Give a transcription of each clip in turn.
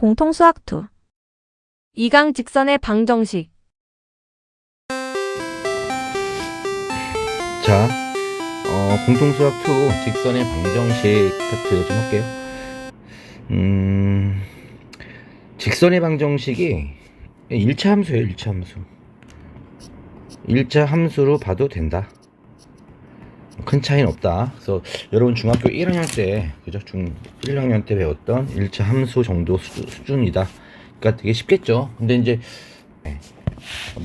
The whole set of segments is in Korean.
공통수학2 2강 직선의 방정식. 자, 공통수학 2 직선의 방정식 파트 좀 할게요. 직선의 방정식이 1차 함수예요. 1차 함수. 1차 함수로 봐도 된다. 큰 차이는 없다. 그래서 여러분 중학교 1학년 때, 그죠? 1학년 때 배웠던 1차 함수 정도 수준이다. 그러니까 되게 쉽겠죠. 근데 이제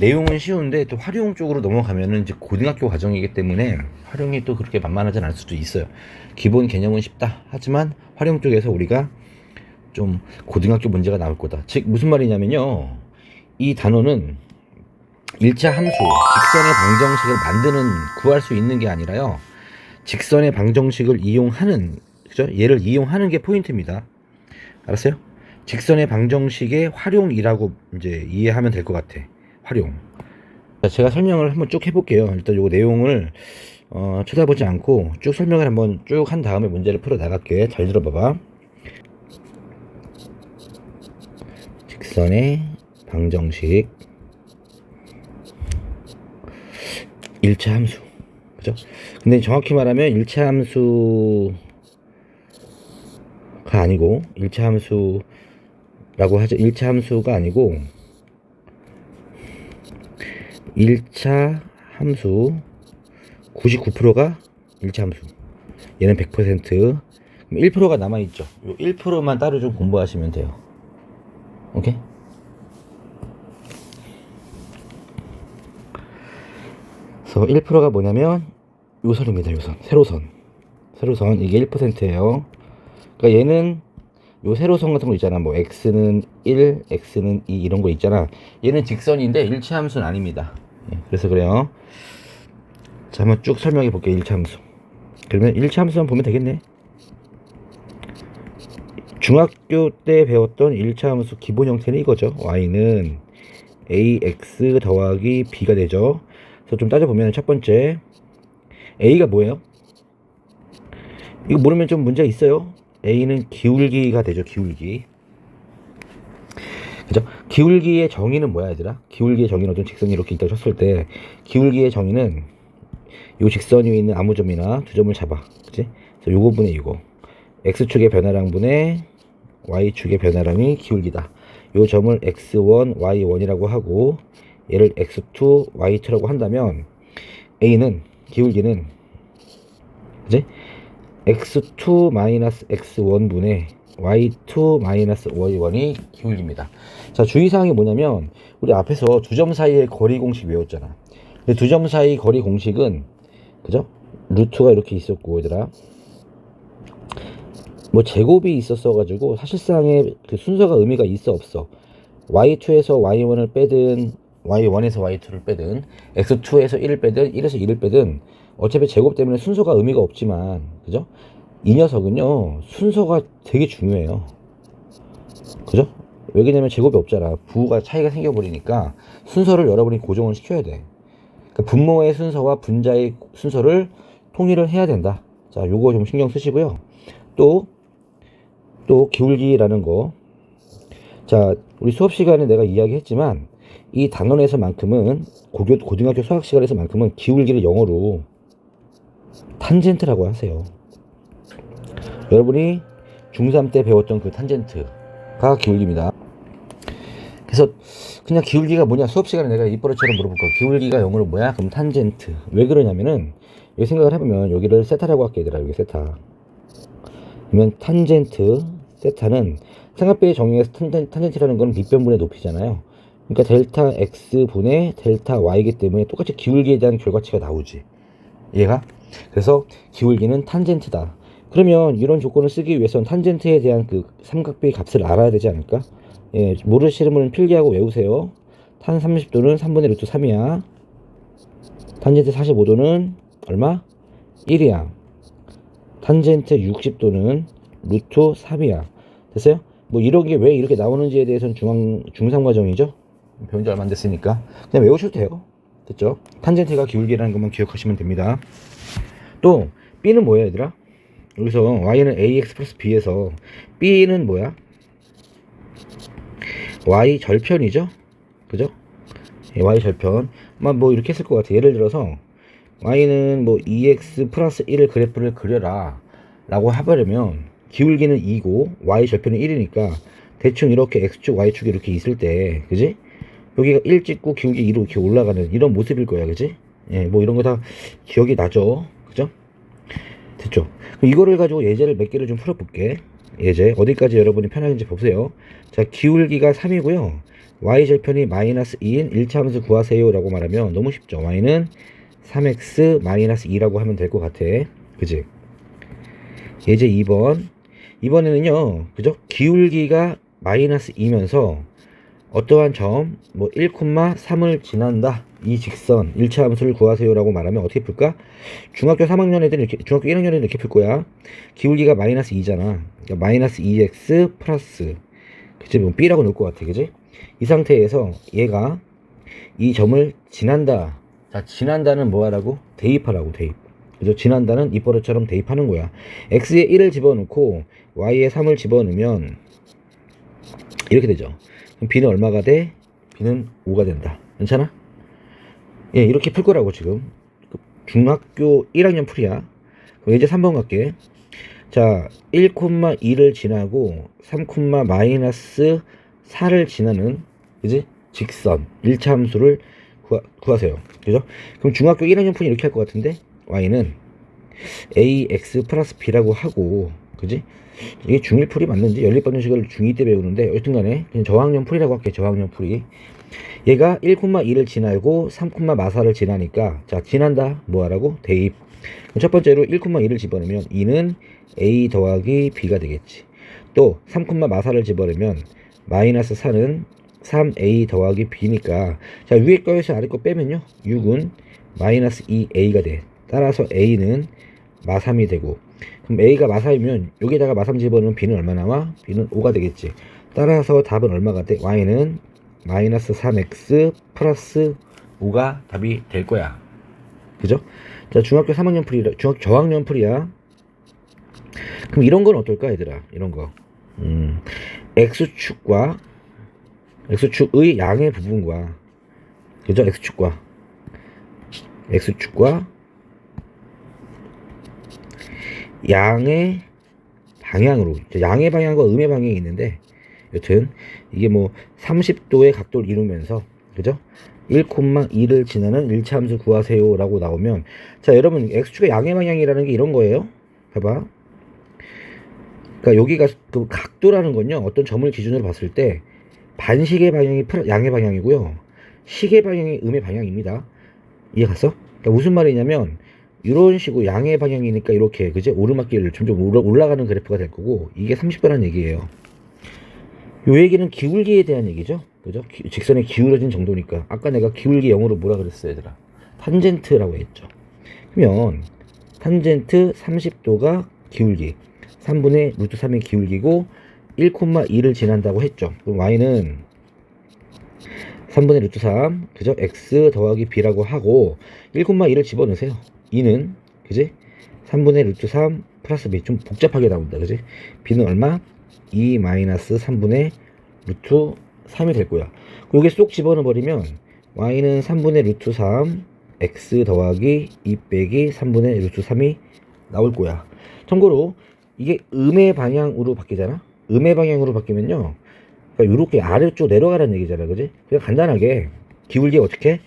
내용은 쉬운데 또 활용 쪽으로 넘어가면은 이제 고등학교 과정이기 때문에 활용이 또 그렇게 만만하진 않을 수도 있어요. 기본 개념은 쉽다. 하지만 활용 쪽에서 우리가 좀 고등학교 문제가 나올 거다. 즉 무슨 말이냐면요, 이 단어는 1차 함수, 직선의 방정식을 구할 수 있는 게 아니라요, 직선의 방정식을 이용하는, 그죠? 얘를 이용하는 게 포인트입니다. 알았어요? 직선의 방정식의 활용이라고 이제 이해하면 될 것 같아. 활용. 제가 설명을 한번 쭉 해볼게요. 일단 요 내용을 쳐다보지 않고 쭉 설명을 한번 쭉 한 다음에 문제를 풀어 나갈게. 잘 들어봐봐. 직선의 방정식 1차 함수, 그죠? 근데 정확히 말하면 1차 함수가 아니고 1차 함수라고 하죠. 1차 함수가 아니고 1차 함수 99%가 1차 함수. 얘는 100%. 그럼 1%가 남아있죠. 요 1%만 따로 좀 공부하시면 돼요. 오케이? 그래서 1%가 뭐냐면 요 선입니다. 요 선. 세로선. 이게 1%예요. 그러니까 얘는 요 세로선 같은 거 있잖아. 뭐 x는 1, x는 2 이런 거 있잖아. 얘는 직선인데 1차 함수는 아닙니다. 그래서 그래요. 자, 한번 쭉 설명해 볼게요. 1차 함수. 그러면 1차 함수만 보면 되겠네. 중학교 때 배웠던 1차 함수 기본 형태는 이거죠. y는 ax 더하기 b가 되죠. 그래서 좀 따져보면 첫 번째, a가 뭐예요? 이거 모르면 좀 문제가 있어요. a는 기울기가 되죠. 기울기. 그죠? 기울기의 정의는 뭐야, 얘들아? 기울기의 정의는 어떤 직선이 이렇게 있다고 쳤을 때 기울기의 정의는 요 직선 위에 있는 아무 점이나 두 점을 잡아. 그치? 그래서 요거 분의 이거. x축의 변화량 분의 y축의 변화량이 기울기다. 요 점을 x1, y1이라고 하고 얘를 x2, y2라고 한다면 a는, 기울기는, 그치? x2-x1 분의 y2-y1이 기울기입니다. 자, 주의사항이 뭐냐면 우리 앞에서 두 점 사이의 거리 공식 외웠잖아. 근데 두 점 사이 거리 공식은, 그죠? 루트가 이렇게 있었고, 얘들아, 뭐 제곱이 있었어 가지고 사실상의 그 순서가 의미가 있어 없어. y2에서 y1을 빼든 y1에서 y2를 빼든 x2에서 1을 빼든 1에서 2를 빼든 어차피 제곱 때문에 순서가 의미가 없지만, 그죠? 이 녀석은요, 순서가 되게 중요해요. 그죠? 왜 그러냐면 제곱이 없잖아. 부가 차이가 생겨버리니까 순서를 여러분이 고정을 시켜야 돼. 그러니까 분모의 순서와 분자의 순서를 통일을 해야 된다. 자, 요거 좀 신경 쓰시고요. 또 기울기라는 거. 자, 우리 수업 시간에 내가 이야기했지만 이 단원에서만큼은, 고등학교 수학 시간에서만큼은 기울기를 영어로 탄젠트라고 하세요. 여러분이 중3 때 배웠던 그 탄젠트가 기울기입니다. 그래서 그냥 기울기가 뭐냐, 수업 시간에 내가 입버릇처럼 물어볼 거야. 기울기가 영어로 뭐야? 그럼 탄젠트. 왜 그러냐면은 여기 생각을 해보면 여기를 세타라고 할게, 얘들아. 여기 세타. 그러면 탄젠트 세타는 삼각비의 정의에서 탄젠트라는 건 밑변분의 높이잖아요. 그러니까 델타 x 분의 델타 y이기 때문에 똑같이 기울기에 대한 결과치가 나오지. 얘가. 그래서 기울기는 탄젠트다. 그러면 이런 조건을 쓰기 위해서는 탄젠트에 대한 그 삼각비의 값을 알아야 되지 않을까? 예, 모르시는 분은 필기하고 외우세요. 탄 30도는 3분의 루트 3이야. 탄젠트 45도는 얼마? 1이야. 탄젠트 60도는 루트 3이야. 됐어요? 뭐 이런 게 왜 이렇게 나오는지에 대해서는 중3 과정이죠? 배운 지 얼마 안 됐으니까 그냥 외우셔도 돼요. 됐죠? 탄젠트가 기울기라는 것만 기억하시면 됩니다. 또 b는 뭐야, 얘들아? 여기서 y는 ax 플러스 b에서 b는 뭐야? y 절편이죠. 그죠? y 절편. 뭐 이렇게 했을 것 같아. 예를 들어서 y는 뭐 2x 플러스 1을 그래프를 그려라 라고 해버리면 기울기는 2고 y 절편은 1이니까 대충 이렇게 x축 y축이 이렇게 있을 때, 그지? 여기가 1 찍고 기울기 2로 이렇게 올라가는 이런 모습일 거야, 그지? 예, 뭐 이런 거 다 기억이 나죠. 그죠? 됐죠? 그럼 이거를 가지고 예제를 몇 개를 좀 풀어볼게. 예제 어디까지 여러분이 편하신지 보세요. 자, 기울기가 3이고요 y절편이 마이너스 2인 1차 함수 구하세요 라고 말하면 너무 쉽죠. y는 3x 마이너스 2라고 하면 될 것 같아. 그지? 예제 2번. 이번에는요, 그죠? 기울기가 마이너스 2면서 어떠한 점, 뭐 1,3을 지난다. 이 직선 1차 함수를 구하세요 라고 말하면 어떻게 풀까? 중학교 3학년 애들은 이렇게, 중학교 1학년 애들은 이렇게 풀 거야. 기울기가 마이너스 2잖아. 그러니까 마이너스 2x 플러스, 그치? 뭐 b라고 넣을 것 같아. 그지? 이 상태에서 얘가 이 점을 지난다. 자, 지난다는 뭐 하라고? 대입하라고, 대입. 그죠? 지난다는 입버릇처럼 대입하는 거야. x에 1을 집어넣고 y에 3을 집어넣으면 이렇게 되죠. 그럼 b는 얼마가 돼? b는 5가 된다. 괜찮아? 예, 이렇게 풀 거라고 지금. 중학교 1학년 풀이야. 그럼 이제 3번 갈게. 자, 1,2를 지나고 3, 마이너스 4를 지나는, 그지? 직선 1차 함수를 구하세요. 그죠? 그럼 중학교 1학년 풀이 이렇게 할 것 같은데 y는 ax 플러스 b라고 하고, 그지? 이게 중1 풀이 맞는지 연립방정식을 중2 때 배우는데 여튼간에 그냥 저학년 풀이라고 할게요. 저학년 풀이. 얘가 1,2를 지나고 3, 마사를 지나니까, 자, 지난다 뭐 하라고? 대입. 첫 번째로 1,2를 집어넣으면 2는 a 더하기 b가 되겠지. 또 3, 마사를 집어넣으면 마이너스 4는 3a 더하기 b니까, 자, 위에 거에서 아래 거 빼면요 6은 마이너스 2a가 돼. 따라서 a는 마3이 되고, 그럼 a가 마3이면 여기다가 마3 집어넣으면 b는 얼마 나와? b는 5가 되겠지. 따라서 답은 얼마가 돼? y는 마이너스 3x 플러스 5가 답이 될 거야. 그죠? 자, 중학교 3학년 풀이라, 중학교 저학년 풀이야. 그럼 이런 건 어떨까, 얘들아? 이런 거. x축과 x축의 양의 부분과, 그죠? x축과 양의 방향으로, 양의 방향과 음의 방향이 있는데, 여튼 이게 뭐 30도의 각도를 이루면서, 그죠? 1,2를 지나는 1차 함수 구하세요 라고 나오면, 자, 여러분 x축의 양의 방향이라는 게 이런 거예요. 봐봐. 그러니까 여기가 그 각도라는 건요, 어떤 점을 기준으로 봤을 때 반식의 방향이 양의 방향이고요, 식의 방향이 음의 방향입니다. 이해 갔어? 그러니까 무슨 말이냐면 이런 식으로 양의 방향이니까 이렇게, 그지? 오르막길을 점점 올라가는 그래프가 될 거고, 이게 30도라는 얘기예요. 요 얘기는 기울기에 대한 얘기죠. 그죠? 직선의 기울어진 정도니까. 아까 내가 기울기 영어로 뭐라 그랬어, 얘들아? 탄젠트라고 했죠. 그러면 탄젠트 30도가 기울기, 3분의 루트 3의 기울기고 1,2를 지난다고 했죠. 그럼 y는 3분의 루트 3, 그죠? x 더하기 b라고 하고 1,2를 집어넣으세요. 2는, 그지? 3분의 루트 3 플러스 b. 좀 복잡하게 나온다, 그지? b는 얼마? 2 마이너스 3분의 루트 3이 될 거야. 여기 쏙 집어넣어 버리면 y는 3분의 루트 3 x 더하기 2 빼기 3분의 루트 3이 나올 거야. 참고로 이게 음의 방향으로 바뀌잖아. 음의 방향으로 바뀌면요, 그러니까 이렇게 아래쪽 내려가라는 얘기잖아, 그지? 그냥 간단하게 기울기 어떻게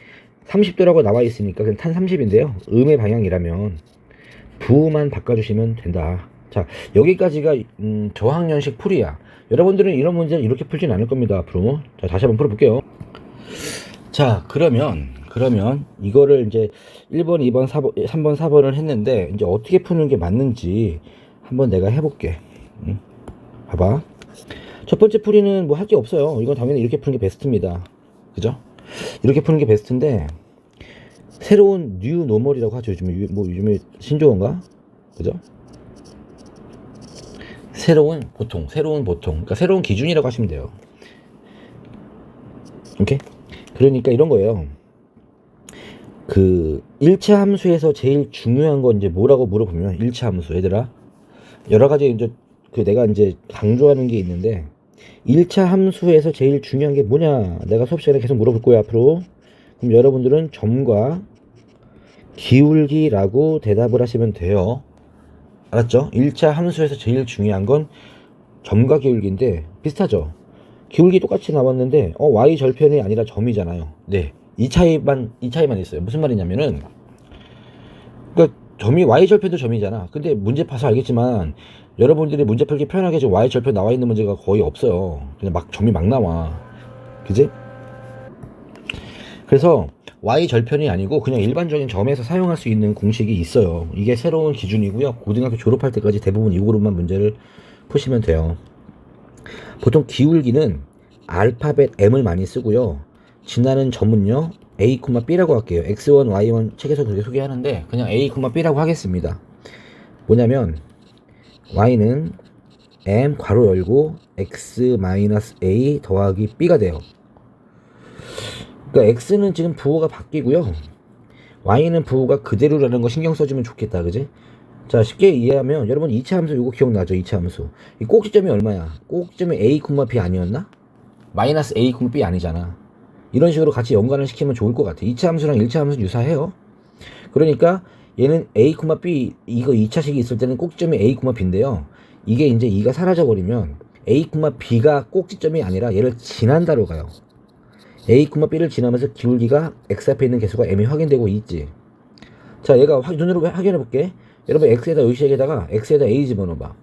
30도라고 나와 있으니까 그냥 탄 30인데요 음의 방향이라면 부만 바꿔주시면 된다. 자, 여기까지가 저학년식 풀이야. 여러분들은 이런 문제를 이렇게 풀진 않을 겁니다, 앞으로. 자, 다시 한번 풀어볼게요. 자, 그러면 이거를 이제 1번, 2번, 4번, 3번, 4번을 했는데 이제 어떻게 푸는 게 맞는지 한번 내가 해볼게. 봐봐. 첫 번째 풀이는 뭐 할 게 없어요. 이건 당연히 이렇게 푸는 게 베스트입니다. 그죠? 이렇게 푸는 게 베스트인데, 새로운 뉴 노멀이라고 하죠. 요즘에 신조어인가? 그죠? 새로운 보통. 그러니까 새로운 기준이라고 하시면 돼요. 오케이? 그러니까 이런 거예요. 그 1차 함수에서 제일 중요한 건 이제 뭐라고 물어보면, 1차 함수, 얘들아, 여러 가지 이제 그 내가 이제 강조하는 게 있는데, 1차 함수에서 제일 중요한 게 뭐냐? 내가 수업 시간에 계속 물어볼 거야, 앞으로. 그럼 여러분들은 점과 기울기라고 대답을 하시면 돼요. 알았죠? 1차 함수에서 제일 중요한 건 점과 기울기인데 비슷하죠? 기울기 똑같이 나왔는데 y 절편이 아니라 점이잖아요. 네, 이 차이만 있어요. 무슨 말이냐면은 그러니까 점이 y 절편도 점이잖아. 근데 문제 봐서 알겠지만 여러분들이 문제 풀기 편하게 지금 y 절편 나와 있는 문제가 거의 없어요. 그냥 막 점이 막 나와. 그지? 그래서 y 절편이 아니고 그냥 일반적인 점에서 사용할 수 있는 공식이 있어요. 이게 새로운 기준이고요. 고등학교 졸업할 때까지 대부분 이 그룹만 문제를 푸시면 돼요. 보통 기울기는 알파벳 M을 많이 쓰고요. 지나는 점은요 A, B라고 할게요. X1, Y1 책에서 그렇게 소개하는데 그냥 A, B라고 하겠습니다. 뭐냐면 Y는 M 괄호 열고 X-A 더하기 B가 돼요. 그러니까 X는 지금 부호가 바뀌고요. Y는 부호가 그대로라는 거 신경 써주면 좋겠다. 그지? 자, 쉽게 이해하면 여러분 2차 함수 이거 기억나죠? 2차 함수 이 꼭지점이 얼마야? 꼭지점이 A, B 아니었나? 마이너스 A, B 아니잖아. 이런 식으로 같이 연관을 시키면 좋을 것 같아. 2차 함수랑 1차 함수는 유사해요. 그러니까 얘는 A, B 이거 2차식이 있을 때는 꼭지점이 A, B인데요. 이게 이제 2가 사라져버리면 A, B가 꼭지점이 아니라 얘를 지난다로 가요. A, B를 지나면서 기울기가 X 앞에 있는 개수가 M이 확인되고 있지. 자, 얘가 눈으로 확인해 볼게. 여러분 X에다 의식에다가 X에다 A 집어넣어봐.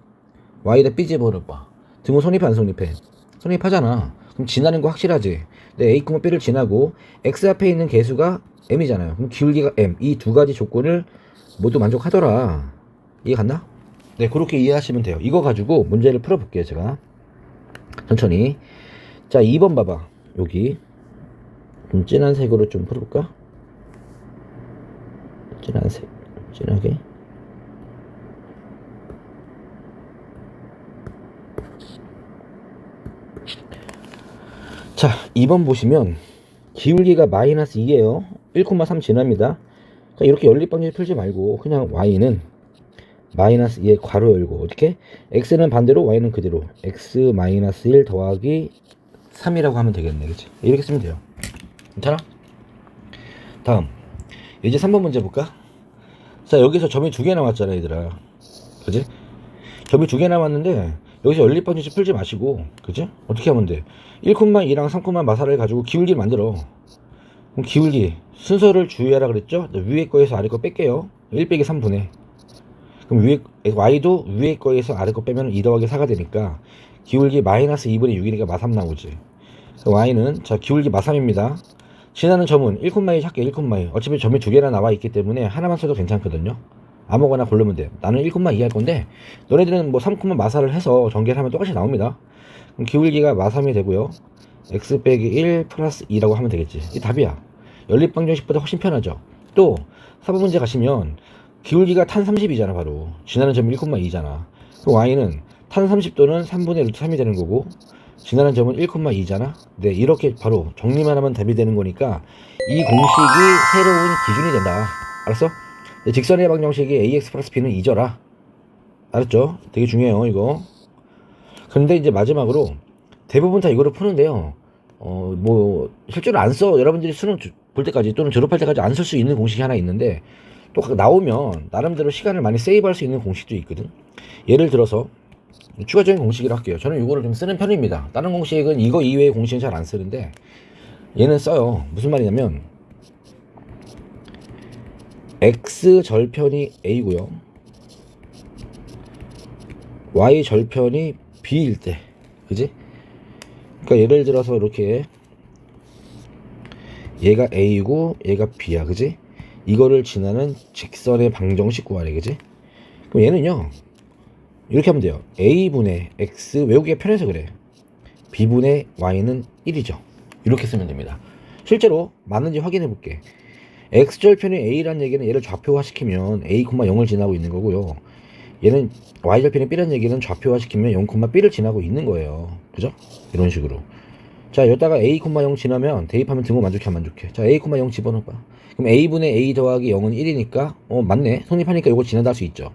Y에다 B 집어넣어봐. 등호 성립해 안 성립해? 성립하잖아. 그럼 지나는 거 확실하지. 근데 A, B를 지나고 X 앞에 있는 개수가 M이잖아요. 그럼 기울기가 M. 이 두 가지 조건을 모두 만족하더라. 이해 갔나? 네, 그렇게 이해하시면 돼요. 이거 가지고 문제를 풀어볼게요, 제가. 천천히. 자, 2번 봐봐. 여기. 좀 진한 색으로 좀 풀어볼까? 진한 색. 진하게. 자, 2번 보시면 기울기가 마이너스 2예요. 1,3 지납니다. 그러니까 이렇게 연립방정식 풀지 말고 그냥 y는 마이너스 2에 괄호 열고 어떻게? x는 반대로 y는 그대로 x-1 더하기 3이라고 하면 되겠네. 그치? 이렇게 쓰면 돼요. 괜찮아? 다음 이제 3번 문제 볼까? 자, 여기서 점이 2개 나왔잖아 얘들아. 그치? 점이 2개 나왔는데 여기서 연립방정식 풀지 마시고, 그치? 어떻게 하면 돼? 1,2랑 3, 마사를 가지고 기울기를 만들어. 그럼 기울기 순서를 주의하라 그랬죠? 위에 거에서 아래 거 뺄게요. 1 빼기 3분의. 그럼 위에 y도 위에 거에서 아래 거 빼면 2 더하기 4가 되니까 기울기 마이너스 2분의 6이니까 마3 나오지. y는 자 기울기 마3입니다. 지나는 점은 1,2 할게. 1,2. 어차피 점이 2개나 나와 있기 때문에 하나만 써도 괜찮거든요. 아무거나 고르면 돼. 나는 1,2 할 건데 너네들은 뭐 3, 마사를 해서 전개를 하면 똑같이 나옵니다. 그럼 기울기가 마3이 되고요. x 빼기 1 플러스 2라고 하면 되겠지. 이게 답이야. 연립방정식보다 훨씬 편하죠. 또 4번 문제 가시면 기울기가 탄 30이잖아. 바로 지나는 점이 1,2잖아. 그럼 y는 탄 30 또는 3분의 루트 3이 되는 거고 지나는 점은 1,2잖아. 네, 이렇게 바로 정리만 하면 답이 되는 거니까 이 공식이 새로운 기준이 된다. 알았어? 네, 직선의 방정식이 ax 플러스 b는 2죠라. 알았죠? 되게 중요해요 이거. 근데 이제 마지막으로 대부분 다 이거를 푸는데요. 뭐 실제로 안 써. 여러분들이 수능 볼 때까지 또는 졸업할 때까지 안 쓸 수 있는 공식이 하나 있는데 또 나오면 나름대로 시간을 많이 세이브할 수 있는 공식도 있거든. 예를 들어서 추가적인 공식을 할게요. 저는 이거를 좀 쓰는 편입니다. 다른 공식은 이거 이외의 공식은 잘 안 쓰는데 얘는 써요. 무슨 말이냐면 x 절편이 a고요. y 절편이 b일 때, 그지? 그러니까 예를 들어서 이렇게 얘가 a고 얘가 b야, 그지? 이거를 지나는 직선의 방정식 구하래, 그지? 그럼 얘는요 이렇게 하면 돼요. a분의 x 외우기가 편해서 그래. b분의 y는 1이죠. 이렇게 쓰면 됩니다. 실제로 맞는지 확인해 볼게. x절편이 a라는 얘기는 얘를 좌표화시키면 a, 0을 지나고 있는 거고요. 얘는 y절편이 b라는 얘기는 좌표화시키면 0, b를 지나고 있는 거예요. 그죠? 이런 식으로. 자, 여기다가 a, 0 지나면 대입하면 등호 만족해 안 만족해? 자, a, 0 집어넣어봐. 그럼 a분의 a 더하기 0은 1이니까 맞네. 성립하니까 이거 지난다 할 수 있죠.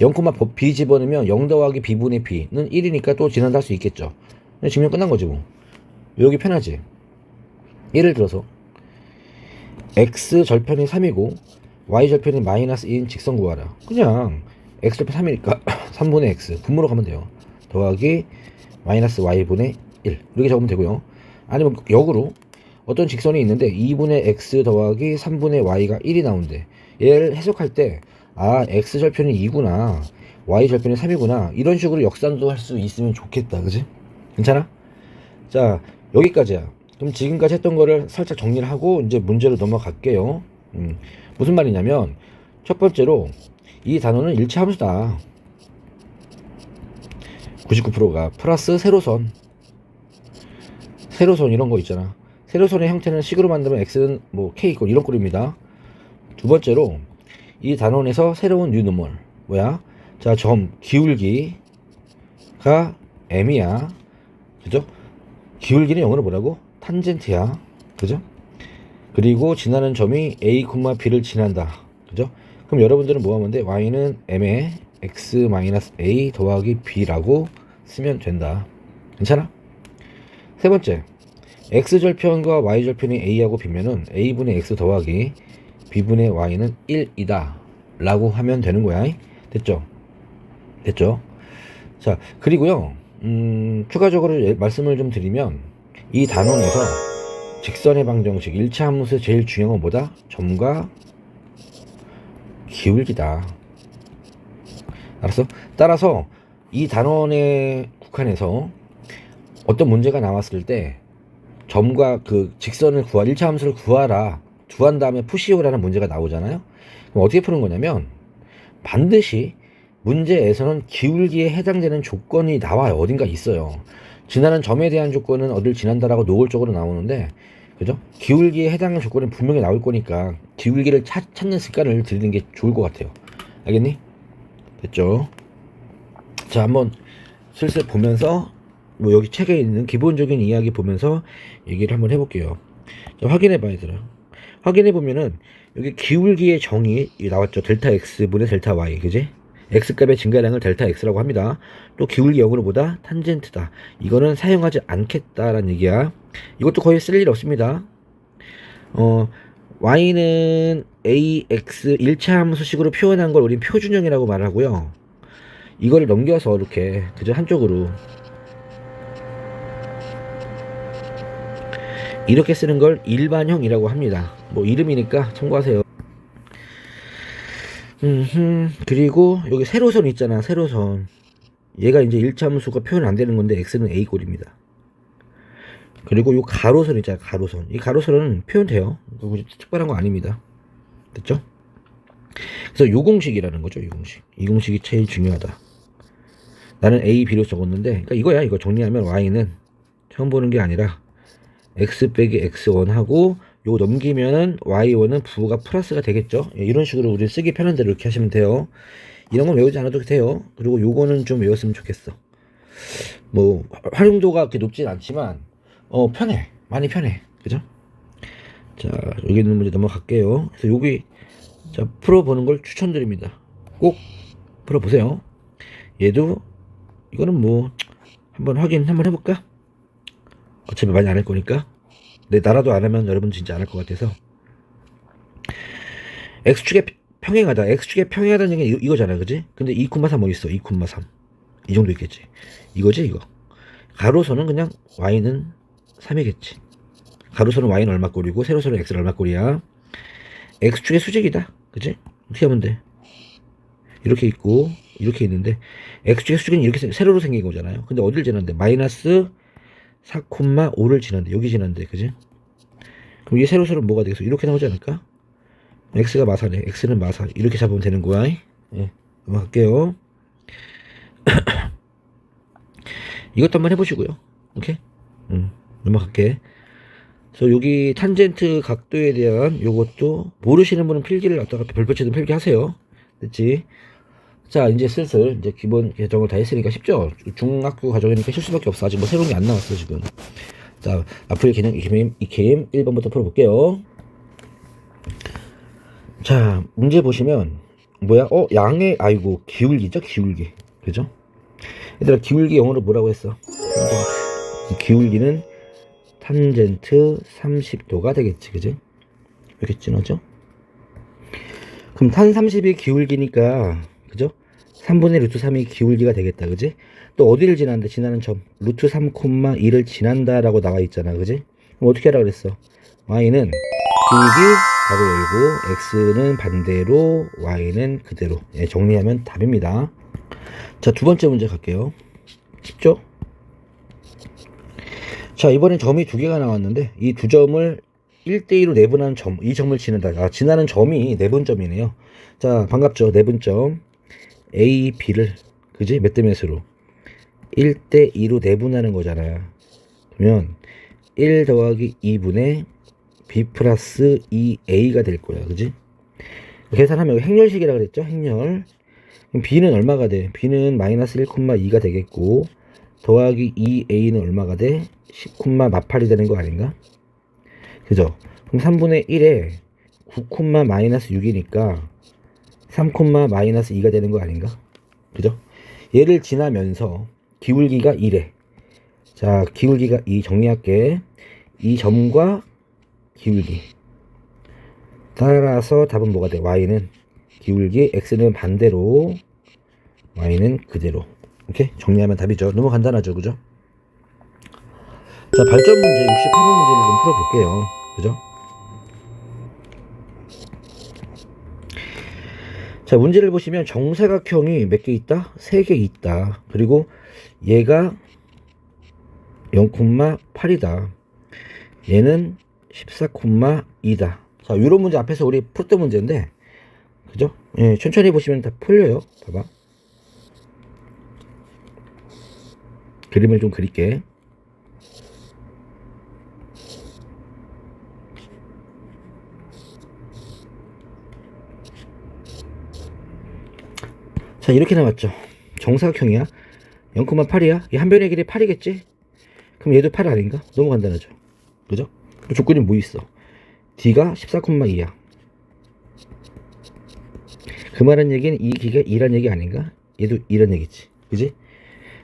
0, b 집어넣으면 0 더하기 b분의 b는 1이니까 또 지난다 할 수 있겠죠. 그냥 증명 끝난 거지 뭐. 여기 편하지. 예를 들어서 x 절편이 3이고 y 절편이 마이너스 2인 직선 구하라. 그냥 x 절편 3이니까 3분의 x 분모로 가면 돼요. 더하기 마이너스 y분의 1 이렇게 적으면 되고요. 아니면 역으로 어떤 직선이 있는데 2분의 x 더하기 3분의 y가 1이 나오는데 얘를 해석할 때 x 절편이 2구나 y 절편이 3이구나 이런 식으로 역산도 할 수 있으면 좋겠다. 그지? 괜찮아? 자, 여기까지야. 그럼 지금까지 했던 거를 살짝 정리를 하고 이제 문제로 넘어갈게요. 무슨 말이냐면 첫 번째로 이 단어는 일치함수다. 99%가 플러스 세로선 이런 거 있잖아. 세로선의 형태는 식으로 만들면 x는 뭐 k 있고 이런 꼴입니다. 두 번째로 이 단원에서 새로운 뉴노멀 뭐야? 자, 점 기울기가 m이야. 그죠? 기울기는 영어로 뭐라고? 탄젠트야. 그죠? 그리고 지나는 점이 a, b를 지난다. 그죠? 그럼 여러분들은 뭐 하면 돼? y는 m에 x-a 더하기 b라고 쓰면 된다. 괜찮아? 세 번째, x절편과 y절편이 a하고 b면은 a분의 x 더하기 b분의 y는 1이다 라고 하면 되는 거야. 됐죠? 됐죠? 자, 그리고요 추가적으로 말씀을 좀 드리면 이 단원에서 직선의 방정식 1차 함수의 제일 중요한 건 뭐다? 점과 기울기다. 알았어? 따라서 이 단원에 국한해서 어떤 문제가 나왔을 때 점과 그 직선을 1차 함수를 구하라 구한 다음에 푸시오라는 문제가 나오잖아요. 그럼 어떻게 푸는 거냐면 반드시 문제에서는 기울기에 해당되는 조건이 나와요. 어딘가 있어요. 지나는 점에 대한 조건은 어딜 지난다라고 노골적으로 나오는데, 그죠? 기울기에 해당하는 조건은 분명히 나올 거니까 기울기를 찾는 습관을 들이는 게 좋을 것 같아요. 알겠니? 됐죠? 자, 한번 슬슬 보면서 뭐 여기 책에 있는 기본적인 이야기 보면서 얘기를 한번 해볼게요. 자, 확인해 봐야 되나? 확인해 보면은 여기 기울기의 정의 나왔죠. 델타 x분의 델타 y, 그지? x값의 증가량을 델타 x라고 합니다. 또 기울기 0으로 보다 탄젠트다. 이거는 사용하지 않겠다라는 얘기야. 이것도 거의 쓸 일 없습니다. y는 ax 1차 함수식으로 표현한 걸 우린 표준형이라고 말하고요. 이거를 넘겨서 이렇게 그저 한쪽으로 이렇게 쓰는 걸 일반형이라고 합니다. 뭐 이름이니까 참고하세요. 그리고 여기 세로선 있잖아. 세로선 얘가 이제 1차 함수가 표현 안 되는 건데 x는 a 꼴입니다. 그리고 요 가로선 있잖아. 가로선 이 가로선은 표현돼요. 특별한 거 아닙니다. 됐죠? 그래서 요 공식이라는 거죠. 이 공식이 제일 중요하다. 나는 a, b로 적었는데 그러니까 이거야. 이거 정리하면 y는 처음 보는 게 아니라 x 빼기 x1 하고 요거 넘기면은 y1은 부호가 플러스가 되겠죠. 예, 이런 식으로 우리 쓰기 편한 대로 이렇게 하시면 돼요. 이런 건 외우지 않아도 돼요. 그리고 요거는 좀 외웠으면 좋겠어. 뭐 활용도가 그렇게 높진 않지만 편해. 많이 편해. 그죠? 자, 여기 있는 문제 넘어갈게요. 그래서 여기 자 풀어보는 걸 추천드립니다. 꼭 풀어보세요. 얘도 이거는 뭐 한번 확인 한번 해볼까? 어차피 많이 안 할 거니까. 나라도 안 하면 여러분 진짜 안 할 것 같아서. x축에 평행하다. x축에 평행하다는 얘기는 이거잖아. 그지? 근데 2,3 뭐 있어? 2,3 이 정도 있겠지. 이거지 이거. 가로선은 그냥 y는 3이겠지. 가로선은 y는 얼마 꼴이고 세로선은 x는 얼마 꼴이야. x축의 수직이다. 그지? 어떻게 하면 돼? 이렇게 있고 이렇게 있는데 x축의 수직은 이렇게 세로로 생긴 거잖아요. 근데 어딜 지났는데 마이너스 4,5를 지난데 여기 지난데 그지? 그럼 이 세로선은 뭐가 되겠어? 이렇게 나오지 않을까? x가 마사네. x는 마사. 이렇게 잡으면 되는 거야. 예, 넘어갈게요. 이것도 한번 해보시고요. 오케이? 넘어갈게. 그래서 여기 탄젠트 각도에 대한 요것도 모르시는 분은 필기를 갖다가 별표치든 필기하세요. 됐지? 자, 이제 슬슬 이제 기본 개정을 다 했으니까 쉽죠? 중학교 과정이니까 실수밖에 없어. 아직 뭐 새로운 게 안 나왔어 지금. 자, 앞으로 개념 이케임 1번부터 풀어볼게요. 자, 문제 보시면 뭐야? 양의 기울기죠? 기울기. 그죠? 얘들아, 기울기 영어로 뭐라고 했어? 기울기는 탄젠트 30도가 되겠지, 그지? 이렇게 진하죠? 그럼 탄 30이 기울기니까, 그죠? 3분의 루트 3이 기울기가 되겠다, 그지? 또 어디를 지나는데, 지나는 점 루트 3,2를 지난다 라고 나와 있잖아, 그지? 그럼 어떻게 하라 그랬어? y는 기울기 괄호 열고 x는 반대로 y는 그대로. 예, 정리하면 답입니다. 자, 두 번째 문제 갈게요. 쉽죠? 자, 이번엔 점이 두 개가 나왔는데 이 두 점을 1대2로 내분하는 점, 이 점을 지는다. 지나는 점이 내분점이네요. 자, 반갑죠? 내분점 A, B를, 그지? 몇 대 몇으로? 1대2로 내분하는 거잖아. 그러면 1 더하기 2분의 B 플러스 2A가 될 거야, 그지? 계산하면 행렬식이라 그랬죠? 행렬. 그럼 B는 얼마가 돼? B는 마이너스 1,2가 되겠고 더하기 2A는 얼마가 돼? 10, 마팔이 되는 거 아닌가? 그죠? 그럼 3분의 1에 9, 마이너스 6이니까 3, 마이너스 2가 되는 거 아닌가? 그죠? 얘를 지나면서 기울기가 2래. 자, 기울기가 2 정리할게. 이 점과 기울기. 따라서 답은 뭐가 돼? y는 기울기, x는 반대로, y는 그대로. 오케이? 정리하면 답이죠. 너무 간단하죠, 그죠? 자, 발전 문제 68번 문제를 좀 풀어볼게요. 그죠? 자, 문제를 보시면 정사각형이 몇 개 있다? 3개 있다. 그리고 얘가 0,8이다. 얘는 14,2다. 자, 이런 문제 앞에서 우리 풀었던 문제인데, 그죠? 예, 천천히 보시면 다 풀려요. 봐봐. 그림을 좀 그릴게. 자, 이렇게 나왔죠. 정사각형이야. 0,8이야. 이 한 변의 길이 8이겠지? 그럼 얘도 8 아닌가? 너무 간단하죠. 그죠? 조건이 뭐 있어? D가 14,2야. 그 말은 얘기는 이 기가 2란 얘기 아닌가? 얘도 2란 얘기지. 그지?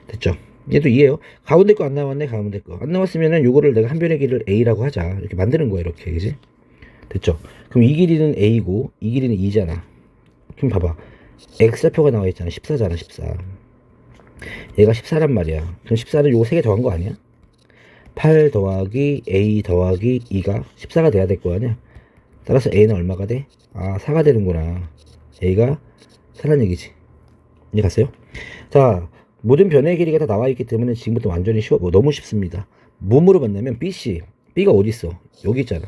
됐죠? 얘도 2예요. 가운데 거 안 나왔네, 가운데 거. 안 나왔으면은 요거를 내가 한 변의 길이를 A라고 하자. 이렇게 만드는 거야, 이렇게. 그지? 됐죠? 그럼 이 길이는 A고, 이 길이는 2잖아. 그럼 봐봐. X좌표가 나와 있잖아. 14잖아, 14. 얘가 14란 말이야. 그럼 14는 요거 3개 더한 거 아니야? 8 더하기 A 더하기 2가 14가 돼야 될 거 아니야? 따라서 A는 얼마가 돼? 아, 4가 되는구나. A가 4란 얘기지. 이해 갔어요? 자, 모든 변의 길이가 다 나와 있기 때문에 지금부터 완전히 쉬워. 너무 쉽습니다. 뭐 물어봤냐면 BC. B가 어디 있어? 여기 있잖아.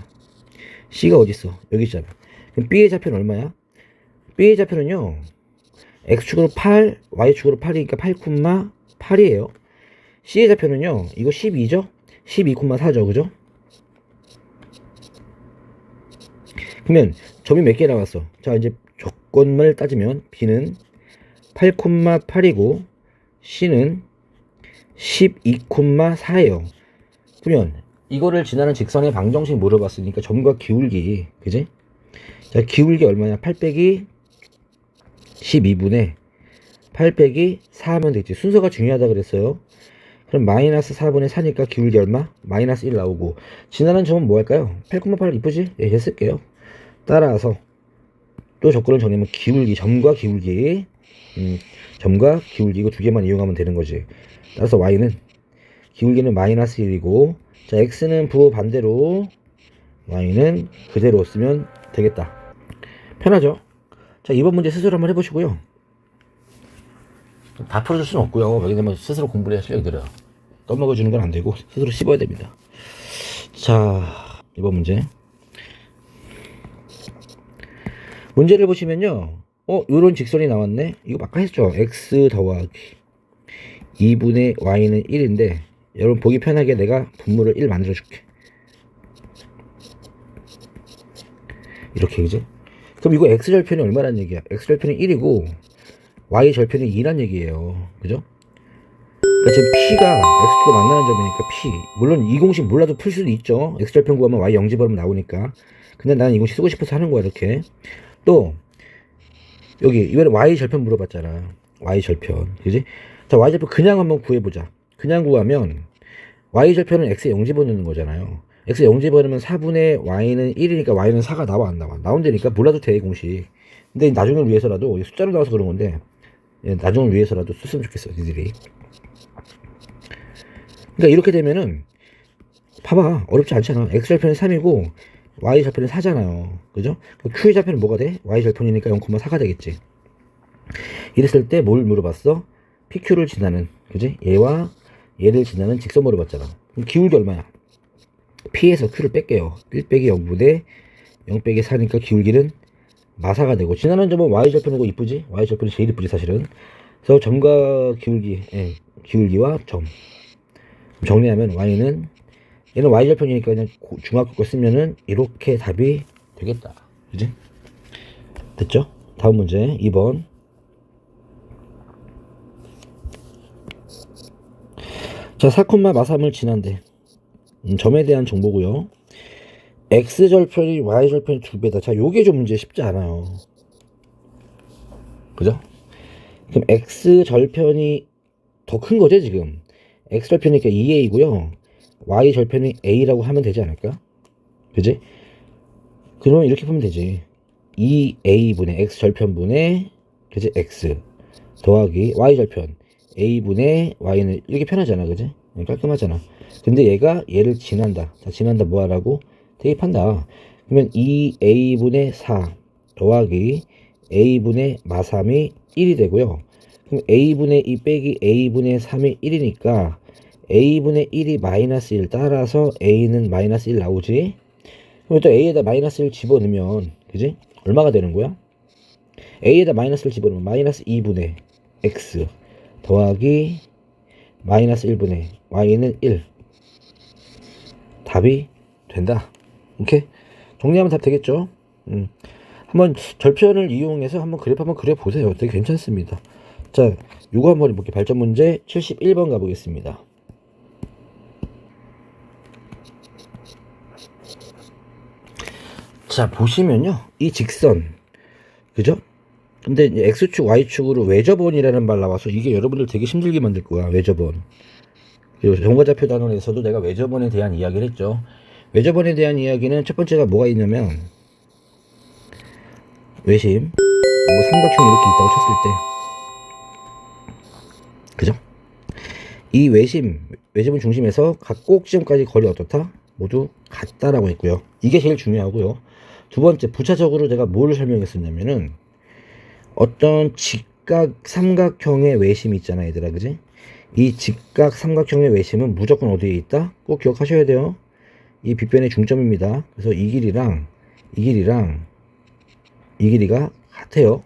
C가 어디 있어? 여기 있잖아. 그럼 B의 좌표는 얼마야? B의 좌표는요. X축으로 8, Y축으로 8이니까 8,8이에요. C의 좌표는요. 이거 12죠? 12,4죠. 그죠? 그러면 점이 몇 개 나왔어? 자, 이제 조건을 따지면 B는 8,8이고 C는 12,4예요. 그러면 이거를 지나는 직선의 방정식 물어봤으니까 점과 기울기, 그지? 자, 기울기 얼마냐? 8 빼기 12분의 8 빼기 4 하면 되지. 순서가 중요하다 그랬어요. 그럼 마이너스 4분의 4니까 기울기 얼마? 마이너스 1 나오고 지나는 점은 뭐 할까요? 8,8 이쁘지? 예, 했을게요. 따라서 또 조건을 정리하면 기울기, 점과 기울기, 점과 기울기 이거 두 개만 이용하면 되는 거지. 따라서 y는 기울기는 마이너스 1이고 자, x는 부호 반대로 y는 그대로 쓰면 되겠다. 편하죠? 자, 이번 문제 스스로 한번 해보시고요. 다 풀어줄 수는 없고요. 왜냐면 스스로 공부를 해야 실력이 늘어요. 떠먹어주는 건 안 되고 스스로 씹어야 됩니다. 자, 이번 문제. 문제를 보시면요. 요런 직선이 나왔네. 이거 아까 했죠. x 더하기 2분의 y는 1인데 여러분 보기 편하게 내가 분모를 1 만들어 줄게. 이렇게, 그지? 그럼 이거 x절편이 얼마란 얘기야? x절편이 1이고 y절편이 2란 얘기예요. 그죠? 그러니까 지금 p가 x축과 만나는 점이니까 p. 물론 이 공식 몰라도 풀 수도 있죠. x절편 구하면 y 영집하면 나오니까. 근데 나는 이 공식 쓰고 싶어서 하는 거야, 이렇게. 또 여기 이번에 y절편 물어봤잖아. y절편, 그지? 자, y절편 그냥 한번 구해보자. 그냥 구하면 y절편은 x에 0 집어넣는 거잖아요. x에 0 집어넣으면 4분의 y는 1이니까 y는 4가 나와 안 나와? 나온다니까. 몰라도 돼 공식. 근데 나중을 위해서라도 숫자로 나와서 그런 건데 나중을 위해서라도 썼으면 좋겠어 니들이. 그러니까 이렇게 되면은 봐봐 어렵지 않잖아. x절편은 3이고 y절편은 4잖아요. 그죠? q절편은 뭐가 돼? y절편이니까 0,4가 되겠지. 이랬을 때 뭘 물어봤어? PQ를 지나는, 그지? 얘와 얘를 지나는 직선 물어봤잖아. 그럼 기울기 얼마야? P에서 Q를 뺄게요. 1 빼기 0분의 0 빼기 4니까 기울기는 마사가 되고, 지나는 점은 Y절편이고 이쁘지? Y절편이 제일 이쁘지 사실은. 그래서 점과 기울기, 기울기와 점 정리하면 Y는, 얘는 Y절편이니까 그냥 중학교 거 쓰면은 이렇게 답이 되겠다. 그지? 됐죠? 다음 문제 2번. 자, 4, 마삼을 지난대. 점에 대한 정보고요. x절편이 y절편이 2배다. 자, 요게 좀 문제 쉽지 않아요. 그죠? 그럼 x절편이 더 큰 거죠, 지금? x절편이니까 2a고요. y절편이 a라고 하면 되지 않을까? 그지? 그러면 이렇게 보면 되지. 2a분의 x절편분의, 그지? x 더하기 y절편 a분의 y는 이렇게 편하잖아, 그지? 깔끔하잖아. 근데 얘가 얘를 지난다. 자, 지난다 뭐 하라고? 대입한다. 그러면 2a분의 4 더하기 a분의 마삼이 1이 되고요. 그럼 a분의 2 빼기 a분의 3이 1이니까 a분의 1이 마이너스 1 따라서 a는 마이너스 1 나오지. 그럼 또 a에다 마이너스 1 집어넣으면, 그지? 얼마가 되는 거야? a에다 마이너스를 집어넣으면 마이너스 2분의 x 더하기 마이너스 1분의 y는 1. 답이 된다. 오케이? 정리하면 답 되겠죠? 한번 절편을 이용해서 한번 그래프 한번 그려보세요. 되게 괜찮습니다. 자, 요거 한번 해볼게요. 발전 문제 71번 가보겠습니다. 자, 보시면요. 이 직선, 그죠? 근데 이제 X축, Y축으로 외접원이라는 말 나와서 이게 여러분들 되게 힘들게 만들 거야. 외접원. 그리고 정과좌표 단원에서도 내가 외접원에 대한 이야기를 했죠. 외접원에 대한 이야기는 첫 번째가 뭐가 있냐면 외심, 뭐 삼각형 이렇게 있다고 쳤을 때, 그죠? 이 외심은 중심에서 각 꼭지점까지 거리 어떻다? 모두 같다라고 했고요. 이게 제일 중요하고요. 두 번째, 부차적으로 내가 뭘 설명했었냐면은 어떤 직각 삼각형의 외심이 있잖아, 얘들아, 그지? 이 직각 삼각형의 외심은 무조건 어디에 있다? 꼭 기억하셔야 돼요. 이 빗변의 중점입니다. 그래서 이 길이랑 이 길이가 같아요.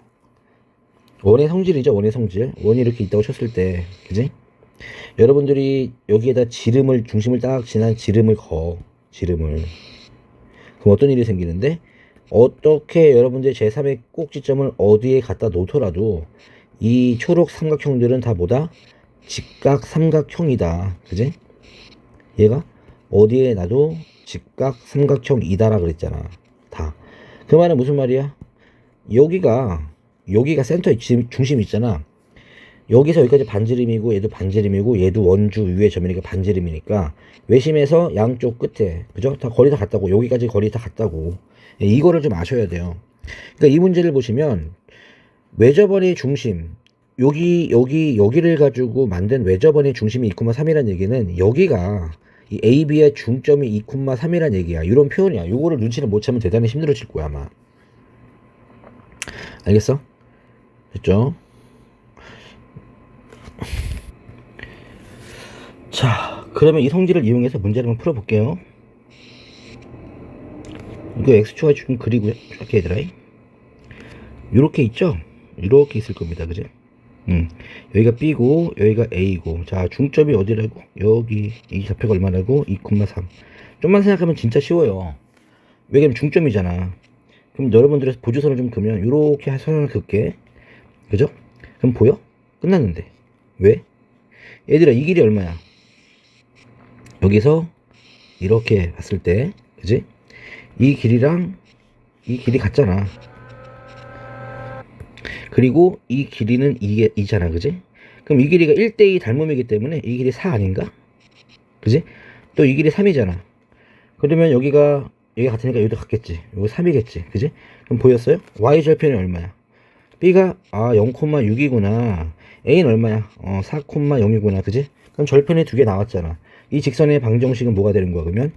원의 성질이죠, 원의 성질. 원이 이렇게 있다고 쳤을 때, 그지? 여러분들이 여기에다 중심을 딱 지난 지름을 지름을. 그럼 어떤 일이 생기는데? 어떻게 여러분들이 제3의 꼭지점을 어디에 갖다 놓더라도 이 초록 삼각형들은 다 뭐다? 직각 삼각형이다. 그지? 얘가 어디에 놔도 직각 삼각형이다라 그랬잖아. 다. 그 말은 무슨 말이야? 여기가 센터의 중심 있잖아. 여기서 여기까지 반지름이고 얘도 반지름이고 얘도 원주 위의 점이니까 반지름이니까 외심에서 양쪽 끝에, 그죠? 다 거리 다 같다고. 여기까지 거리 다 같다고. 이거를 좀 아셔야 돼요. 그러니까 이 문제를 보시면 외접원의 중심, 여기를 가지고 만든 외접원의 중심이 2,3이라는 얘기는 여기가 이 AB의 중점이 2,3이라는 얘기야. 이런 표현이야. 요거를 눈치를 못 채면 대단히 힘들어질 거야, 아마. 알겠어? 됐죠? 자, 그러면 이 성질을 이용해서 문제를 한번 풀어볼게요. 이거 X축, Y축 좀 그리고요. 이렇게 얘들아. 이렇게 있죠? 이렇게 있을 겁니다. 그죠? 여기가 B고, 여기가 A고. 자, 중점이 어디라고? 여기. 이 좌표가 얼마라고? 2,3. 좀만 생각하면 진짜 쉬워요. 왜냐면 중점이잖아. 그럼 여러분들의 보조선을 좀 그으면, 이렇게 선을 긋게. 그죠? 그럼 보여? 끝났는데. 왜? 얘들아, 이 길이 얼마야? 여기서 이렇게 봤을 때, 그지? 이 길이랑 이 길이 같잖아. 그리고 이 길이는 2잖아, 그지? 그럼 이 길이가 1대2 닮음이기 때문에 이 길이 4 아닌가? 그지? 또 이 길이 3이잖아. 그러면 여기가 같으니까 여기도 같겠지. 이거 3이겠지. 그지? 그럼 보였어요? y절편이 얼마야? b가 0,6이구나. a는 얼마야? 4,0이구나. 그지? 그럼 절편이 두 개 나왔잖아. 이 직선의 방정식은 뭐가 되는 거야? 그러면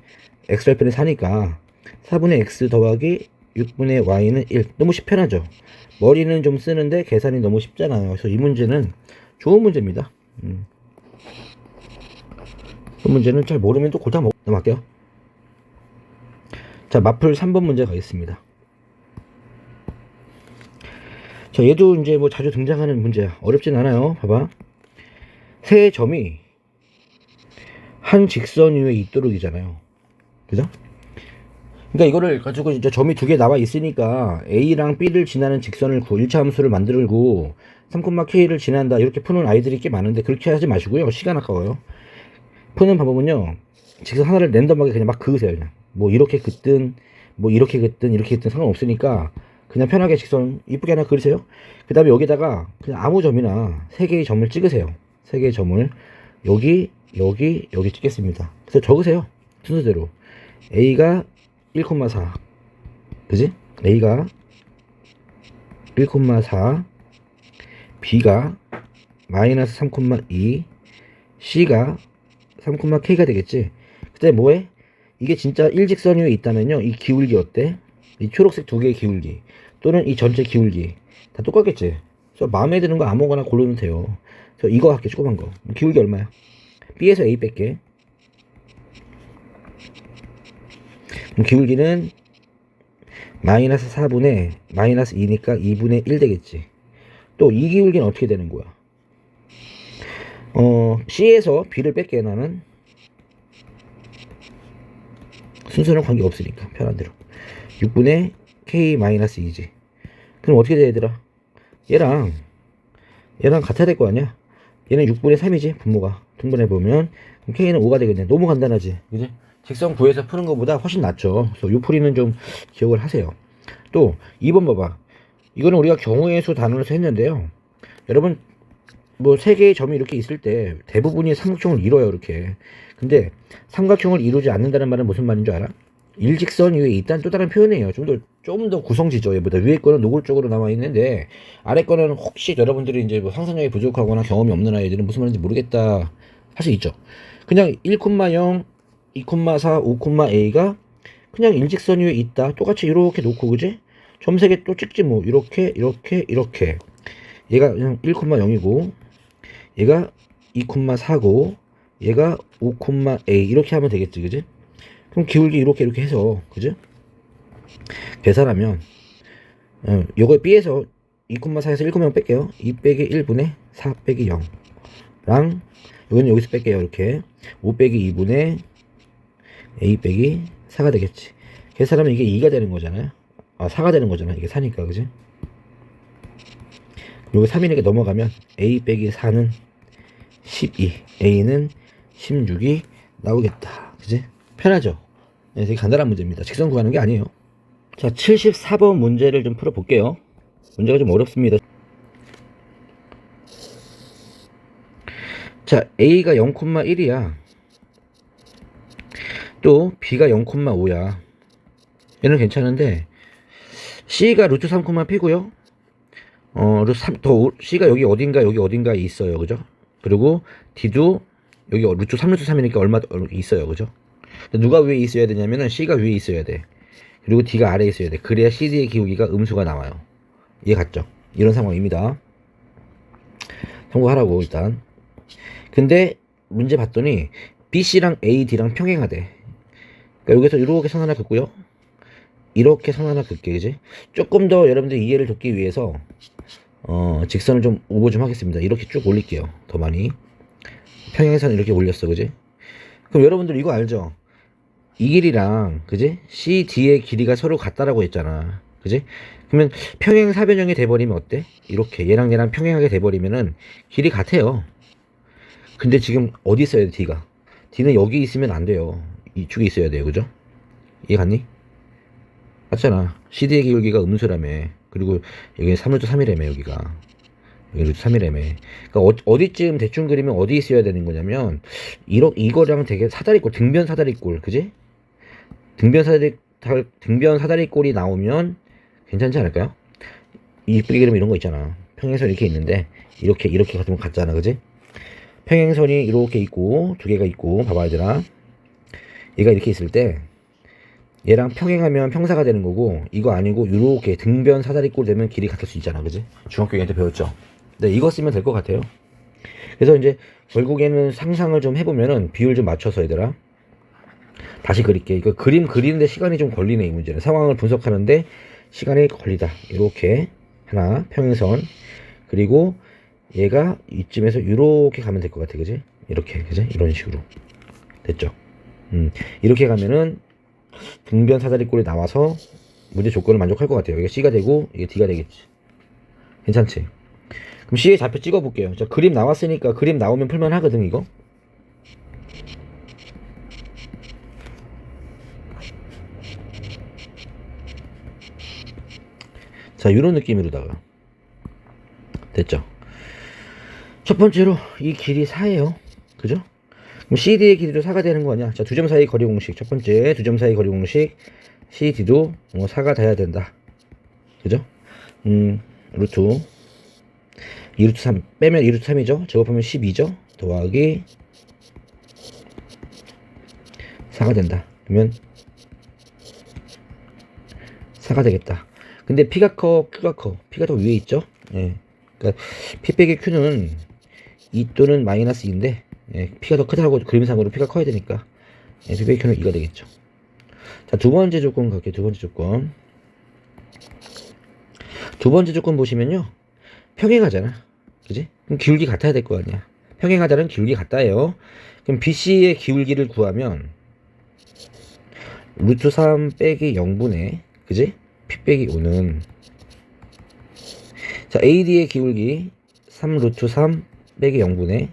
x절편이 4니까 4분의 x 더하기 6분의 y는 1. 너무 편하죠? 머리는 좀 쓰는데 계산이 너무 쉽잖아요. 그래서 이 문제는 좋은 문제입니다. 이 문제는 잘 모르면 또 골탕 넘어갈게요. 자, 마플 3번 문제 가겠습니다. 자, 얘도 이제 뭐 자주 등장하는 문제야. 어렵진 않아요. 봐봐. 세 점이 한 직선 위에 있도록이잖아요. 그죠? 그러니까 이거를 가지고 이제 점이 두 개 나와 있으니까 A랑 B를 지나는 직선을 1차 함수를 만들고 3,K를 지난다. 이렇게 푸는 아이들이 꽤 많은데 그렇게 하지 마시고요. 시간 아까워요. 푸는 방법은요. 직선 하나를 랜덤하게 그냥 막 그으세요. 그냥. 뭐 이렇게 긋든 뭐 이렇게 긋든 이렇게 긋든 상관없으니까 그냥 편하게 직선 이쁘게 하나 그리세요. 그 다음에 여기다가 그냥 아무 점이나 세 개의 점을 찍으세요. 세 개의 점을 여기 찍겠습니다. 그래서 적으세요. 순서대로 A가 1,4 그지? A가 1,4 B가 마이너스 3,2 C가 3,K가 되겠지. 그때 뭐해? 이게 진짜 일직선 위에 있다면요 이 기울기 어때? 이 초록색 두 개의 기울기 또는 이 전체 기울기 다 똑같겠지. 그래서 마음에 드는 거 아무거나 고르면 돼요. 그래서 이거 할게. 조그만 거. 기울기 얼마야? B에서 A 뺄게. 그럼 기울기는 마이너스 4분의 마이너스 2니까 2분의 1 되겠지. 또 이 기울기는 어떻게 되는 거야? C에서 B를 뺄게. 나는 순서는 관계없으니까 편한 대로 6분의 K 마이너스 2지. 그럼 어떻게 돼 얘들아? 얘랑 같아야 될 거 아니야? 얘는 6분의 3이지 분모가. 등분해보면 K는 5가 되겠네. 너무 간단하지 그지? 직선 구해서 푸는 것보다 훨씬 낫죠. 그래서 요 풀이는 좀 기억을 하세요. 또 2번 봐봐. 이거는 우리가 경우의 수 단원에서 했는데요. 여러분 뭐 세 개의 점이 이렇게 있을 때 대부분이 삼각형을 이뤄요. 이렇게. 근데 삼각형을 이루지 않는다는 말은 무슨 말인 줄 알아? 일직선 위에 있다는 또 다른 표현이에요. 좀 더 구성지죠. 얘보다 위에 거는 노골적으로 나와 있는데 아래 거는 혹시 여러분들이 이제 뭐 상상력이 부족하거나 경험이 없는 아이들은 무슨 말인지 모르겠다 할 수 있죠. 그냥 1,0, 2,4, 5,a가 그냥 일직선 위에 있다. 똑같이 이렇게 놓고 그지? 점 세 개 또 찍지 뭐. 이렇게 얘가 그냥 1,0이고 얘가 2,4고 얘가 5,a 이렇게 하면 되겠지 그지? 그럼 기울기 이렇게 해서 그지? 계산하면 요거 B에서 2,4에서 1,0 뺄게요. 2 빼기 1분의 4 빼기 0랑 요거는 여기서 뺄게요. 이렇게 5 빼기 2분의 A 빼기 4가 되겠지. 계산하면 이게 2가 되는 거잖아요. 4가 되는 거잖아. 이게 4니까 그지? 요거 3이니까 넘어가면 A 빼기 4는 12 A는 16이 나오겠다. 그지? 편하죠? 네, 되게 간단한 문제입니다. 직선 구하는 게 아니에요. 자, 74번 문제를 좀 풀어볼게요. 문제가 좀 어렵습니다. 자, A가 0,1이야. 또 B가 0,5야. 얘는 괜찮은데 C가 루트 3,P고요. 루트 3, C가 여기 어딘가에 있어요. 그죠? 그리고 D도 여기 루트 3, 루트 3이니까 얼마 있어요. 그죠? 누가 위에 있어야 되냐면은 C가 위에 있어야 돼. 그리고 D가 아래에 있어야 돼. 그래야 CD의 기울기가 음수가 나와요. 이해 갔죠? 이런 상황입니다. 참고하라고 일단. 근데 문제 봤더니 BC랑 AD랑 평행하대. 그러니까 여기서 이렇게 선 하나 긋고요. 이렇게 선 하나 긋게 그지? 조금 더 여러분들 이해를 돕기 위해서 직선을 좀 오버 좀 하겠습니다. 이렇게 쭉 올릴게요. 더 많이. 평행선 이렇게 올렸어. 그지? 그럼 여러분들 이거 알죠? 이 길이랑 그지? CD의 길이가 서로 같다라고 했잖아. 그지? 그러면 평행 사변형이 돼버리면 어때? 이렇게 얘랑 평행하게 돼버리면은 길이 같아요. 근데 지금 어디 있어야 돼? D가 D는 여기 있으면 안 돼요. 이쪽에 있어야 돼요. 그죠? 이해 갔니? 맞잖아. CD의 기울기가 음수라며. 그리고 여기는 3루트 3이라며. 여기가 루트 3이라며. 그러니까 어디쯤 대충 그리면 어디 있어야 되는 거냐면 이거랑 되게 사다리꼴, 등변 사다리꼴, 그지? 등변 사다리꼴이 나오면 괜찮지 않을까요? 이쁘게 그리면 이런 거 있잖아. 평행선 이렇게 있는데 이렇게 같으면 같잖아, 그지? 평행선이 이렇게 있고 두 개가 있고, 봐봐 얘들아. 얘가 이렇게 있을 때 얘랑 평행하면 평사가 되는 거고, 이거 아니고 이렇게 등변 사다리꼴 되면 길이 같을 수 있잖아, 그지? 중학교 얘한테 배웠죠. 근데 이거 쓰면 될 것 같아요. 그래서 이제 결국에는 상상을 좀 해보면은 비율 좀 맞춰서 얘들아 다시 그릴게. 이거 그림 그리는데 시간이 좀 걸리네. 이 문제는 상황을 분석하는데 시간이 걸리다. 이렇게 하나 평행선, 그리고 얘가 이쯤에서 이렇게 가면 될 것 같아, 그지? 이렇게, 그지? 이런 식으로 됐죠? 이렇게 가면은 등변 사다리꼴이 나와서 문제 조건을 만족할 것 같아요. 이게 C가 되고 이게 D가 되겠지. 괜찮지? 그럼 C에 좌표 찍어 볼게요. 자, 그림 나왔으니까 그림 나오면 풀만 하거든, 이거. 자, 이런 느낌으로다가 됐죠? 첫 번째로 이 길이 4예요. 그죠? 그럼 CD의 길이도 4가 되는 거 아니야? 자, 두 점 사이 거리 공식. 첫 번째, 두 점 사이 거리 공식. CD도 4가 돼야 된다. 그죠? 루트 2루트 3 빼면 2루트 3이죠? 제곱하면 12죠? 더하기 4가 된다. 그러면 4가 되겠다. 근데 P가 커, Q가 커. P가 더 위에 있죠? 예. 그러니까 P 빼기 Q는 2 또는 마이너스 2인데, 예, P가 더 크다고 그림상으로 P가 커야 되니까, 예, P 빼기 Q는 2가 되겠죠. 자, 두 번째 조건 갈게요. 두 번째 조건. 두 번째 조건 보시면요, 평행하잖아. 그지? 그럼 기울기 같아야 될 거 아니야. 평행하다는 기울기 같다예요. 그럼 BC의 기울기를 구하면 루트 3 빼기 0분의, 그지? P 빼기 5는, 자, AD의 기울기 3 루트 3 빼기 0분의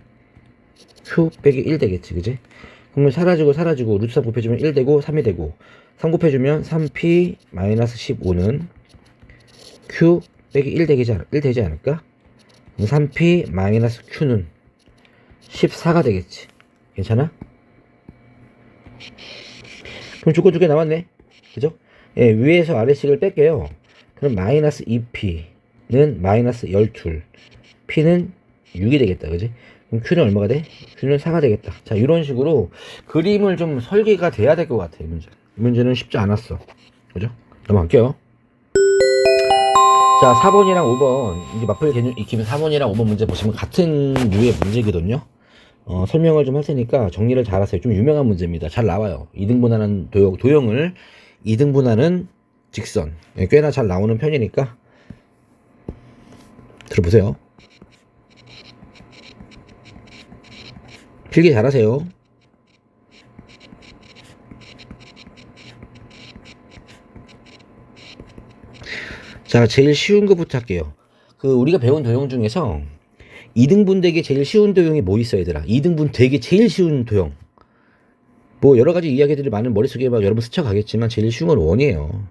Q 빼기 1 되겠지, 그지? 그러면 사라지고 루트 3 곱해주면 1 되고 3이 되고, 3 곱해주면 3P 마이너스 15는 Q 빼기 1 되지 않을까? 3P 마이너스 Q는 14가 되겠지. 괜찮아? 그럼 조건 두 개 나왔네. 그죠? 예, 위에서 아래식을 뺄게요. 그럼 마이너스 2P는 마이너스 12, P는 6이 되겠다. 그지? 그럼 Q는 얼마가 돼? Q는 4가 되겠다. 자, 이런 식으로 그림을 좀 설계가 돼야 될 것 같아. 이 문제는 쉽지 않았어. 그죠? 넘어갈게요. 자, 4번이랑 5번, 이제 마플 개념 익히면 4번이랑 5번 문제 보시면 같은 류의 문제거든요. 설명을 좀 할 테니까 정리를 잘 하세요. 좀 유명한 문제입니다. 잘 나와요. 2등분하는 도형을 2등분하는 직선. 예, 꽤나 잘 나오는 편이니까 들어보세요. 필기 잘 하세요. 자, 제일 쉬운 것부터 할게요. 우리가 배운 도형 중에서 2등분 되기 제일 쉬운 도형이 뭐 있어, 얘들아? 2등분 되기 제일 쉬운 도형. 뭐, 여러 가지 이야기들이 많은 머릿속에 막 여러분 스쳐가겠지만, 제일 쉬운 건 원이에요.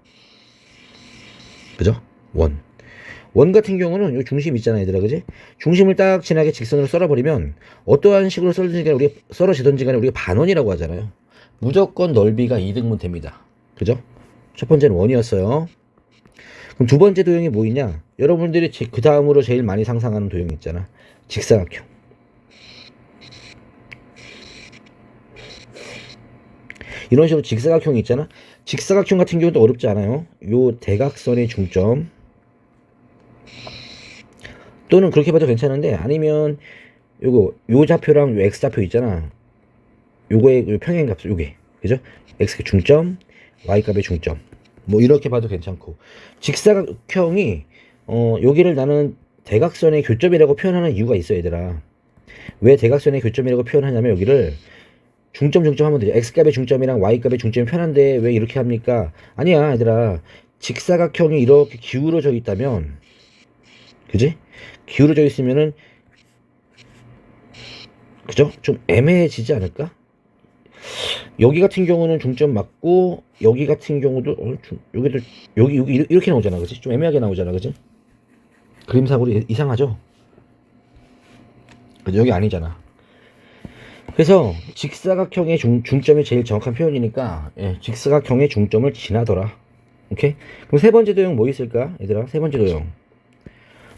그죠? 원. 원 같은 경우는 요 중심 있잖아, 얘들아, 그지? 중심을 딱 지나게 직선으로 썰어버리면, 어떠한 식으로 썰어지든지 간에 우리가 반원이라고 하잖아요. 무조건 넓이가 2등분 됩니다. 그죠? 첫 번째는 원이었어요. 그럼 두 번째 도형이 뭐 있냐? 여러분들이 그 다음으로 제일 많이 상상하는 도형 있잖아. 직사각형. 이런 식으로 직사각형이 있잖아. 직사각형 같은 경우도 어렵지 않아요. 요 대각선의 중점, 또는 그렇게 봐도 괜찮은데, 아니면 요 좌표랑 요 x좌표 있잖아. 요거의 요 평행값, 요게, 그죠? x의 중점, y값의 중점, 뭐 이렇게 봐도 괜찮고, 직사각형이 여기를 나는 대각선의 교점이라고 표현하는 이유가 있어, 얘들아. 왜 대각선의 교점이라고 표현하냐면, 여기를 중점 하면 되죠. x값의 중점이랑 y값의 중점이 편한데 왜 이렇게 합니까? 아니야, 얘들아. 직사각형이 이렇게 기울어져 있다면, 그지? 기울어져 있으면은, 그죠? 좀 애매해지지 않을까? 여기 같은 경우는 중점 맞고, 여기 같은 경우도 여기 이렇게 나오잖아, 그지? 좀 애매하게 나오잖아, 그지? 그림상으로 이상하죠? 그죠? 여기 아니잖아. 그래서 직사각형의 중점이 제일 정확한 표현이니까 예, 직사각형의 중점을 지나더라. 오케이? 그럼 세 번째 도형 뭐 있을까? 얘들아, 세 번째 도형.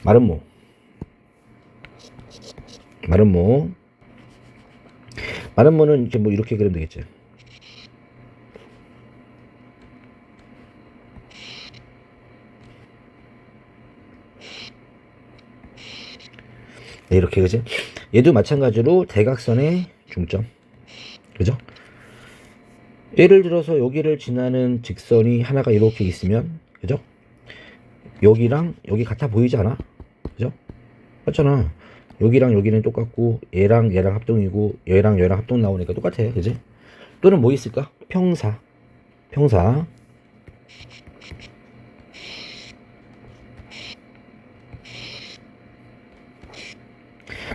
마름모. 마름모. 마름모는 이제 뭐 이렇게 그리면 되겠지. 네, 이렇게, 그지? 얘도 마찬가지로 대각선의 중점. 그죠? 예를 들어서 여기를 지나는 직선이 하나가 이렇게 있으면, 그죠? 여기랑 여기 같아 보이지 않아? 그죠? 맞잖아. 여기랑 여기는 똑같고, 얘랑 얘랑 합동이고, 얘랑 얘랑 합동 나오니까 똑같아. 그지? 또는 뭐 있을까? 평사. 평사.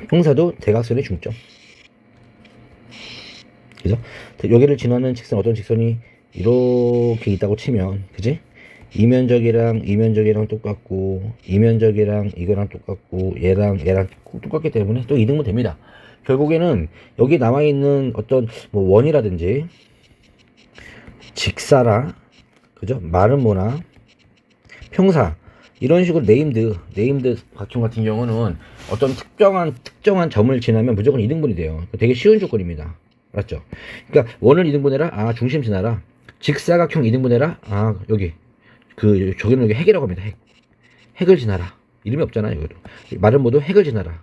평사도 대각선의 중점. 그죠? 여기를 지나는 직선, 어떤 직선이 이렇게 있다고 치면, 그지? 이면적이랑 이면적이랑 똑같고, 이면적이랑 이거랑 똑같고, 얘랑 얘랑 똑같기 때문에 또 이등분 됩니다. 결국에는 여기 남아있는 어떤 뭐 원이라든지 직사라, 그죠? 마름모나 평사, 이런 식으로 네임드 각형 같은 경우는 어떤 특정한 점을 지나면 무조건 이등분이 돼요. 되게 쉬운 조건입니다. 알았죠? 그러니까 원을 이등분해라. 아, 중심 지나라. 직사각형 이등분해라. 아, 여기 저기는 여기 핵이라고 합니다. 핵을 지나라. 이름이 없잖아요. 이거도. 마름모도 핵을 지나라.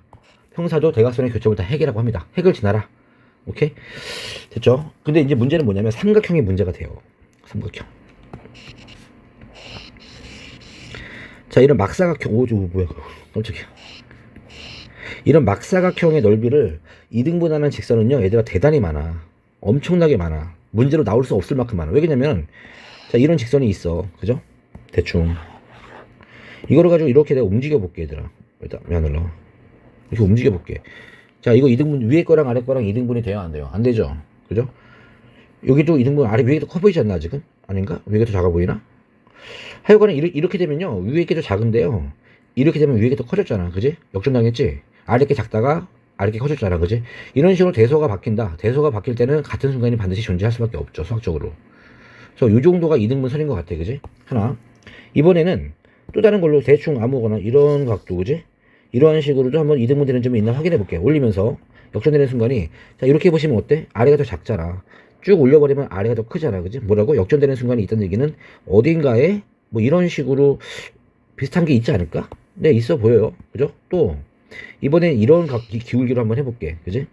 평사도 대각선의 교점을 다 핵이라고 합니다. 핵을 지나라. 오케이? 됐죠? 근데 이제 문제는 뭐냐면 삼각형이 문제가 돼요. 삼각형. 자, 이런 막사각형, 오, 저 뭐야, 깜짝이야. 이런 막사각형의 넓이를 이등분하는 직선은요, 얘들아 대단히 많아. 엄청나게 많아. 문제로 나올 수 없을 만큼 많아. 왜냐면, 자, 이런 직선이 있어. 그죠? 대충. 이거를 가지고 이렇게 내가 움직여 볼게, 얘들아. 일단, 미안해라. 이렇게 움직여 볼게. 자, 이거 이등분, 위에 거랑 아래 거랑 이등분이 돼요, 안 돼요? 안 되죠? 그죠? 여기도 이등분, 아래 위에 더 커 보이지 않나, 지금? 아닌가? 위에 더 작아 보이나? 하여간에 이렇게 되면요, 위에 게 더 작은데요, 이렇게 되면 위에 게 더 커졌잖아. 그지? 역전당했지? 아래 게 작다가 아래 게 커졌잖아. 그지? 이런 식으로 대소가 바뀐다. 대소가 바뀔 때는 같은 순간이 반드시 존재할 수밖에 없죠, 수학적으로. 그래서 이 정도가 이등분 선인 것 같아. 그지? 하나. 이번에는 또 다른 걸로 대충 아무거나 이런 각도, 그지? 이러한 식으로도 한번 이등분 되는 점이 있나 확인해 볼게. 올리면서 역전되는 순간이, 자, 이렇게 보시면 어때? 아래가 더 작잖아. 쭉 올려버리면 아래가 더 크잖아. 그지? 뭐라고? 역전되는 순간이 있다는 얘기는 어딘가에 뭐 이런 식으로 비슷한 게 있지 않을까? 네, 있어 보여요. 그죠? 또 이번엔 이런 기울기로 한번 해볼게. 그지?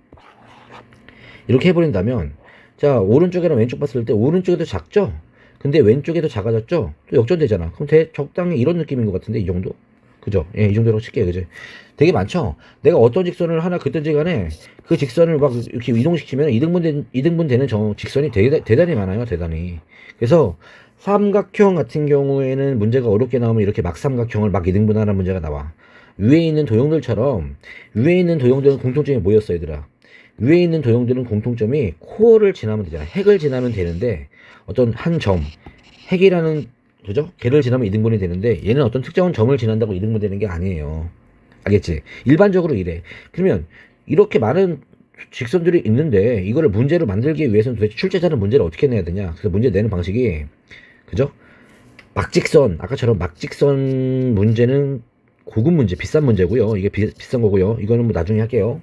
이렇게 해버린다면, 자, 오른쪽이랑 왼쪽 봤을 때 오른쪽이 더 작죠? 근데 왼쪽이 더 작아졌죠? 또 역전되잖아. 그럼 적당히 이런 느낌인 것 같은데, 이 정도? 그죠? 예, 이 정도로 칠게요. 그지? 되게 많죠? 내가 어떤 직선을 하나 긋든지 간에 그 직선을 막 이렇게 이동시키면 이등분 되는 직선이 대단히 많아요. 대단히. 그래서 삼각형 같은 경우에는 문제가 어렵게 나오면 이렇게 막삼각형을 막 이등분하는 문제가 나와. 위에 있는 도형들처럼, 위에 있는 도형들은 공통점이 뭐였어, 얘들아? 위에 있는 도형들은 공통점이 코어를 지나면 되잖아. 핵을 지나면 되는데, 어떤 한 점, 핵이라는, 그죠? 걔를 지나면 이등분이 되는데, 얘는 어떤 특정한 점을 지난다고 이등분 되는 게 아니에요. 알겠지? 일반적으로 이래. 그러면 이렇게 많은 직선들이 있는데 이거를 문제로 만들기 위해서는 도대체 출제자는 문제를 어떻게 내야 되냐? 그래서 문제 내는 방식이, 그죠? 막직선, 아까처럼 막직선 문제는 고급 문제, 비싼 문제고요. 이게 비싼 거고요. 이거는 뭐 나중에 할게요.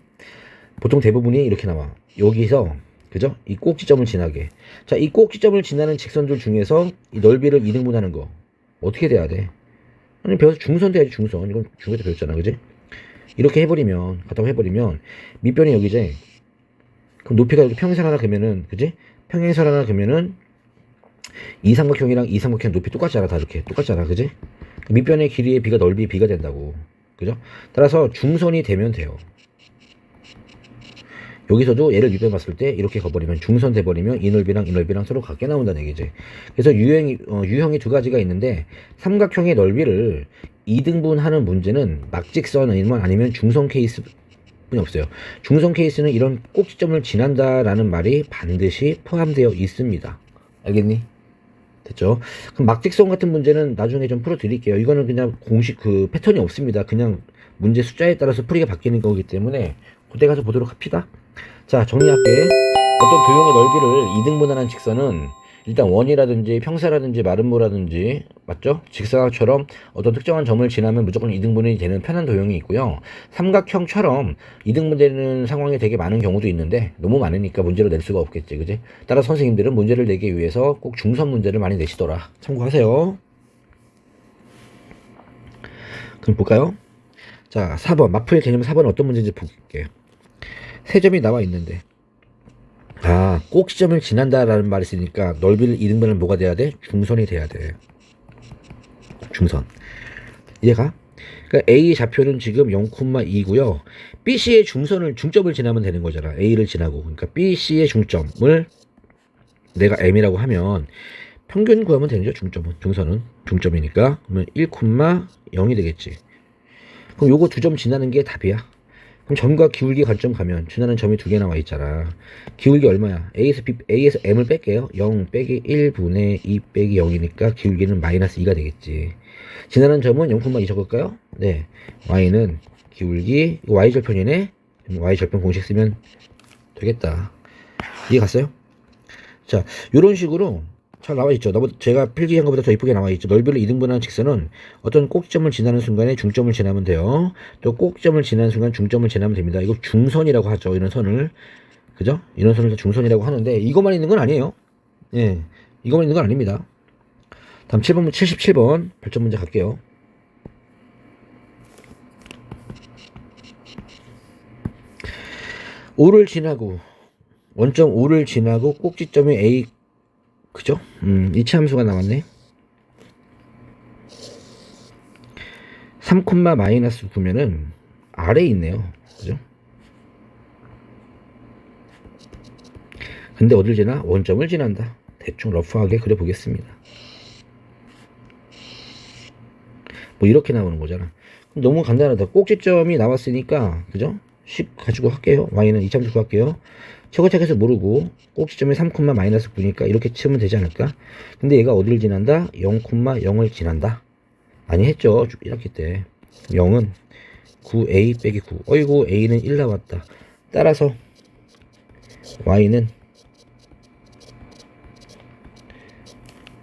보통 대부분이 이렇게 나와. 여기서, 그죠? 이 꼭지점을 지나게. 자, 이 꼭지점을 지나는 직선들 중에서 이 넓이를 이등분하는 거 어떻게 돼야 돼? 아니, 배워서 중선 돼야지. 중선. 이건 중에서 배웠잖아. 그지? 이렇게 해버리면, 갖다가 해버리면 밑변이 여기지. 그럼 높이가 이렇게 평행선 하나 그러면은, 그지? 평행선 하나 그러면은 이삼각형이랑 이삼각형 높이 똑같잖아. 다 이렇게 똑같잖아. 그지? 밑변의 길이의 비가 넓이의 비가 된다고. 그죠? 따라서 중선이 되면 돼요. 여기서도 얘를 밑변 봤을 때 이렇게 가버리면 중선 돼버리면 이 넓이랑 서로 같게 나온다는 얘기지. 그래서 유형이 두 가지가 있는데, 삼각형의 넓이를 이등분하는 문제는 막직선 아니면 중선 케이스 뿐이 없어요. 중선 케이스는 이런 꼭지점을 지난다라는 말이 반드시 포함되어 있습니다. 알겠니? 됐죠? 그럼 막직선 같은 문제는 나중에 좀 풀어드릴게요. 이거는 그냥 공식 패턴이 없습니다. 그냥 문제 숫자에 따라서 풀이가 바뀌는 거기 때문에 그때 가서 보도록 합시다. 자, 정리할게. 어떤 도형의 넓이를 이등분하는 직선은 일단 원이라든지 평사라든지 마름모라든지 맞죠? 직사각처럼 어떤 특정한 점을 지나면 무조건 이등분이 되는 편한 도형이 있고요. 삼각형처럼 이등분되는 상황이 되게 많은 경우도 있는데 너무 많으니까 문제로 낼 수가 없겠지, 그지? 따라 선생님들은 문제를 내기 위해서 꼭 중선 문제를 많이 내시더라. 참고하세요. 그럼 볼까요? 자, 4번 마프의 개념 4번은 어떤 문제인지 볼게요. 세 점이 나와 있는데 꼭 지점을 지난다라는 말이 있으니까 넓이를 이등분하면 뭐가 돼야 돼? 중선이 돼야 돼. 중선. 이해가? 그러니까 A 좌표는 지금 0,2고요. BC의 중점을 지나면 되는 거잖아. A를 지나고. 그러니까 BC의 중점을 내가 M이라고 하면 평균 구하면 되죠. 중선은 중점이니까. 그러면 1,0이 되겠지. 그럼 요거 두 점 지나는 게 답이야. 그럼 점과 기울기 관점 가면 지나는 점이 두 개 나와 있잖아. 기울기 얼마야? A에서 M을 뺄게요. 0 빼기 1분의 2 빼기 0이니까 기울기는 마이너스 2가 되겠지. 지나는 점은 0,2 적을까요? 네. Y는 기울기, 이거 Y절편이네? Y절편 공식 쓰면 되겠다. 이해 갔어요? 자, 요런 식으로 잘 나와 있죠. 제가 필기한 것보다 더 이쁘게 나와 있죠. 넓이를 이등분하는 직선은 어떤 꼭지점을 지나는 순간에 중점을 지나면 돼요. 또 꼭지점을 지나는 순간 중점을 지나면 됩니다. 이거 중선이라고 하죠. 이런 선을. 그죠? 이런 선을 중선이라고 하는데 이것만 있는 건 아니에요. 예. 이것만 있는 건 아닙니다. 다음 77번 별점 문제 갈게요. 원점 5를 지나고 꼭지점이 A, 그죠? 이치 함수가 나왔네. 3, 마이너스 9면은 아래에 있네요. 그죠? 근데 어딜 지나? 원점을 지난다. 대충 러프하게 그려보겠습니다. 뭐 이렇게 나오는 거잖아. 너무 간단하다. 꼭지점이 나왔으니까, 그죠? 10 가지고 할게요. Y는 이치함수 구할게요. 최고착에서 모르고 꼭지점이 3, 마이너스 9니까 이렇게 치우면 되지 않을까? 근데 얘가 어디를 지난다? 0,0을 지난다. 많이 했죠. 1학기 때. 0은 9A 빼기 9. 어이구, A는 1 나왔다. 따라서 Y는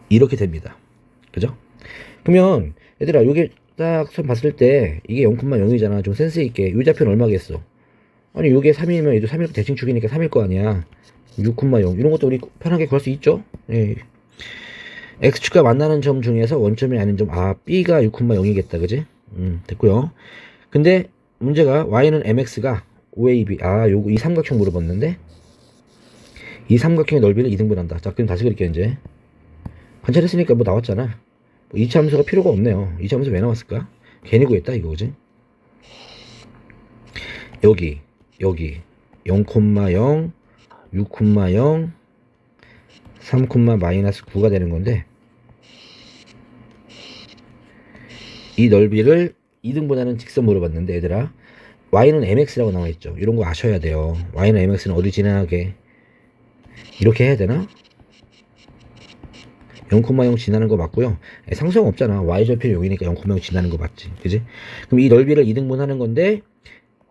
이렇게 됩니다. 그죠? 그러면 얘들아, 요게 딱 선 봤을 때 이게 0,0이잖아. 좀 센스 있게. 요 좌표는 얼마겠어? 아니, 요게 3이면 얘도 3일 대칭축이니까 3일 거 아니야. 6,0 이런 것도 우리 편하게 구할 수 있죠. 예. X축과 만나는 점 중에서 원점이 아닌 점, B가 6,0이겠다. 그지? 됐고요. 근데 문제가 Y는 MX가 5AB, 요거 이 삼각형 물어봤는데 이 삼각형의 넓이를 이등분한다. 자, 그럼 다시 그릴게요. 이제 관찰했으니까 뭐 나왔잖아. 뭐 이차 함수가 필요가 없네요. 이차 함수 왜 나왔을까? 괜히 구했다 이거. 그지? 여기 0,0 6,0 3, 마이너스 9가 되는 건데 이 넓이를 이등분하는 직선 물어봤는데 얘들아, Y는 MX라고 나와있죠. 이런 거 아셔야 돼요. Y는 MX는 어디 지나게 이렇게 해야 되나? 0,0 지나는 거 맞고요. 상수형 없잖아. Y절편 용이니까 0,0 지나는 거 맞지. 그지? 그럼 이 넓이를 이등분하는 건데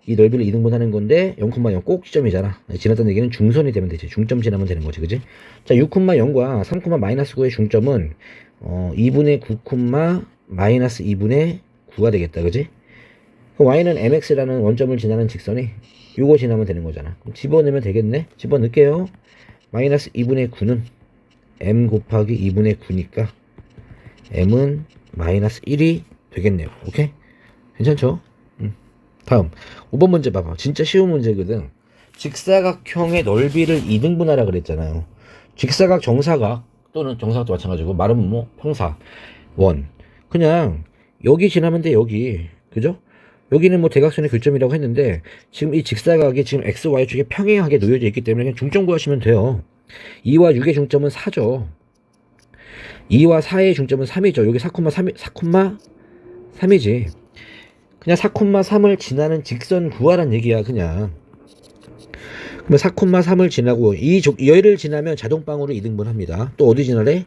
0,0 꼭지점이잖아. 지났다는 얘기는 중선이 되면 되지. 중점 지나면 되는 거지. 그지? 자, 6,0과 3, 마이너스 9의 중점은 2분의 9, 마이너스 2분의 9가 되겠다. 그지? Y는 MX라는 원점을 지나는 직선이 요거 지나면 되는 거잖아. 그럼 집어넣으면 되겠네? 집어넣을게요. 마이너스 2분의 9는 M 곱하기 2분의 9니까 M은 마이너스 1이 되겠네요. 오케이? 괜찮죠? 다음 5번 문제 봐봐. 진짜 쉬운 문제거든. 직사각형의 넓이를 이등분하라 그랬잖아요. 직사각, 정사각 또는 정사각도 마찬가지고 말은 뭐 평사, 원. 그냥 여기 지나면 돼. 여기. 그죠? 여기는 뭐 대각선의 교점이라고 했는데 지금 이 직사각이 지금 x, y 축에 평행하게 놓여져 있기 때문에 그냥 중점 구하시면 돼요. 2와 6의 중점은 4죠. 2와 4의 중점은 3이죠. 여기 4,3이지. 그냥 4,3을 지나는 직선 구하란 얘기야. 그냥. 그러면 4,3을 지나고 얘를 지나면 자동방으로 이등분합니다. 또 어디 지나래?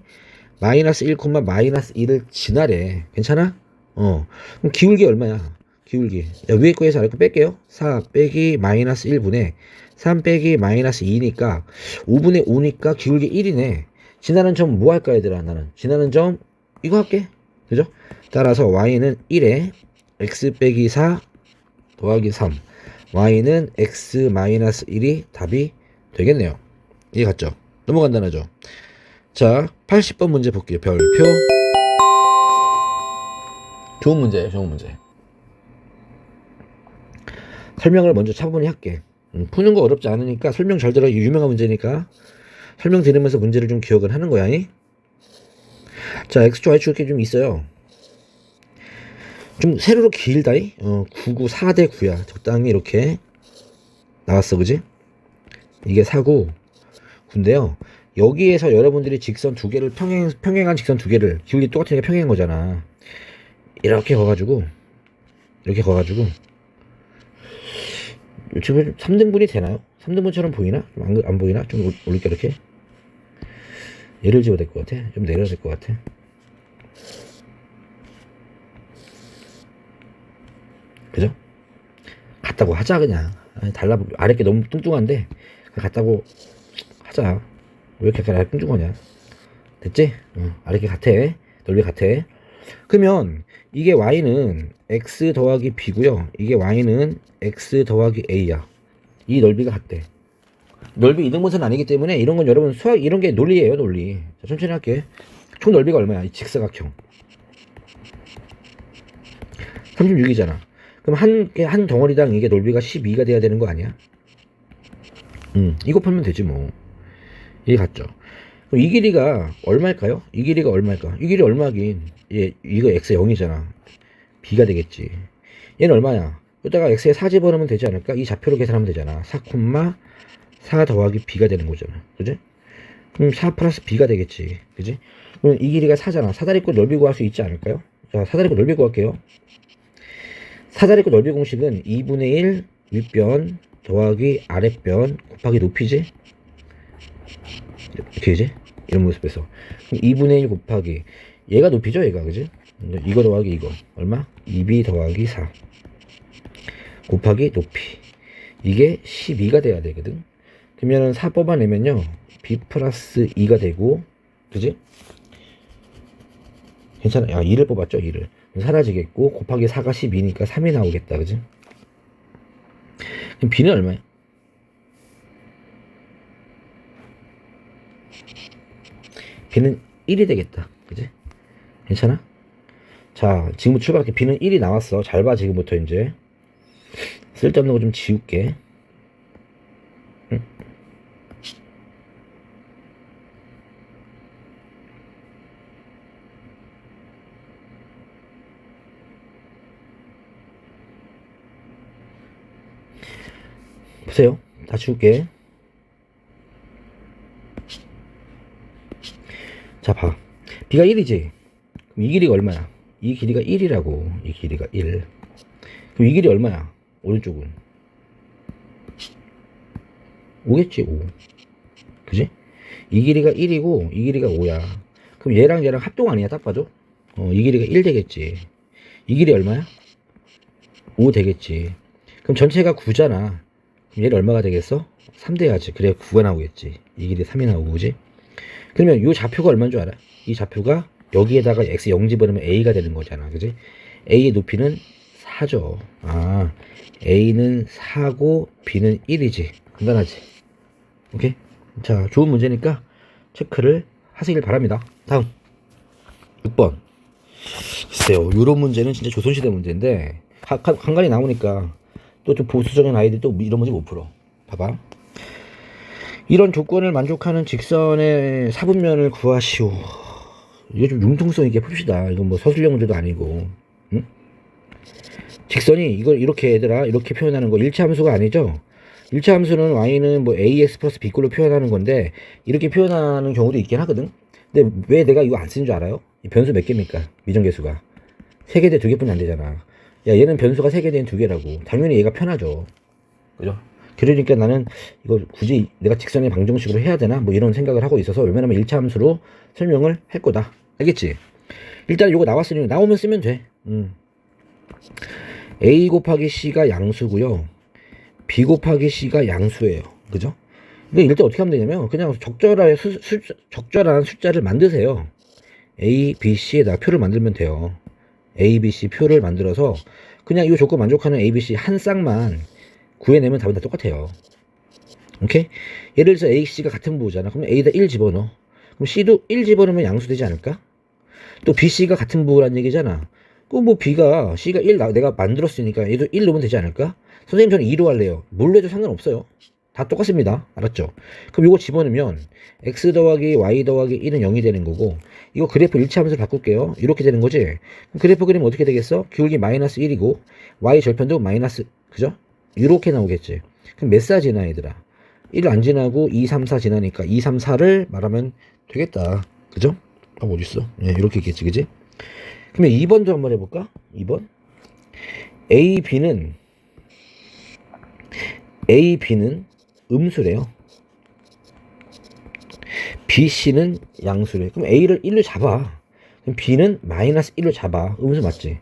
마이너스 1, 마이너스 2를 지나래. 괜찮아? 그럼 기울기 얼마야? 기울기. 자, 위에 거에서 아래 거 뺄게요. 4 빼기 마이너스 1분의 3 빼기 마이너스 2니까 5분의 5니까 기울기 1이네. 지나는 점 뭐 할까 얘들아? 나는 지나는 점 이거 할게. 그죠? 따라서 y는 1에 x 빼기 4 더하기 3 y는 x 마이너스 1이 답이 되겠네요. 이해 갔죠? 너무 간단하죠? 자, 80번 문제 볼게요. 별표. 좋은 문제예요. 좋은 문제. 설명을 먼저 차분히 할게. 푸는 거 어렵지 않으니까 설명 잘 들어. 유명한 문제니까 설명 들으면서 문제를 좀 기억을 하는 거야. 자, x축 y축 이렇게 좀 있어요. 좀 세로로 길다. 9, 9, 4대 9야. 적당히 이렇게 나왔어. 그지? 이게 4고 9인데요. 여기에서 여러분들이 직선 두 개를 평행한 직선 두 개를 기울기 똑같으니까 평행한 거잖아. 이렇게 거가지고 지금 3등분이 되나요? 3등분처럼 보이나? 좀 안 보이나? 좀 올릴게. 이렇게 얘를 지어야 될 것 같아. 좀 내려야 될 것 같아. 그죠? 같다고 하자. 그냥 아래 게 너무 뚱뚱한데 같다고 하자. 왜 이렇게 아래 뚱뚱하냐? 됐지? 아래 게 같아. 넓이 같아. 그러면 이게 y는 x 더하기 b고요. 이게 y는 x 더하기 a야. 이 넓이가 같대. 넓이 이등분선 아니기 때문에 이런 건 여러분 수학 이런 게 논리예요. 논리. 자, 천천히 할게. 총 넓이가 얼마야? 이 직사각형 36이잖아. 그럼 한 덩어리당 이게 넓이가 12가 돼야 되는 거 아니야? 이거 풀면 되지 뭐. 이게 같죠? 그럼 이 길이가 얼마일까요? 이 길이가 얼마일까? 이 길이 얼마긴? 이거 x 0이잖아. b가 되겠지. 얘는 얼마야? 여기다가 x에 4 집어넣으면 되지 않을까? 이 좌표로 계산하면 되잖아. 4, 더하기 b가 되는 거잖아. 그지? 그럼 4 플러스 b가 되겠지. 그지? 그럼 이 길이가 4잖아. 사다리꼴 넓이 구할 수 있지 않을까요? 자, 사다리꼴 넓이 구할게요. 사다리꼴 넓이 공식은 2분의 1 윗변 더하기 아랫변 곱하기 높이지? 이렇게지? 이런 모습에서 2분의 1 곱하기 얘가 높이죠 얘가. 그지? 이거 더하기 이거 얼마? 2b 더하기 4 곱하기 높이 이게 12가 돼야 되거든. 그러면은 4 뽑아내면요 b 플러스 2가 되고 그지? 괜찮아. 2를 뽑았죠. 2를 사라지겠고 곱하기 4가 12니까 3이 나오겠다. 그지? 그럼 b는 얼마야? b는 1이 되겠다. 그지? 괜찮아? 자, 지금부터 출발할게. b는 1이 나왔어. 잘 봐. 지금부터 이제 쓸데없는 거 좀 지울게. 보세요. 다 지울게. 자, 봐. b가 1이지. 그럼 이 길이가 얼마야? 이 길이가 1이라고. 이 길이가 1. 그럼 이 길이 얼마야? 오른쪽은 5겠지. 5. 그지? 이 길이가 1이고 이 길이가 5야. 그럼 얘랑 합동 아니야? 딱 봐도. 이 길이가 1 되겠지. 이 길이 얼마야? 5 되겠지. 그럼 전체가 9잖아. 그럼 얘를 얼마가 되겠어? 3 돼야지. 그래야 9가 나오겠지. 이 길이 3이 나오고. 그지? 그러면 이 좌표가 얼마인 줄 알아? 이 좌표가 여기에다가 x 0 집어넣으면 a가 되는 거잖아. 그지? a의 높이는 4죠. 아, a는 4고 b는 1이지. 간단하지? 오케이? 자, 좋은 문제니까 체크를 하시길 바랍니다. 다음 6번. 글쎄요, 요런 문제는 진짜 조선시대 문제인데 간간히 나오니까 또 좀 보수적인 아이들 또 이런 문제 못 풀어. 봐봐. 이런 조건을 만족하는 직선의 사분면을 구하시오. 이거 좀 융통성 있게 풉시다. 이건 뭐 서술형 문제도 아니고. 응? 직선이 이걸 이렇게 얘들아 이렇게 표현하는 거 일치함수가 아니죠. 일치함수는 y는 뭐 ax 플러스 b꼴로 표현하는 건데 이렇게 표현하는 경우도 있긴 하거든. 근데 왜 내가 이거 안 쓰는 줄 알아요? 이 변수 몇 개입니까? 미정계수가 3개 대 2개뿐이 안 되잖아. 야, 얘는 변수가 3개 대 2개라고. 당연히 얘가 편하죠. 그죠? 그러니까 나는 이거 굳이 내가 직선의 방정식으로 해야 되나? 뭐 이런 생각을 하고 있어서 웬만하면 일차함수로 설명을 할 거다. 알겠지? 일단 이거 나왔으니 나오면 쓰면 돼. A 곱하기 C가 양수고요. B 곱하기 C가 양수예요. 그죠? 근데 이럴 때 어떻게 하면 되냐면 그냥 적절한 숫자를 만드세요. A, B, C에다 표를 만들면 돼요. A, B, C 표를 만들어서 그냥 이 조건 만족하는 A, B, C 한 쌍만 구해내면 답은 다 똑같아요. 오케이? 예를 들어서 A, C가 같은 부호잖아. 그럼 A에다 1 집어넣어. 그럼 C도 1 집어넣으면 양수되지 않을까? 또 B, C가 같은 부호란 얘기잖아. 그럼 뭐 B가 C가 1 내가 만들었으니까 얘도 1 넣으면 되지 않을까? 선생님 저는 2로 할래요. 뭘로 해도 상관없어요. 다 똑같습니다. 알았죠? 그럼 이거 집어넣으면 x 더하기 y 더하기 1은 0이 되는 거고, 이거 그래프 일치하면서 바꿀게요. 이렇게 되는 거지. 그럼 그래프 그리면 어떻게 되겠어? 기울기 마이너스 1이고 y 절편도 마이너스, 그죠? 이렇게 나오겠지. 그럼 몇 사 지나 얘들아? 1 안 지나고 2, 3, 4 지나니까 2, 3, 4를 말하면 되겠다. 그죠? 어딨어? 예, 이렇게 있겠지, 그지? 그러면 2번도 한번 해볼까? 2번. A, B는 음수래요. B, C는 양수래. 그럼 A를 1로 잡아. 그럼 B는 마이너스 1로 잡아. 음수 맞지?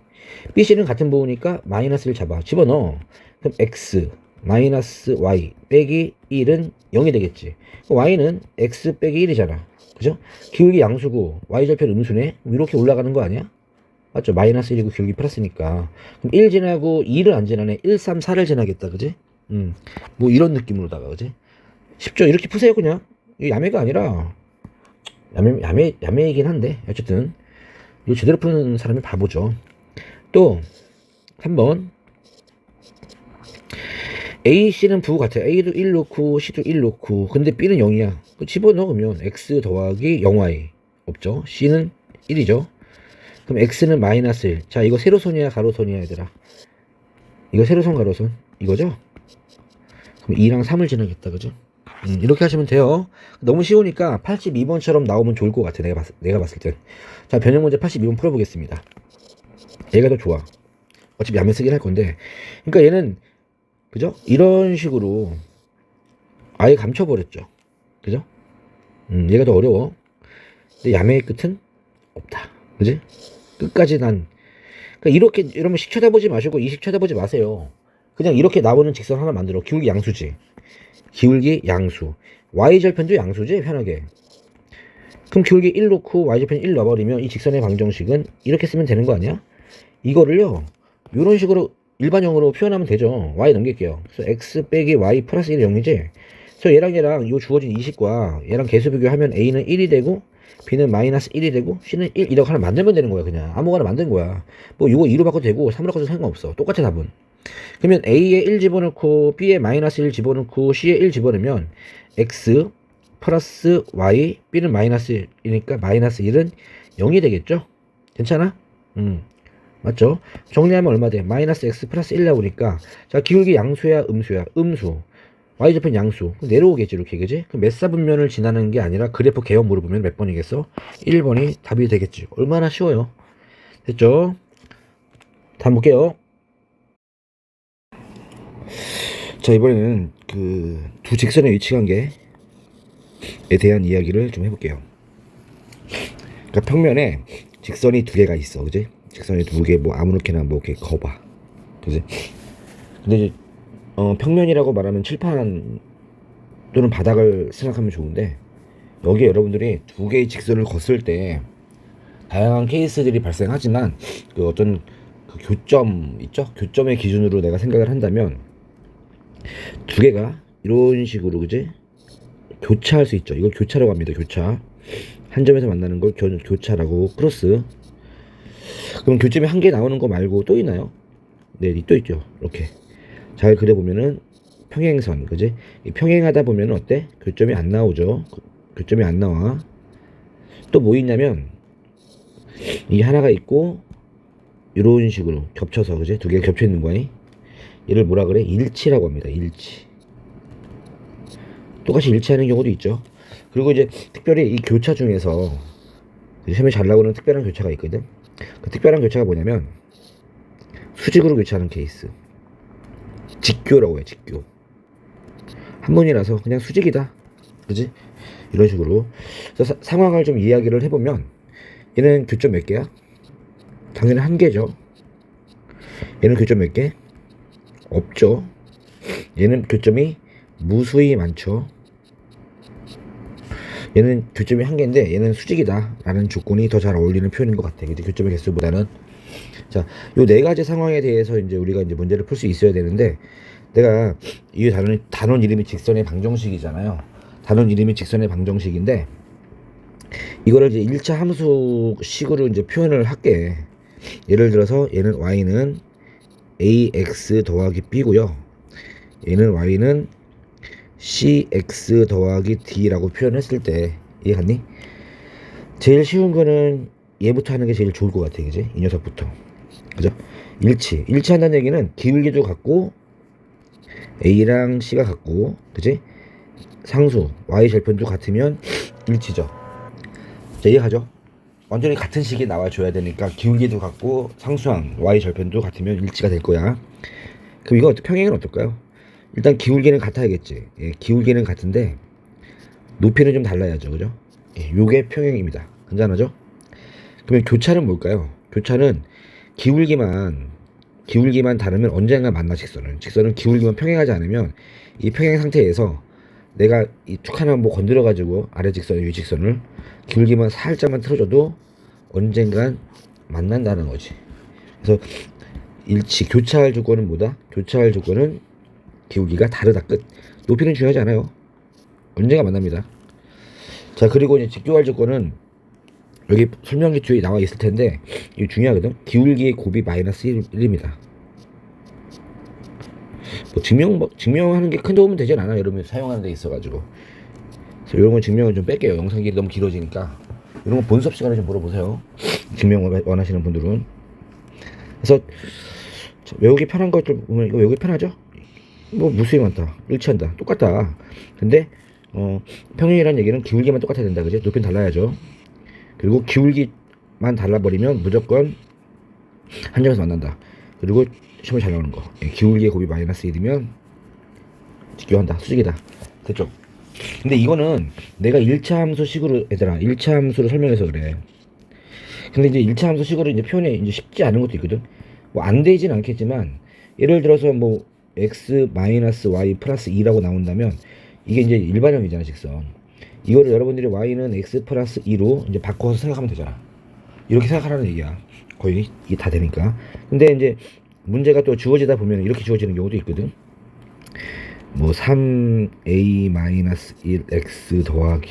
B, C는 같은 부호니까 마이너스 1 잡아. 집어넣어. 그럼 X 마이너스 Y 빼기 1은 0이 되겠지. Y는 X 빼기 1이잖아. 그죠? 기울기 양수고 Y절편 음수네. 이렇게 올라가는 거 아니야? 맞죠? 마이너스 1이고 기울기 플러스니까. 그럼 1 지나고 2를 안 지나네. 1, 3, 4를 지나겠다. 그지? 뭐 이런 느낌으로다가, 그지? 쉽죠? 이렇게 푸세요, 그냥. 이게 야매가 아니라, 야매이긴 한데, 어쨌든, 이거 제대로 푸는 사람이 바보죠. 또, 3번. A, C는 부호 같아요. A도 1 놓고, C도 1 놓고, 근데 B는 0이야. 집어넣으면 X 더하기 0Y. 없죠? C는 1이죠? 그럼 X는 마이너스 1. 자, 이거 세로선이야, 가로선이야, 얘들아? 이거 세로선, 가로선. 이거죠? 그럼 2랑 3을 지나겠다, 그죠? 이렇게 하시면 돼요. 너무 쉬우니까 82번처럼 나오면 좋을 것 같아. 내가 봤을 땐. 자, 변형 문제 82번 풀어보겠습니다. 얘가 더 좋아. 어차피 야매 쓰긴 할 건데. 그러니까 얘는, 그죠? 이런 식으로 아예 감춰버렸죠. 그죠? 얘가 더 어려워. 근데 야매의 끝은 없다. 그지? 끝까지 그러니까 이렇게, 이러면 식 쳐다보지 마시고 이식 쳐다보지 마세요. 그냥 이렇게 나오는 직선 하나 만들어. 기울기 양수지. 기울기 양수. Y절편도 양수지, 편하게. 그럼 기울기 1 놓고 Y절편 1 넣어버리면 이 직선의 방정식은 이렇게 쓰면 되는 거 아니야? 이거를요, 이런 식으로 일반형으로 표현하면 되죠. Y 넘길게요. 그래서 X 빼기 Y 플러스 1이 0이지? 그래서 얘랑 이 주어진 이식과 얘랑 개수 비교하면 A는 1이 되고, B는 마이너스 1이 되고, C는 1 이렇게 하나 만들면 되는 거야, 그냥. 아무거나 만든 거야. 뭐 이거 2로 바꿔도 되고 3로 바꿔도 상관없어. 똑같아, 답은. 그러면 A에 1 집어넣고 B에 마이너스 1 집어넣고 C에 1 집어넣으면 X 플러스 Y, B는 마이너스 1이니까 마이너스 1은 0이 되겠죠? 괜찮아? 맞죠? 정리하면 얼마 돼? 마이너스 X 플러스 1 나오니까, 자, 기울기 양수야, 음수야? 음수. Y절편 양수. 내려오겠지, 이렇게, 그지? 그럼 몇 사분면을 지나는 게 아니라 그래프 개형 물어보면 몇 번이겠어? 1번이 답이 되겠지. 얼마나 쉬워요? 됐죠? 다음 볼게요. 자, 이번에는 그 두 직선의 위치 관계에 대한 이야기를 좀 해볼게요. 그러니까 평면에 직선이 두 개가 있어, 그지? 직선이 두 개, 뭐 아무렇게나 뭐 이렇게 거봐, 그지? 근데 이제 평면이라고 말하면 칠판 또는 바닥을 생각하면 좋은데, 여기에 여러분들이 두 개의 직선을 걷을 때 다양한 케이스들이 발생하지만, 그 어떤 그 교점 있죠? 교점의 기준으로 내가 생각을 한다면 두 개가 이런 식으로, 그지? 교차할 수 있죠. 이걸 교차라고 합니다. 교차. 한 점에서 만나는 걸 교차라고. 크로스. 그럼 교점이 한 개 나오는 거 말고 또 있나요? 네, 또 있죠. 이렇게 잘 그려보면은 평행선, 그지? 이 평행하다 보면 어때? 교점이 안 나오죠. 교점이 안 나와. 또 뭐 있냐면, 이 하나가 있고 이런 식으로 겹쳐서, 그지? 두 개가 겹쳐 있는 거야. 얘를 뭐라 그래? 일치라고 합니다. 일치. 똑같이 일치하는 경우도 있죠. 그리고 이제 특별히 이 교차 중에서 시험에 잘 나오는 특별한 교차가 있거든. 그 특별한 교차가 뭐냐면 수직으로 교차하는 케이스. 직교라고 해. 직교. 한문이라서 그냥 수직이다, 그지? 이런 식으로. 그래서 상황을 좀 이야기를 해보면, 얘는 교점 몇 개야? 당연히 한 개죠. 얘는 교점 몇 개? 없죠. 얘는 교점이 무수히 많죠. 얘는 교점이 한 개인데 얘는 수직이다 라는 조건이 더 잘 어울리는 표현인 것 같아. 근데 교점의 개수보다는. 자, 요 네 가지 상황에 대해서 이제 우리가 이제 문제를 풀 수 있어야 되는데, 내가 이 단원 이름이 직선의 방정식이잖아요. 단원 이름이 직선의 방정식인데, 이거를 이제 1차 함수식으로 이제 표현을 할게. 예를 들어서 얘는 y는 ax 더하기 b고요. 얘는 y는 cx 더하기 d라고 표현했을 때, 이해갔니? 제일 쉬운 거는 얘부터 하는 게 제일 좋을 것 같아, 그지? 이 녀석부터. 그죠? 일치 한다는 얘기는 기울기도 같고 a랑 c가 같고, 그지? 상수 y 절편도 같으면 일치죠. 자, 이해하죠? 완전히 같은 식이 나와줘야 되니까 기울기도 같고 상수항 y 절편도 같으면 일치가 될 거야. 그럼 이거 평행은 어떨까요? 일단 기울기는 같아야겠지. 예, 기울기는 같은데 높이는 좀 달라야죠, 그죠? 예, 요게 평행입니다. 간단하죠? 그러면 교차는 뭘까요? 교차는 기울기만 다르면 언젠가 만나. 직선은 기울기만 평행하지 않으면 이 평행 상태에서 내가 이 툭 하나 뭐 건드려 가지고 아래 직선 위 직선을 기울기만 살짝만 틀어줘도 언젠간 만난다는 거지. 그래서 교차할 조건은 뭐다? 교차할 조건은 기울기가 다르다, 끝. 높이는 중요하지 않아요. 언젠가 만납니다. 자, 그리고 이제 직교할 조건은 여기 설명기 뒤에 나와 있을 텐데 이거 중요하거든. 기울기의 곱이 마이너스 1입니다. 뭐 증명하는 게 큰 도움은 되진 않아, 여러분이 사용하는 데 있어가지고. 그래서 이런 건 증명을 좀 뺄게요. 영상 길이 너무 길어지니까. 이런 건 본 수업 시간에 좀 물어보세요, 증명을 원하시는 분들은. 그래서 외우기 편한 것들 보면 이거 외우기 편하죠? 뭐 무수히 많다, 일치한다, 똑같다. 근데 평행이라는 얘기는 기울기만 똑같아야 된다, 그지? 높이는 달라야죠. 그리고 기울기만 달라버리면 무조건 한 점에서 만난다. 그리고 시험에 잘 나오는 거, 기울기의 곱이 마이너스 1이면 직교한다, 수직이다. 됐죠? 근데 이거는 내가 1차 함수식으로, 얘들아, 1차 함수를 설명해서 그래. 근데 이제 1차 함수식으로 이제 표현이 이제 쉽지 않은 것도 있거든. 뭐 안 되진 않겠지만, 예를 들어서 뭐 x 마이너스 y 플러스 2라고 나온다면 이게 이제 일반형이잖아, 직선. 이거를 여러분들이 y는 x 플러스 2로 이제 바꿔서 생각하면 되잖아. 이렇게 생각하라는 얘기야. 거의 이게 다 되니까. 근데 이제 문제가 또 주어지다 보면 이렇게 주어지는 경우도 있거든. 뭐 3a 마이너스 1x 더하기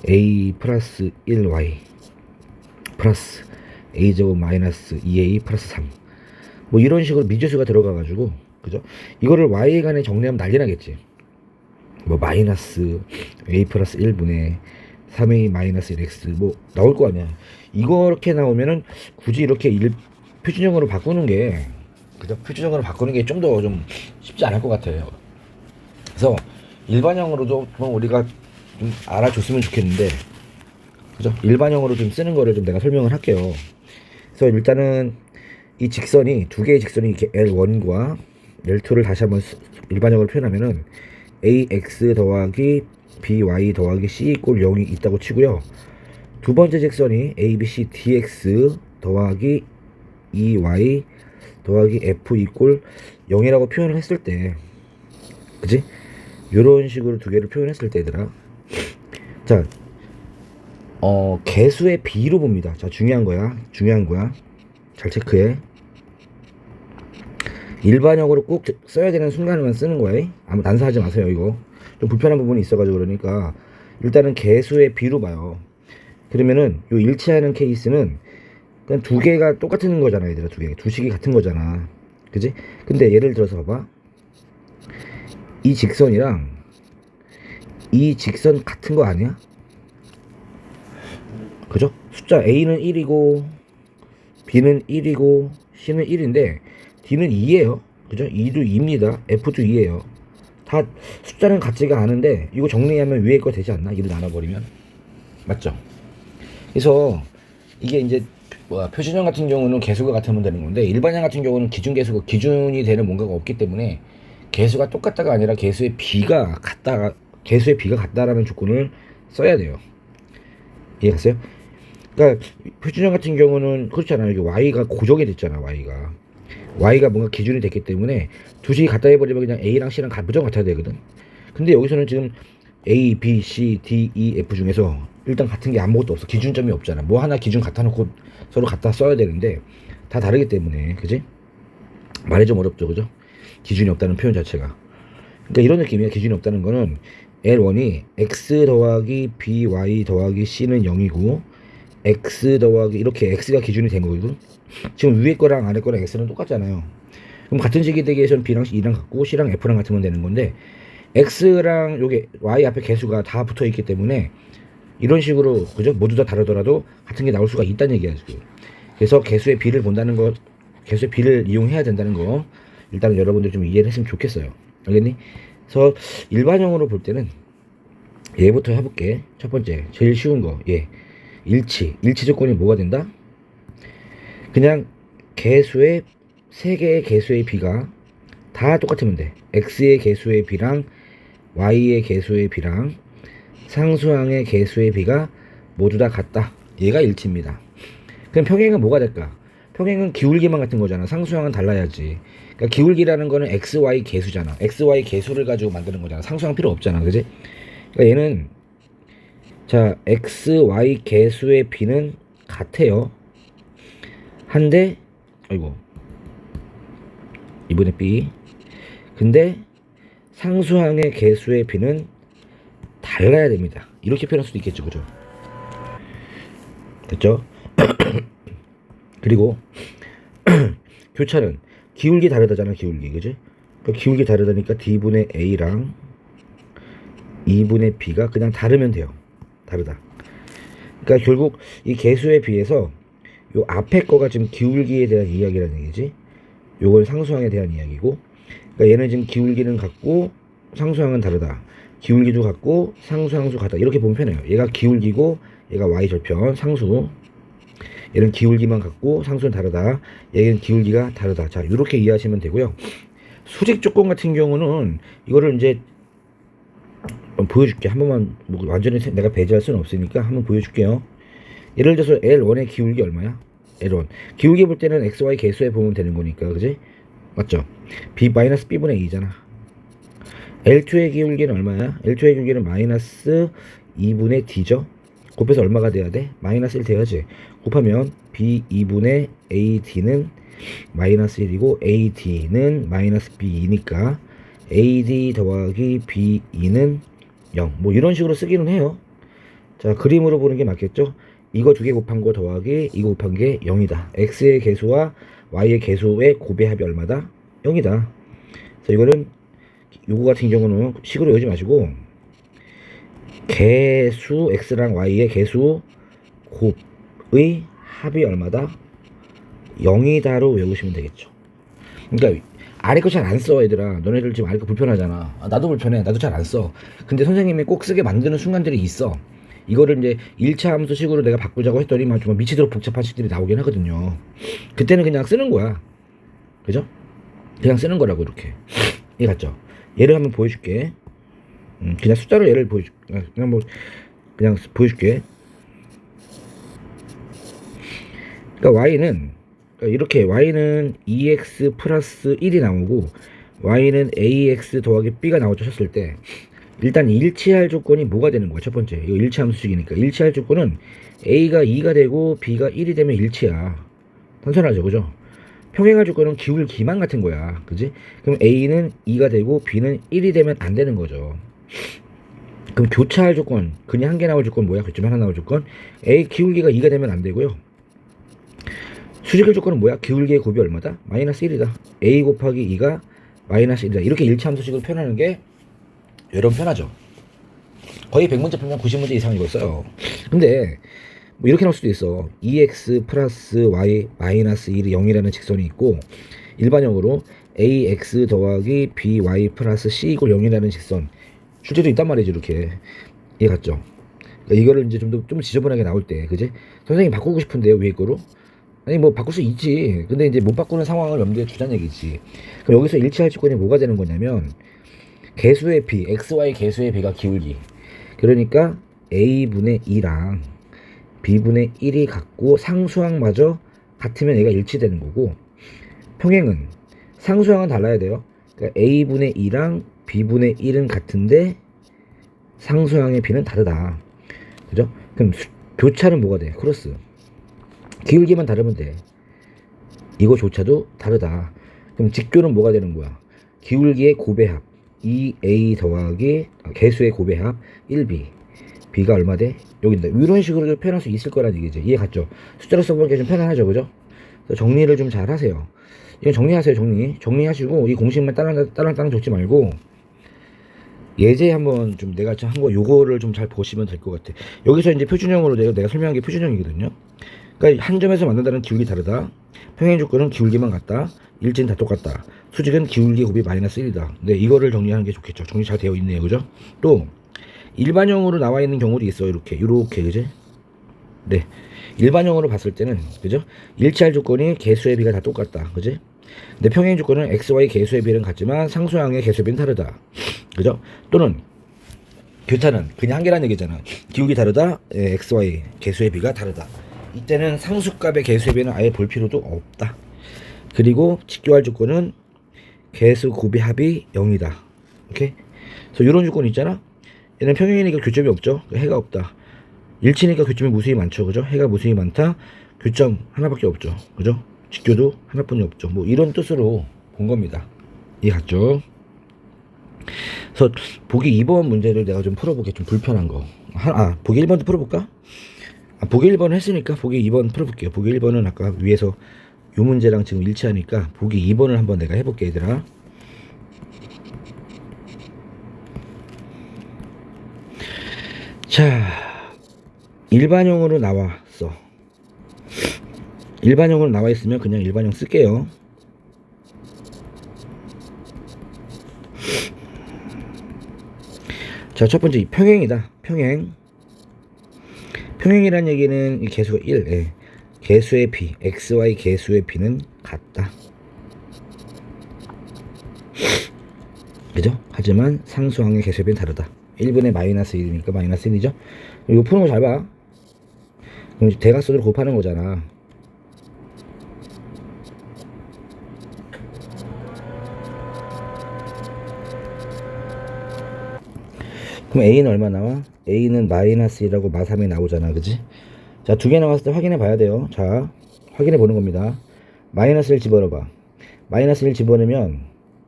a 플러스 1y 플러스 a제곱 마이너스 2a 플러스 3, 뭐 이런 식으로 미지수가 들어가가지고, 그죠? 이거를 y에 관해 정리하면 난리 나겠지. 뭐 마이너스 a 플러스 1분의 3a 마이너스 1x 뭐 나올 거 아니야. 이렇게 나오면은 굳이 이렇게 표준형으로 바꾸는 게, 그죠? 표준형으로 바꾸는 게 좀 더 좀 쉽지 않을 것 같아요. 그래서 일반형으로도 좀 우리가 좀 알아줬으면 좋겠는데, 그죠? 일반형으로 좀 쓰는 거를 좀 내가 설명을 할게요. 그래서 일단은 이 직선이, 두 개의 직선이 이렇게 L1과 L2를 다시 한번 일반형으로 표현하면은 ax 더하기 by 더하기 c 이꼴 0이 있다고 치고요. 두 번째 직선이 abc dx 더하기 2y 더하기 f 이꼴 0이라고 표현을 했을 때, 그지? 요런 식으로 두 개를 표현했을 때, 얘들아, 자, 개수의 비로 봅니다. 자, 중요한 거야. 잘 체크해. 일반형으로 꼭 써야 되는 순간에만 쓰는 거야. 아무 난사하지 마세요. 이거 좀 불편한 부분이 있어가지고. 그러니까 일단은 개수의 비로 봐요. 그러면은 요 일치하는 케이스는 그냥 두 개가 똑같은 거잖아, 얘들아. 두 식이 같은 거잖아, 그지? 근데 예를 들어서 봐봐. 이 직선이랑 이 직선 같은 거 아니야? 그죠? 숫자 a는 1이고 b는 1이고 c는 1인데 d는 2예요. 그죠? 2도 2입니다. f도 2예요. 다 숫자는 같지가 않은데 이거 정리하면 위에 거 되지 않나? 2를 나눠버리면. 맞죠? 그래서 이게 이제 표준형 같은 경우는 개수가 같으면 되는 건데, 일반형 같은 경우는 기준이 되는 뭔가가 없기 때문에 개수가 똑같다가 아니라 개수의 비가 같다라는 조건을 써야 돼요. 이해갔어요? 그러니까 표준형 같은 경우는 그렇잖아요. 여기 y가 고정이 됐잖아, y가. y가 뭔가 기준이 됐기 때문에 두 식이 같다 해버리면 그냥 a랑 c랑 무조건 같아야 되거든. 근데 여기서는 지금 a, b, c, d, e, f 중에서 일단 같은 게 아무것도 없어. 기준점이 없잖아. 뭐 하나 기준 갖다 놓고 서로 갖다 써야 되는데 다 다르기 때문에, 그지? 말이 좀 어렵죠, 그죠? 기준이 없다는 표현 자체가. 그러니까 이런 느낌이야. 기준이 없다는 거는 L1이 x 더하기 by 더하기 c는 0이고 x 더하기 이렇게 x가 기준이 된 거거든. 지금 위에 거랑 아래 거랑 x는 똑같잖아요. 그럼 같은 식이 되기 위해서는 b랑 e랑 같고 c랑 f랑 같으면 되는 건데 x랑 요게 y 앞에 개수가 다 붙어 있기 때문에 이런 식으로, 그죠? 모두 다 다르더라도 같은 게 나올 수가 있다는 얘기야 지금. 그래서 개수의 비를 본다는 거, 개수의 비를 이용해야 된다는 거 일단은 여러분들 좀 이해를 했으면 좋겠어요. 알겠니? 그래서 일반형으로 볼 때는 얘부터 해볼게. 첫 번째 제일 쉬운 거, 얘 일치 조건이 뭐가 된다? 그냥 개수의 세 개의 개수의 비가 다 똑같으면 돼. x의 개수의 비랑 y의 개수의 비랑 상수항의 개수의 비가 모두 다 같다. 얘가 일치입니다. 그럼 평행은 뭐가 될까? 평행은 기울기만 같은 거잖아. 상수항은 달라야지. 그러니까 기울기라는 거는 x, y 개수잖아. x, y 개수를 가지고 만드는 거잖아. 상수항 필요 없잖아, 그지? 그러니까 얘는 자 x, y 개수의 비는 같아요. 한데 아이고 2분의 b. 근데 상수항의 개수의 비는 달라야 됩니다. 이렇게 표현할 수도 있겠죠, 그죠? 됐죠? 그리고 교차는 기울기 다르다잖아, 기울기, 그지? 그러니까 기울기 다르다니까 d분의 a랑 2분의 b가 그냥 다르면 돼요. 다르다. 그러니까 결국 이 개수에 비해서 요 앞에 거가 지금 기울기에 대한 이야기라는 얘기지. 요건 상수항에 대한 이야기고. 그러니까 얘는 지금 기울기는 같고 상수항은 다르다. 기울기도 같고 상수 같다. 이렇게 보면 편해요. 얘가 기울기고 얘가 y절편 상수. 얘는 기울기만 같고 상수는 다르다. 얘는 기울기가 다르다. 자, 이렇게 이해하시면 되고요. 수직 조건 같은 경우는 이거를 이제 보여줄게. 한 번만, 뭐 완전히 내가 배제할 수는 없으니까 한번 보여줄게요. 예를 들어서 L1의 기울기 얼마야? L1 기울기 볼 때는 XY 개수에 보면 되는 거니까, 그지? 맞죠? B-B분의 A잖아. L2의 기울기는 얼마야? L2의 기울기는 마이너스 2분의 D죠? 곱해서 얼마가 돼야 돼? 마이너스 1 돼야지. 곱하면 B2분의 AD는 마이너스 1이고 AD는 마이너스 B2니까 AD 더하기 B2는 0. 뭐 이런 식으로 쓰기는 해요. 자, 그림으로 보는 게 맞겠죠? 이거 두 개 곱한 거 더하기 이거 곱한 게 0이다. x의 개수와 y의 개수의 곱의 합이 얼마다? 0이다. 그래서 이거는 요거 같은 경우는 식으로 외우지 마시고 개수 x랑 y의 개수 곱의 합이 얼마다? 0이다로 외우시면 되겠죠. 그러니까 아래 거 잘 안 써, 얘들아. 너네들 지금 아래 거 불편하잖아. 아, 나도 불편해. 나도 잘 안 써. 근데 선생님이 꼭 쓰게 만드는 순간들이 있어. 이거를 이제 1차 함수식으로 내가 바꾸자고 했더니만 정말 미치도록 복잡한 식들이 나오긴 하거든요. 그때는 그냥 쓰는 거야. 그죠? 그냥 쓰는 거라고, 이렇게. 이해 갔죠? 예를 한번 보여줄게. 그냥 숫자로 예를 보여줄게. 그냥 보여줄게. 그러니까 y는 이렇게 y는 2x 플러스 1이 나오고 y는 ax 더하기 b가 나오죠 쳤을 때 일단 일치할 조건이 뭐가 되는 거야? 첫 번째, 이거 일치 함수식이니까 일치할 조건은 a가 2가 되고 b가 1이 되면 일치야. 단순하죠, 그죠? 평행할 조건은 기울기만 같은 거야, 그지? 그럼 a는 2가 되고 b는 1이 되면 안 되는 거죠. 그럼 교차할 조건, 그냥 한 개 나올 조건 뭐야? 그쯤 하나 나올 조건 a 기울기가 2가 되면 안 되고요. 수직일 조건은 뭐야? 기울기의 곱이 얼마다? 마이너스 1이다. a 곱하기 2가 마이너스 1이다. 이렇게 일치함수식으로 표현하는 게 여러분 편하죠. 거의 100문제 풀면 90문제 이상 이걸 써요. 근데 뭐 이렇게 나올 수도 있어. 2x 플러스 y 마이너스 1이 0이라는 직선이 있고 일반형으로 ax 더하기 by 플러스 c 이꼴 0이라는 직선 실제로 있단 말이지. 이렇게 이해 갔죠? 그러니까 이거를 이제 좀 지저분하게 나올 때, 그지? 선생님 바꾸고 싶은데요, 위에 거로? 아니 뭐 바꿀 수 있지. 근데 이제 못 바꾸는 상황을 염두에 두자는 얘기지. 그럼 여기서 일치할 조건이 뭐가 되는 거냐면 개수의 b, xy 개수의 b가 기울기. 그러니까 a분의 2랑 b분의 1이 같고 상수항마저 같으면 얘가 일치되는 거고 평행은 상수항은 달라야 돼요. 그러니까 a분의 2랑 b분의 1은 같은데 상수항의 b는 다르다. 그죠? 그럼 교차는 뭐가 돼? 크로스. 기울기만 다르면 돼. 이거조차도 다르다. 그럼 직교는 뭐가 되는 거야? 기울기의 고배합 2a 더하기 개수의 고배합 1b. b가 얼마 돼? 여기다. 이런 식으로 표현할 수 있을 거란 얘기죠. 이해 갔죠? 숫자로 써보니까 좀 편안하죠, 그죠? 정리를 좀 잘 하세요. 이건 정리하세요. 정리하시고 이 공식만 따랑 적지 말고 예제 한번 좀 내가 한 거 요거를 좀 잘 보시면 될 것 같아. 여기서 이제 표준형으로 내가 설명한 게 표준형이거든요. 그러니까 한 점에서 만든다는 기울기 다르다. 평행 조건은 기울기만 같다. 일지는 다 똑같다. 수직은 기울기 곱이 마이너스 1이다. 네, 이거를 정리하는 게 좋겠죠. 정리 잘 되어 있네요, 그죠? 또 일반형으로 나와 있는 경우도 있어. 이렇게 그지? 네, 일반형으로 봤을 때는 그죠? 일치할 조건이 개수의 비가 다 똑같다, 그지? 근데 평행 조건은 xy 개수의 비는 같지만 상수항의 개수의 비는 다르다, 그죠? 또는 교차는 그냥 한 개란 얘기잖아. 기울기 다르다, xy 개수의 비가 다르다. 이때는 상수값의 개수의 비는 아예 볼 필요도 없다. 그리고 직교할 조건은 개수 곱이 합이 0이다. 오케이? 그래서 이런 조건 있잖아. 얘는 평행이니까 교점이 없죠. 해가 없다. 일치니까 교점이 무수히 많죠, 그죠? 해가 무수히 많다. 교점 하나밖에 없죠, 그죠? 직교도 하나뿐이 없죠. 뭐 이런 뜻으로 본 겁니다. 이해 갔죠? 그래서 보기 2번 문제를 내가 좀 풀어보게. 좀 불편한 거. 보기 1번도 풀어볼까? 보기 1번 했으니까 보기 2번 풀어볼게요. 보기 1번은 아까 위에서 요 문제랑 지금 일치하니까 보기 2번을 한번 내가 해볼게, 얘들아. 자, 일반형으로 나왔어. 일반형으로 나와 있으면 그냥 일반형 쓸게요. 자, 첫 번째 평행이다. 평행이란 얘기는 이 개수가 1, 개수의 b, xy 개수의 b는 같다. 그죠? 하지만 상수항의 개수의 b는 다르다. 1분의 마이너스 1이니까 마이너스 1이죠? 이거 푸는 거 잘 봐. 그럼 대각선으로 곱하는 거잖아. 그럼 a는 얼마 나와? a는 마이너스 1하고 마3이 나오잖아, 그지? 자, 두 개 나왔을 때 확인해 봐야 돼요. 자, 확인해 보는 겁니다. 마이너스 1 집어넣어봐. 마이너스 1 집어넣으면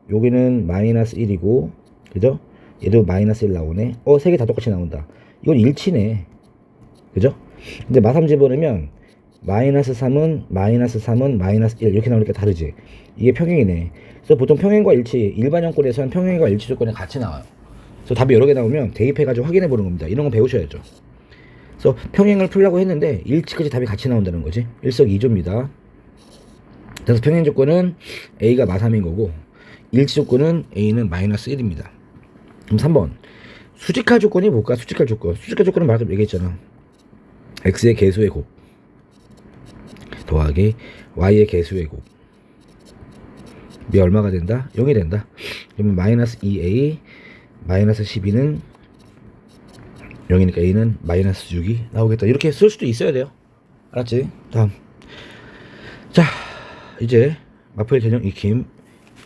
여기는 마이너스 1이고, 그죠? 얘도 마이너스 1 나오네. 세 개 다 똑같이 나온다. 이건 일치네, 그죠? 근데 마3 집어넣으면 마이너스 3은 마이너스 1 이렇게 나오니까 다르지. 이게 평행이네. 그래서 보통 평행과 일치, 일반형권에서는 평행과 일치 조건이 같이 나와요. 그래서 답이 여러 개 나오면 대입해가지고 확인해 보는 겁니다. 이런 거 배우셔야죠. 그래서 평행을 풀려고 했는데 일치까지 답이 같이 나온다는 거지. 일석이조입니다. 그래서 평행 조건은 a가 마3인 거고, 일치 조건은 a는 마이너스 1입니다. 그럼 3번 수직할 조건이 뭘까? 수직할 조건은 말씀 얘기했잖아. x의 개수의 곱 더하기 y의 개수의 곱이 얼마가 된다? 0이 된다. 그러면 마이너스 2a 마이너스 12는 0이니까 a는 마이너스 6이 나오겠다. 이렇게 쓸 수도 있어야 돼요. 알았지? 다음. 자, 이제 마포일 개념 익힘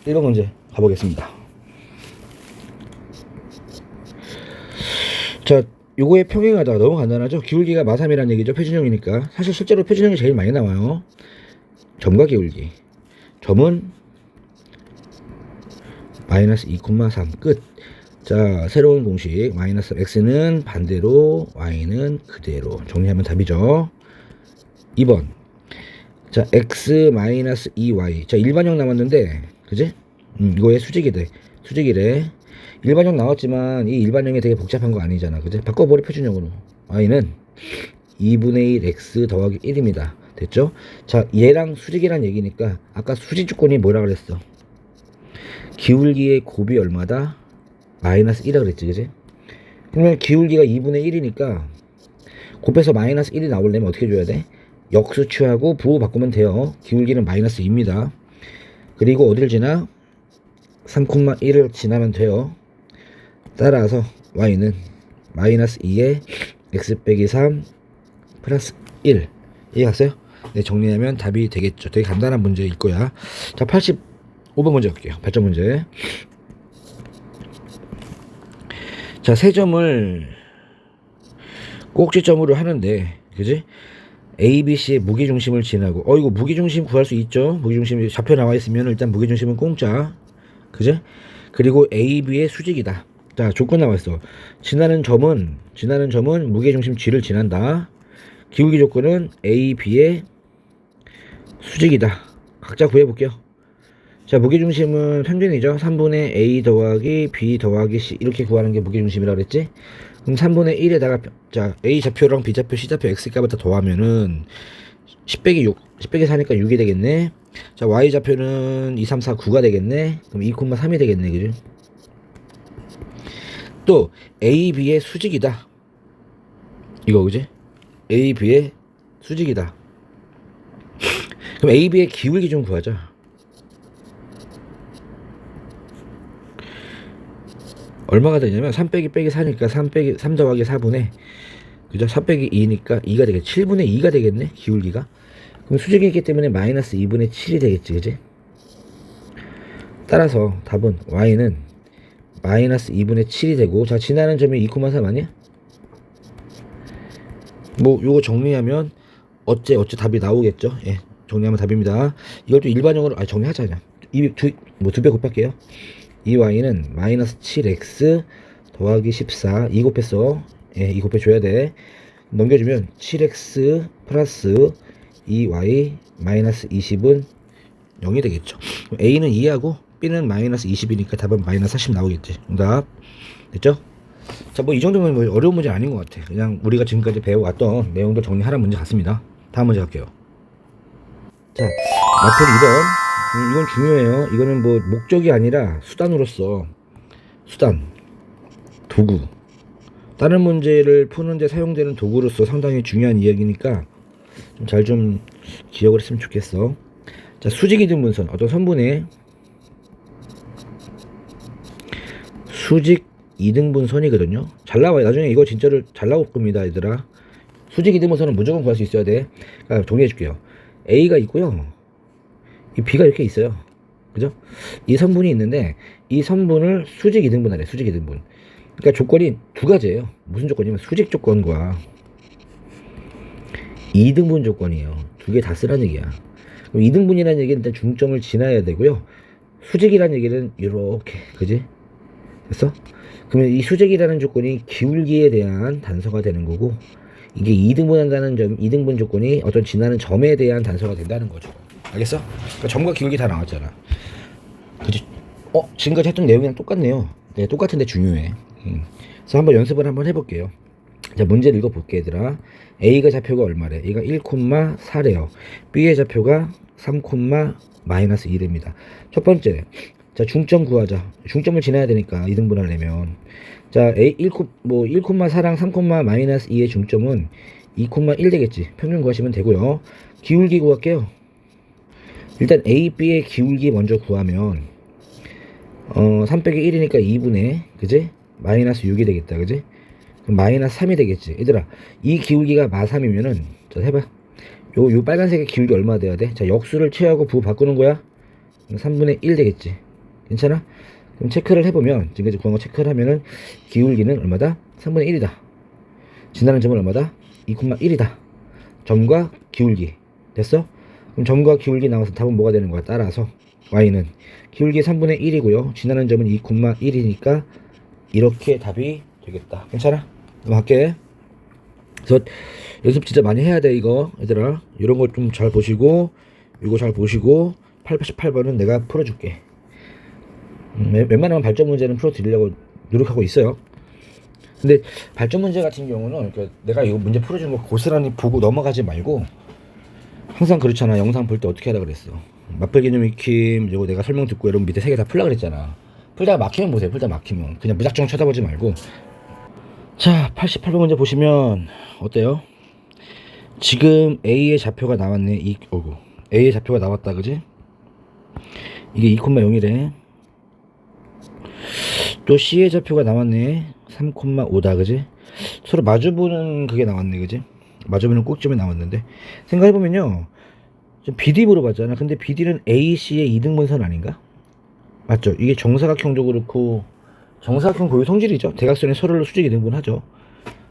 1번 문제 가보겠습니다. 자, 요거의 평행하다. 너무 간단하죠? 기울기가 마3이라는 얘기죠. 표준형이니까. 사실 실제로 표준형이 제일 많이 나와요. 점과 기울기. 점은 마이너스 2,3 끝. 자, 새로운 공식 마이너스 x는 반대로 y는 그대로 정리하면 답이죠. 2번. 자, x 마이너스 2y. 자, 일반형 남았는데, 그지? 이거의 수직이래. 일반형 나왔지만 이 일반형이 되게 복잡한 거 아니잖아, 그지? 바꿔버려. 표준형으로. y는 2분의 1 x 더하기 1입니다. 됐죠? 자, 얘랑 수직이란 얘기니까 아까 수직 조건이 뭐라 그랬어? 기울기의 곱이 얼마다? 마이너스 1이라 그랬지, 그지? 그러면 기울기가 2분의 1이니까 곱해서 마이너스 1이 나오려면 어떻게 줘야 돼? 역수 취하고 부호 바꾸면 돼요. 기울기는 마이너스 2입니다. 그리고 어딜 지나? 3,1을 지나면 돼요. 따라서 y는 마이너스 2에 x 빼기 3 플러스 1. 이해갔어요? 네, 정리하면 답이 되겠죠. 되게 간단한 문제일 거야. 자, 85번 문제 갈게요. 발전 문제. 자, 세 점을 꼭지점으로 하는데, 그지? A, B, C의 무게중심을 지나고, 이거 무게중심 구할 수 있죠? 무게중심이 좌표 나와 있으면 일단 무게중심은 공짜. 그지? 그리고 A, B의 수직이다. 자, 조건 나와 있어. 지나는 점은 무게중심 G를 지난다. 기울기 조건은 A, B의 수직이다. 각자 구해볼게요. 자, 무게중심은 평균이죠. 3분의 A 더하기 B 더하기 C 이렇게 구하는 게 무게중심이라고 그랬지? 그럼 3분의 1에다가 자 A 좌표랑 B 좌표, C 좌표, X 값을 다 더하면은 10 빼기 6, 10 빼기 4니까 6이 되겠네. 자, Y 좌표는 2, 3, 4, 9가 되겠네. 그럼 2,3이 되겠네, 그죠? 또 A, B의 수직이다. 이거 그지? A, B의 수직이다. 그럼 A, B의 기울기 좀 구하자. 얼마가 되냐면 3 빼기 빼기 4니까 3 더하기 4분의 그죠? 4 빼기 2니까 2가 되겠지. 7분의 2가 되겠네, 기울기가. 그럼 수직이 있기 때문에 마이너스 2분의 7이 되겠지, 그지? 따라서 답은 Y는 마이너스 2분의 7이 되고, 자, 지나는 점이 2,3 아니야? 뭐 요거 정리하면 어째 답이 나오겠죠. 예, 정리하면 답입니다. 이걸 또 일반형으로 정리하자 그냥. 두 배 곱할게요. 이 Y는 마이너스 7X 더하기 14 2 곱했어. 예, 2 곱해줘야 돼. 넘겨주면 7X 플러스 2Y 마이너스 20은 0이 되겠죠. A는 2하고 B는 마이너스 20이니까 답은 마이너스 40 나오겠지. 정답 됐죠? 자, 뭐 이 정도면 뭐 어려운 문제 아닌 것 같아. 그냥 우리가 지금까지 배워왔던 내용들 정리하는 문제 같습니다. 다음 문제 갈게요. 자, 마플 2번. 이건 중요해요. 이거는 뭐 목적이 아니라 수단으로서 도구. 다른 문제를 푸는데 사용되는 도구로서 상당히 중요한 이야기니까 좀 잘 좀 기억을 했으면 좋겠어. 자, 수직 이등분선. 어떤 선분의 수직 이등분선이거든요. 잘 나와요. 나중에 이거 진짜로 잘 나올 겁니다, 얘들아. 수직 이등분선은 무조건 구할 수 있어야 돼. 그러니까 정리해 줄게요. A가 있고요. 이 B가 이렇게 있어요. 그죠? 이 선분이 있는데 이 선분을 수직 이등분하래. 수직 이등분. 그러니까 조건이 두 가지예요. 무슨 조건이냐면 수직 조건과 이등분 조건이에요. 두 개 다 쓰라는 얘기야. 그럼 이등분이라는 얘기는 일단 중점을 지나야 되고요. 수직이라는 얘기는 이렇게, 그지? 됐어? 그러면 이 수직이라는 조건이 기울기에 대한 단서가 되는 거고, 이게 이등분한다는 점, 이등분 조건이 어떤 지나는 점에 대한 단서가 된다는 거죠. 알겠어? 그러니까 점과 기울기 다 나왔잖아. 그지? 지금까지 했던 내용이랑 똑같네요. 네, 똑같은데 중요해. 그래서 한번 연습을 한번 해볼게요. 자, 문제를 읽어볼게, 얘들아. A가 좌표가 얼마래? A가 1,4래요. B의 좌표가 3, 마이너스 2랍니다. 첫 번째, 자, 중점 구하자. 중점을 지나야 되니까 이등분 하려면. 자, 1,4랑 3, 마이너스 2의 중점은 2,1 되겠지. 평균 구하시면 되고요. 기울기 구할게요. 일단 A, B의 기울기 먼저 구하면 3 빼기 1이니까 2분의 그지? 마이너스 6이 되겠다. 그지? 그럼 마이너스 3이 되겠지. 얘들아, 이 기울기가 마3이면은 자, 해봐. 요 빨간색의 기울기 얼마 돼야 돼? 자, 역수를 취하고 부 바꾸는 거야. 3분의 1 되겠지. 괜찮아? 그럼 체크를 해보면, 지금까지 구한 거 체크를 하면은 기울기는 얼마다? 3분의 1이다. 지나는 점은 얼마다? 2,1이다. 점과 기울기. 됐어? 그럼 점과 기울기 나와서 답은 뭐가 되는 거야? 따라서 Y는 기울기 3분의 1이고요. 지나는 점은 2,1이니까 이렇게 답이 되겠다. 괜찮아? 넘어갈게. 그래서 연습 진짜 많이 해야 돼, 이거. 얘들아, 이런 거 좀 잘 보시고, 이거 잘 보시고, 88번은 내가 풀어줄게. 웬만하면 발전 문제는 풀어드리려고 노력하고 있어요. 근데 발전 문제 같은 경우는 그러니까 내가 이거 문제 풀어주는 거 고스란히 보고 넘어가지 말고, 항상 그렇잖아. 영상 볼 때 어떻게 하라 그랬어. 맞불 개념 익힘, 이거 내가 설명 듣고 여러분 밑에 3개 다 풀라 그랬잖아. 풀다가 막히면 보세요. 풀다가 막히면. 그냥 무작정 쳐다보지 말고. 자, 88번 문제 보시면 어때요? 지금 A의 좌표가 나왔네. A의 좌표가 나왔다, 그지? 이게 2,0이래. 또 C의 좌표가 나왔네. 3,5다, 그지? 서로 마주보는 그게 나왔네, 그지? 마주보는 꼭지점이 나왔는데, 생각해보면요, BD 물어봤잖아. 근데 BD는 AC의 이등분선 아닌가? 맞죠? 이게 정사각형도 그렇고 정사각형 고유 성질이죠. 대각선의 서로를 수직 이등분하죠.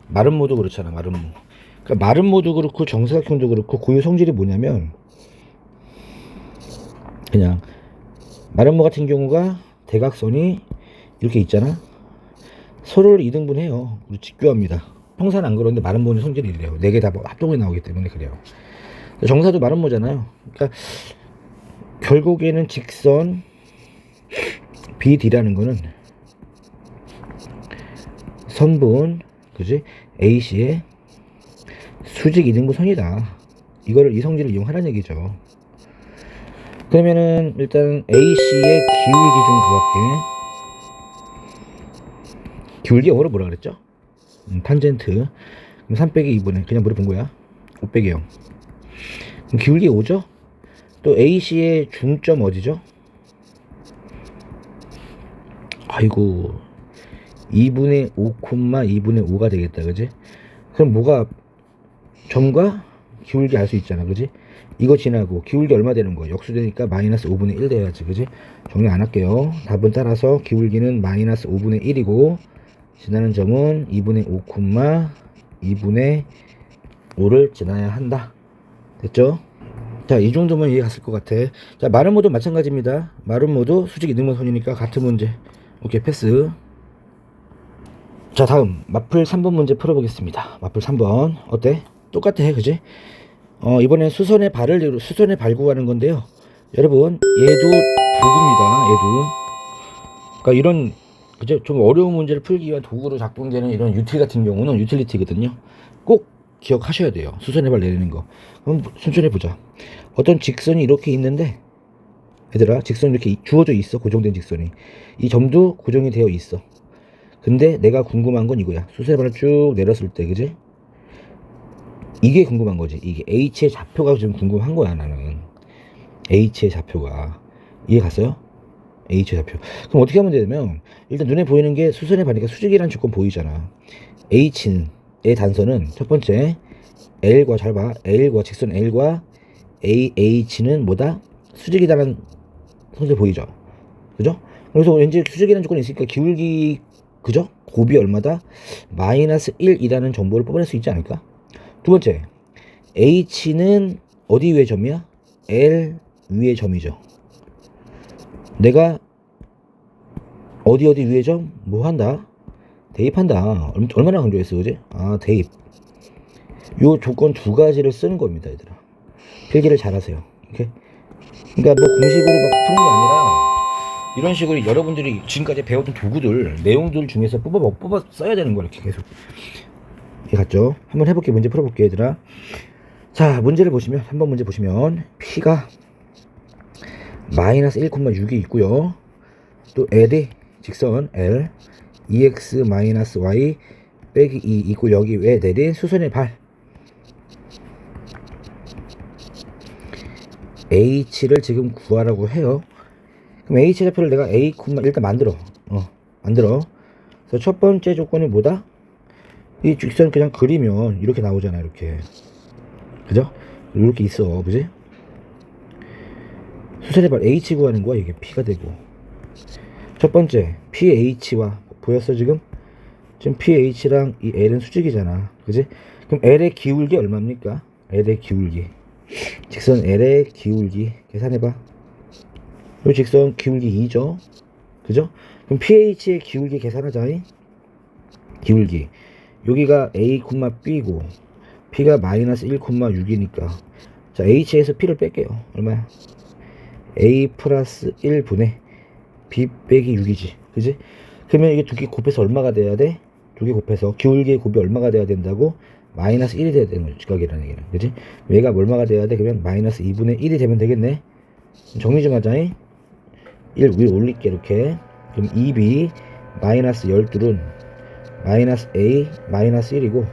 마름모도 그렇잖아. 마름모. 그러니까 마름모도 그렇고 정사각형도 그렇고 고유 성질이 뭐냐면 그냥 마름모 같은 경우가 대각선이 이렇게 있잖아. 서로를 이등분해요. 그리고 직교합니다. 평사는 안 그런데 마름모는 성질이 이래요. 4개 다 합동이 나오기 때문에 그래요. 정사도 마름모잖아요. 그러니까 결국에는 직선 BD라는 거는 선분, 그지? AC의 수직 이등분 선이다. 이거를 이 성질을 이용하라는 얘기죠. 그러면은 일단 AC의 기울기 좀 구할게. 기울기 영어로 뭐라 그랬죠? 탄젠트. 그럼 3 빼기 2분의 그냥 물어본 거야. 5 빼기 0. 그럼 기울기 5죠? 또 AC의 중점 어디죠? 아이고 2분의 5, 2분의 5가 되겠다. 그지? 그럼 뭐가 점과 기울기 알 수 있잖아. 그지? 이거 지나고 기울기 얼마 되는 거야? 역수되니까 마이너스 5분의 1 돼야지. 그지? 정리 안 할게요. 답은 따라서 기울기는 마이너스 5분의 1이고 지나는 점은 2분의 5, 2분의 5를 지나야 한다. 됐죠? 자, 이 정도면 이해 갔을 것 같아. 자, 마름모도 마찬가지입니다. 마름모도 수직 이등분선이니까 같은 문제. 오케이, 패스. 자, 다음 마플 3번 문제 풀어보겠습니다. 마플 3번 어때? 똑같아, 그지? 이번엔 수선의 발 구하는 건데요. 여러분, 얘도 도구입니다. 얘도. 그러니까 이런 그죠? 좀 어려운 문제를 풀기 위한 도구로 작동되는 이런 유틸 같은 경우는 유틸리티거든요. 꼭 기억하셔야 돼요. 수선의 발 내리는 거. 그럼 천천히 보자. 어떤 직선이 이렇게 있는데, 얘들아, 직선이 이렇게 주어져 있어. 고정된 직선이. 이 점도 고정이 되어 있어. 근데 내가 궁금한 건 이거야. 수선의 발을 쭉 내렸을 때, 그지? 이게 궁금한 거지. 이게 H의 좌표가 좀 궁금한 거야, 나는. H의 좌표가. 이해 갔어요? H의 좌표. 그럼 어떻게 하면 되냐면, 일단 눈에 보이는 게 수선의 발이니까 수직이라는 조건 보이잖아. H의 단선은 첫 번째, L과, 잘 봐. L과, 직선 L과 AH는 뭐다? 수직이다라는 성질 보이죠? 그죠? 그래서 왠지 수직이라는 조건이 있으니까 기울기, 그죠? 곱이 얼마다? 마이너스 1이라는 정보를 뽑아낼 수 있지 않을까? 두 번째, H는 어디 위의 점이야? L 위의 점이죠. 내가 어디 위의 점? 뭐 한다? 대입한다. 얼마나 강조했어, 그지? 아, 대입. 요 조건 두 가지를 쓰는 겁니다, 얘들아. 필기를 잘 하세요. 오케이? 그러니까 뭐 공식으로 막 푸는 게 아니라 이런 식으로 여러분들이 지금까지 배웠던 도구들, 내용들 중에서 뽑아 써야 되는 거야, 이렇게 계속. 이해 갔죠? 한번 해볼게. 문제 풀어볼게, 얘들아. 자, 문제를 보시면, 3번 문제 보시면 P가 마이너스 1,6이 있고요. 또 L이 직선 L 2x 마이너스 y 빼기 2 있고 여기 왜 내린 수선의 발 H를 지금 구하라고 해요. 그럼 H 좌표를 내가 A, 일단 만들어. 그래서 첫 번째 조건이 뭐다? 이 직선 그냥 그리면 이렇게 나오잖아, 이렇게. 그죠? 이렇게 있어, 그지? 수선의 발 H 구하는 거야, 이게 P가 되고. 첫 번째, PH와, 보였어, 지금? 지금 PH랑 이 L은 수직이잖아, 그지? 그럼 L의 기울기 얼마입니까? L의 기울기. 직선 L의 기울기. 계산해봐. 이 직선 기울기 2죠? 그죠? 그럼 PH의 기울기 계산하자. 기울기. 여기가 A, B고, P가 마이너스 1,6이니까. 자, H에서 P를 뺄게요. 얼마야? A 플러스 1분의 B 빼기 6이지. 그지? 그러면 이게 두 개 곱해서 얼마가 돼야 돼? 두 개 곱해서 기울기의 곱이 얼마가 돼야 된다고? 마이너스 1이 돼야 되는 거지, 직각이라는 얘기는. 그지? 얘가 얼마가 돼야 돼? 그러면 마이너스 2분의 1이 되면 되겠네. 정리 좀 하자. 1 위로 올릴게, 이렇게. 그럼 2B 마이너스 12는 마이너스 A 마이너스 1이고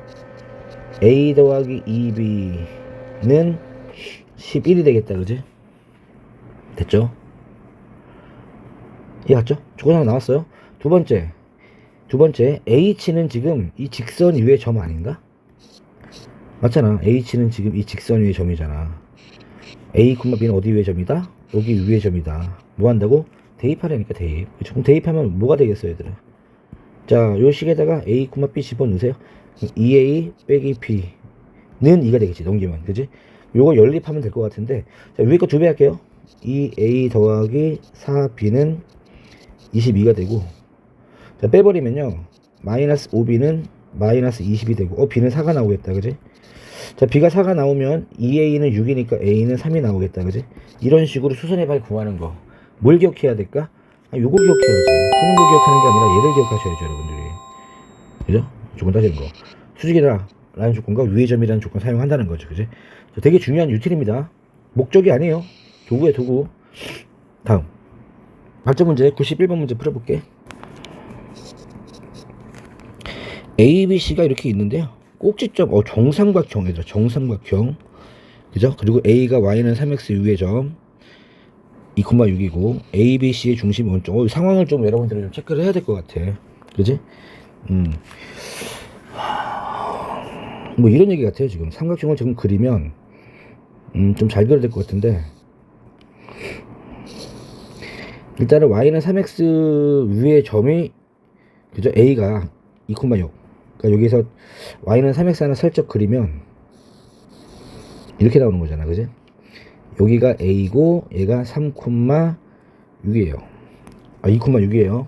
A 더하기 2B는 11이 되겠다, 그지? 됐죠? 이해갔죠? 조건 하나 나왔어요. 두 번째 H는 지금 이 직선 위의 점 아닌가? 맞잖아. H는 지금 이 직선 위의 점이잖아. A, B는 어디 위의 점이다? 여기 위의 점이다. 뭐 한다고? 대입하라니까 대입. 그럼 대입하면 뭐가 되겠어요 얘들아? 자, 요 식에다가 A, B 집어넣으세요. 2A 빼기 B는 2가 되겠지. 넘기면. 그지? 요거 연립하면 될 것 같은데, 자, 위에 거 2배 할게요. 2A 더하기 4B는 22가 되고, 자, 빼버리면요. 마이너스 5B는 마이너스 20이 되고, B는 4가 나오겠다. 그지? 자, B가 4가 나오면 2A는 6이니까 A는 3이 나오겠다. 그지? 이런 식으로 수선의 발 구하는 거. 뭘 기억해야 될까? 요거 기억해야지. 푸는 거 기억하는 게 아니라 얘를 기억하셔야죠, 여러분들이. 그죠? 조건 따지는 거. 수직이다 라는 조건과 위의 점이라는 조건 사용한다는 거죠. 그지? 되게 중요한 유틸입니다. 목적이 아니에요. 도구에 도구. 다음. 발전 문제 91번 문제 풀어볼게. A, B, C가 이렇게 있는데요. 꼭지점, 정삼각형이죠. 정삼각형. 그죠? 그리고 A가 Y는 3X 위의 점 2,6이고 A, B, C의 중심이 오른쪽. 상황을 좀 여러분들이 좀 체크를 해야 될 것 같아. 그지? 뭐 이런 얘기 같아요. 지금 삼각형을 지금 그리면 좀 잘 그려야 될 것 같은데, 일단은 Y는 3X 위의 점이, 그죠? A가 2,6. 그러니까 여기서 Y는 3X 하나 살짝 그리면 이렇게 나오는 거잖아. 그지? 여기가 A고 얘가 3,6이에요. 2,6이에요.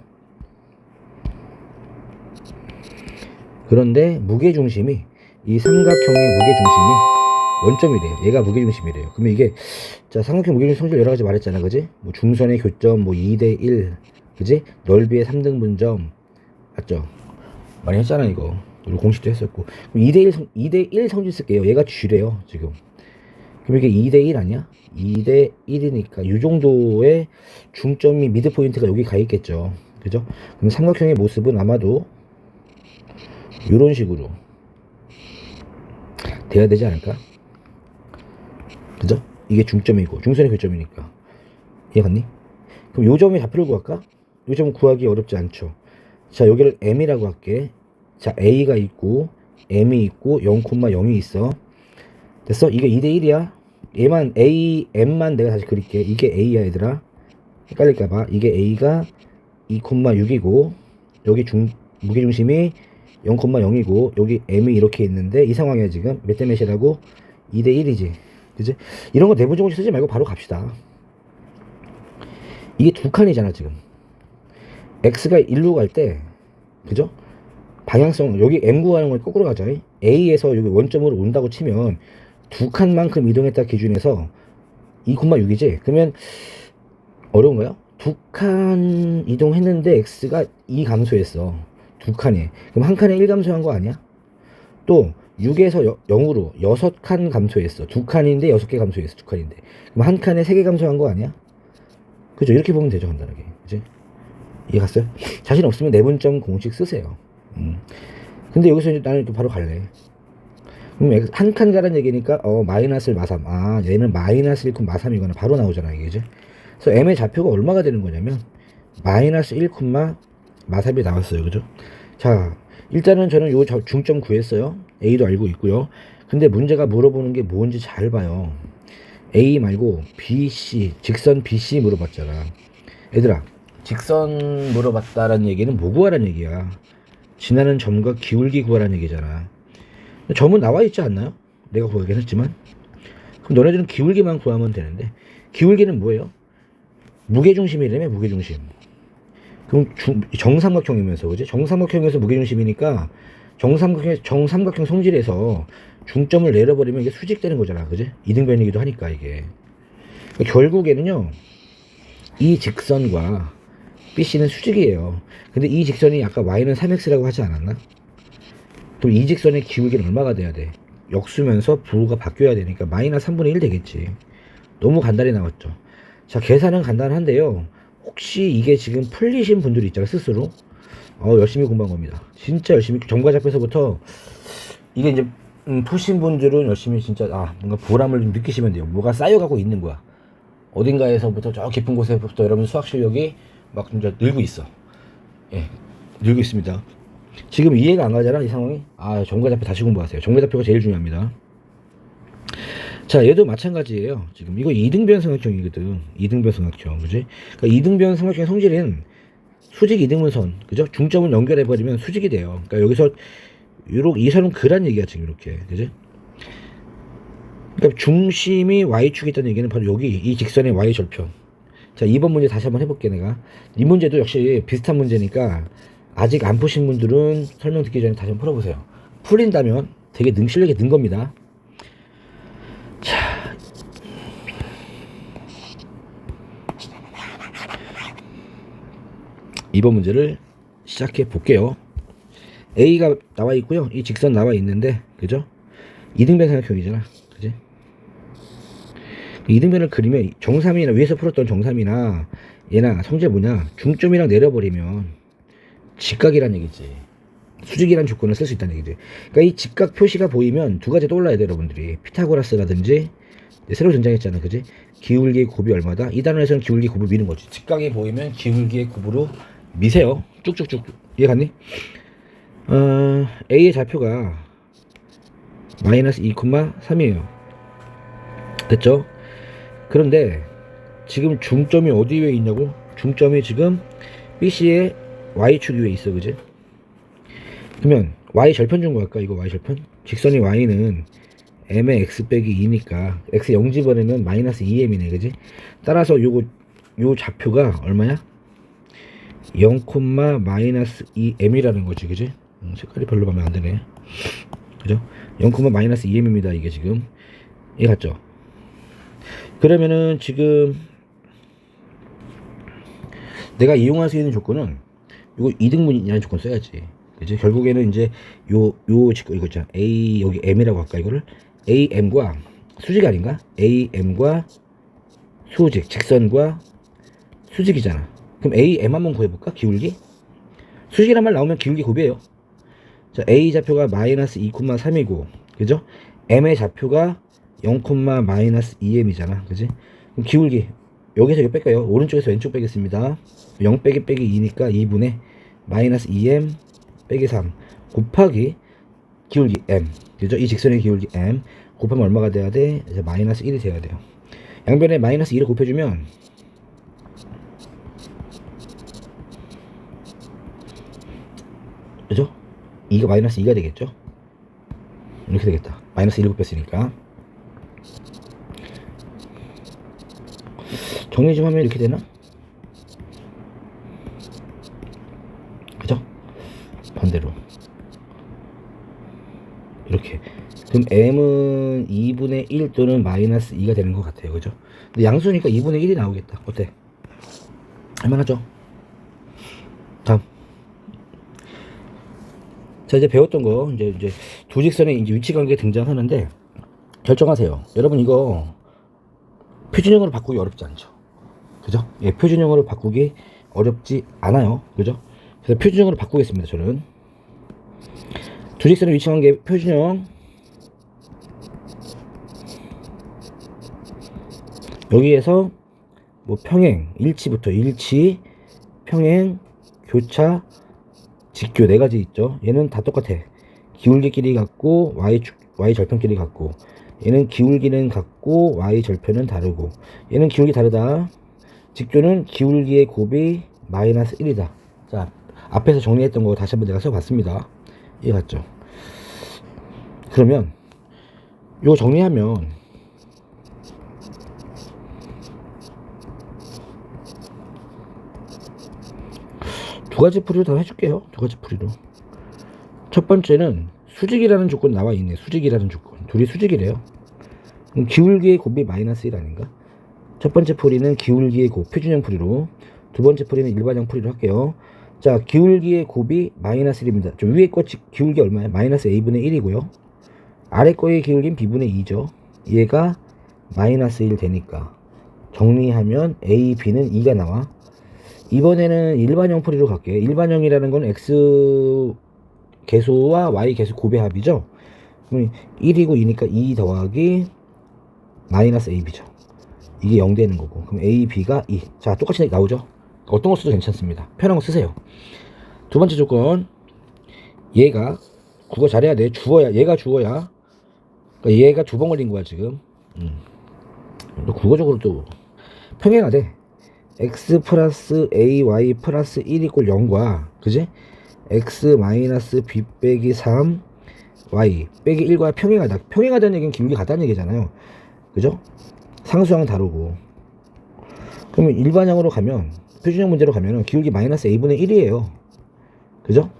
그런데 무게중심이, 이 삼각형의 무게중심이 원점이래요. 얘가 무게중심이래요. 그러면 이게, 자, 삼각형 무게중심 성질 여러가지 말했잖아. 그지? 뭐 중선의 교점, 뭐 2대1, 그지? 넓이의 3등분점, 맞죠? 많이 했잖아, 이거. 우리 공식도 했었고. 그럼 2대1 성질 쓸게요. 얘가 G래요, 지금. 그럼 이게 2대1 아니야? 2대1이니까 이 정도의 중점이, 미드 포인트가 여기 가 있겠죠. 그죠? 그럼 삼각형의 모습은 아마도 이런 식으로 돼야 되지 않을까? 그죠? 이게 중점이고 중선의 교점이니까. 이해갔니? 그럼 요 점의 좌표를 구할까? 요 점 구하기 어렵지 않죠. 자, 여기를 M이라고 할게. 자, A가 있고 M이 있고 0,0이 있어. 됐어? 이게 2대1이야. 얘만 M만 내가 다시 그릴게. 이게 A야 얘들아. 헷갈릴까봐. 이게 A가 2,6이고 여기 무게중심이 0,0이고 여기 M이 이렇게 있는데, 이 상황이야 지금. 몇 대 몇이라고? 2대1이지. 그지? 이런 거 내부정식 쓰지 말고 바로 갑시다. 이게 두 칸이잖아 지금. X가 1로 갈 때, 그죠? 방향성, 여기 M 구하는 걸 거꾸로 가자. A에서 여기 원점으로 온다고 치면 두 칸만큼 이동했다 기준에서 2,6이지? 그러면 어려운가요? 두 칸 이동했는데 X가 2 감소했어. 두 칸에. 그럼 한 칸에 1 감소한 거 아니야? 또 6에서 0으로 6칸 감소했어. 두 칸인데 6개 감소했어. 두 칸인데. 그럼 한 칸에 3개 감소한 거 아니야? 그죠? 이렇게 보면 되죠, 간단하게. 그지? 이해 갔어요? 자신 없으면 내분점 공식 쓰세요. 근데 여기서 이제 나는 바로 갈래. 그럼 한 칸 가란 얘기니까 마이너스 마삼. 아, 얘는 마이너스 1, 마삼이거나 바로 나오잖아, 이게. 그지? 그래서 M의 좌표가 얼마가 되는 거냐면 마이너스 1, 마삼이 나왔어요. 그죠? 자, 일단은 저는 요 중점 구했어요. A도 알고 있고요. 근데 문제가 물어보는 게 뭔지 잘 봐요. A 말고 BC, 직선 BC 물어봤잖아. 얘들아, 직선 물어봤다라는 얘기는 뭐 구하라는 얘기야? 지나는 점과 기울기 구하라는 얘기잖아. 점은 나와 있지 않나요? 내가 구하긴 했지만. 그럼 너네들은 기울기만 구하면 되는데, 기울기는 뭐예요? 무게중심이라며, 무게중심. 그럼 정삼각형이면서, 그지? 정삼각형에서 무게중심이니까 정삼각형 성질에서 중점을 내려버리면 이게 수직되는 거잖아. 그지? 이등변이기도 하니까 이게. 그러니까 결국에는요, 이 직선과 BC는 수직이에요. 근데 이 직선이 아까 Y는 3X라고 하지 않았나? 그럼 이 직선의 기울기는 얼마가 돼야 돼? 역수면서 부호가 바뀌어야 되니까 마이너스 3분의 1 되겠지. 너무 간단히 나왔죠. 자, 계산은 간단한데요. 혹시 이게 지금 풀리신 분들이 있잖아요, 스스로. 열심히 공부한 겁니다. 진짜 열심히, 점과 잡혀서부터 이게 이제 푸신 분들은 열심히 진짜 뭔가 보람을 좀 느끼시면 돼요. 뭐가 쌓여가고 있는 거야. 어딘가에서부터 저 깊은 곳에부터 여러분 수학 실력이 막 진짜 늘고 있어. 예, 늘고 있습니다. 지금 이해가 안 가잖아, 이 상황이. 점과 좌표 다시 공부하세요. 점과 좌표가 제일 중요합니다. 자, 얘도 마찬가지예요. 지금 이거 이등변 삼각형이거든. 이등변 삼각형, 그지? 그러니까 이등변 삼각형의 성질은 수직 이등분선, 그죠? 중점을 연결해버리면 수직이 돼요. 그러니까 여기서 이 선은 그란 얘기야, 지금 이렇게, 그지? 그러니까 중심이 y축이 있다는 얘기는 바로 여기 이 직선의 y절편. 자, 2번 문제 다시 한번 해볼게. 내가 이 문제도 역시 비슷한 문제니까 아직 안 푸신 분들은 설명 듣기 전에 다시 한번 풀어보세요. 풀린다면 되게 실력이 는 겁니다. 자, 이번 문제를 시작해 볼게요. A가 나와 있고요. 이 직선 나와 있는데, 그죠? 이등변 삼각형이잖아, 그지? 이등변을 그리면 정삼이나 위에서 풀었던 정삼이나 얘나 성질 뭐냐, 중점이랑 내려버리면 직각이란 얘기지. 수직이란 조건을 쓸 수 있다는 얘기지. 그러니까 이 직각 표시가 보이면 두 가지 떠올라야 돼, 여러분들이. 피타고라스라든지 새로 등장했잖아, 그지? 기울기의 곱이 얼마다? 이 단원에서는 기울기 곱을 미는 거지. 직각이 보이면 기울기의 곱으로 미세요. 쭉쭉쭉. 이해 갔니? A의 좌표가 마이너스 2,3이에요. 됐죠? 그런데 지금 중점이 어디 위에 있냐고? 중점이 지금 BC의 Y축 위에 있어, 그지? 그러면 Y절편 준 거 할까? 이거 Y절편? 직선이 Y는 M의 X 빼기 2니까 X 0 집어내면 마이너스 2M이네, 그지? 따라서 요 좌표가 얼마야? 0, 마이너스 2M이라는 거지, 그지? 색깔이 별로 마음에 안 드네. 그죠? 0, 마이너스 2M입니다, 이게 지금. 이해 갔죠? 그러면은 지금 내가 이용할 수 있는 조건은 이거 이등분이라는 조건 써야지. 그지? 결국에는 이제 직구 이거 있잖아. A 여기 M이라고 할까 이거를? AM과 수직 아닌가? AM과 수직, 직선과 수직이잖아. 그럼 AM 한번 구해볼까? 기울기? 수직이란 말 나오면 기울기 곱이에요. 자, A 좌표가 마이너스 2,3이고, 그죠? M의 좌표가 0, 마이너스 2M이잖아. 그지? 그럼 기울기. 여기서 이거 뺄까요? 오른쪽에서 왼쪽 빼겠습니다. 0 빼기 2니까 2분의 마이너스 2M 빼기 3 곱하기 기울기 M. 그죠? 이 직선의 기울기 M. 곱하면 얼마가 돼야 돼? 이제 마이너스 1이 돼야 돼요. 양변에 마이너스 2를 곱해주면 그죠? 2가 마이너스 2가 되겠죠? 이렇게 되겠다. 마이너스 1을 곱했으니까. 정리 좀 하면 이렇게 되나? 그죠? 반대로 이렇게. 그럼 M은 2분의 1 또는 마이너스 2가 되는 것 같아요, 그죠? 근데 양수니까 2분의 1이 나오겠다. 어때? 할만하죠? 다음. 자, 이제 배웠던 거 이제 두 직선의 이제 위치 관계가 등장하는데 결정하세요. 여러분 이거 표준형으로 바꾸기 어렵지 않죠? 그죠? 예, 표준형으로 바꾸기 어렵지 않아요. 그죠? 그래서 표준형으로 바꾸겠습니다. 저는 두 직선의 위치 관계 표준형. 여기에서 뭐 평행, 일치부터 일치, 평행, 교차, 직교 네 가지 있죠. 얘는 다 똑같아. 기울기끼리 같고 y 절편끼리 같고, 얘는 기울기는 같고 y 절편은 다르고, 얘는 기울기 다르다. 직교는 기울기의 곱이 마이너스 1이다. 자, 앞에서 정리했던 거 다시 한번 내가 써봤습니다. 이해 갔죠? 그러면 이거 정리하면 두 가지 풀이로 다 해줄게요. 두 가지 풀이로. 첫 번째는 수직이라는 조건 나와 있네. 수직이라는 조건. 둘이 수직이래요. 그럼 기울기의 곱이 마이너스 1 아닌가? 첫 번째 풀이는 기울기의 곱, 표준형 풀이로. 두 번째 풀이는 일반형 풀이로 할게요. 자, 기울기의 곱이 마이너스 1입니다. 저 위에 거 기울기 얼마야? 마이너스 A분의 1이고요. 아래 거의 기울기는 B분의 2죠. 얘가 마이너스 1 되니까 정리하면 A, B는 2가 나와. 이번에는 일반형 풀이로 갈게요. 일반형이라는 건 X 개수와 Y 개수 곱의 합이죠. 1이고 2니까 2 더하기 마이너스 AB죠. 이게 0 되는 거고. 그럼 AB가 2. 자, 똑같이 나오죠. 어떤 거 써도 괜찮습니다. 편한 거 쓰세요. 두 번째 조건. 얘가 국어 잘해야 돼. 주어야. 얘가 주어야. 그러니까 얘가 두 번 걸린 거야 지금. 또 국어적으로 또 평행하대. x 플러스 ay 플러스 1 이꼴 0과 그지? x 마이너스 b 빼기 3 y 빼기 1과 평행하다. 평행하다는 얘기는 기울기 같다는 얘기잖아요. 그죠? 상수항 다르고. 그러면 일반형으로 가면, 표준형 문제로 가면은 기울기 마이너스 a분의 1이에요. 그죠?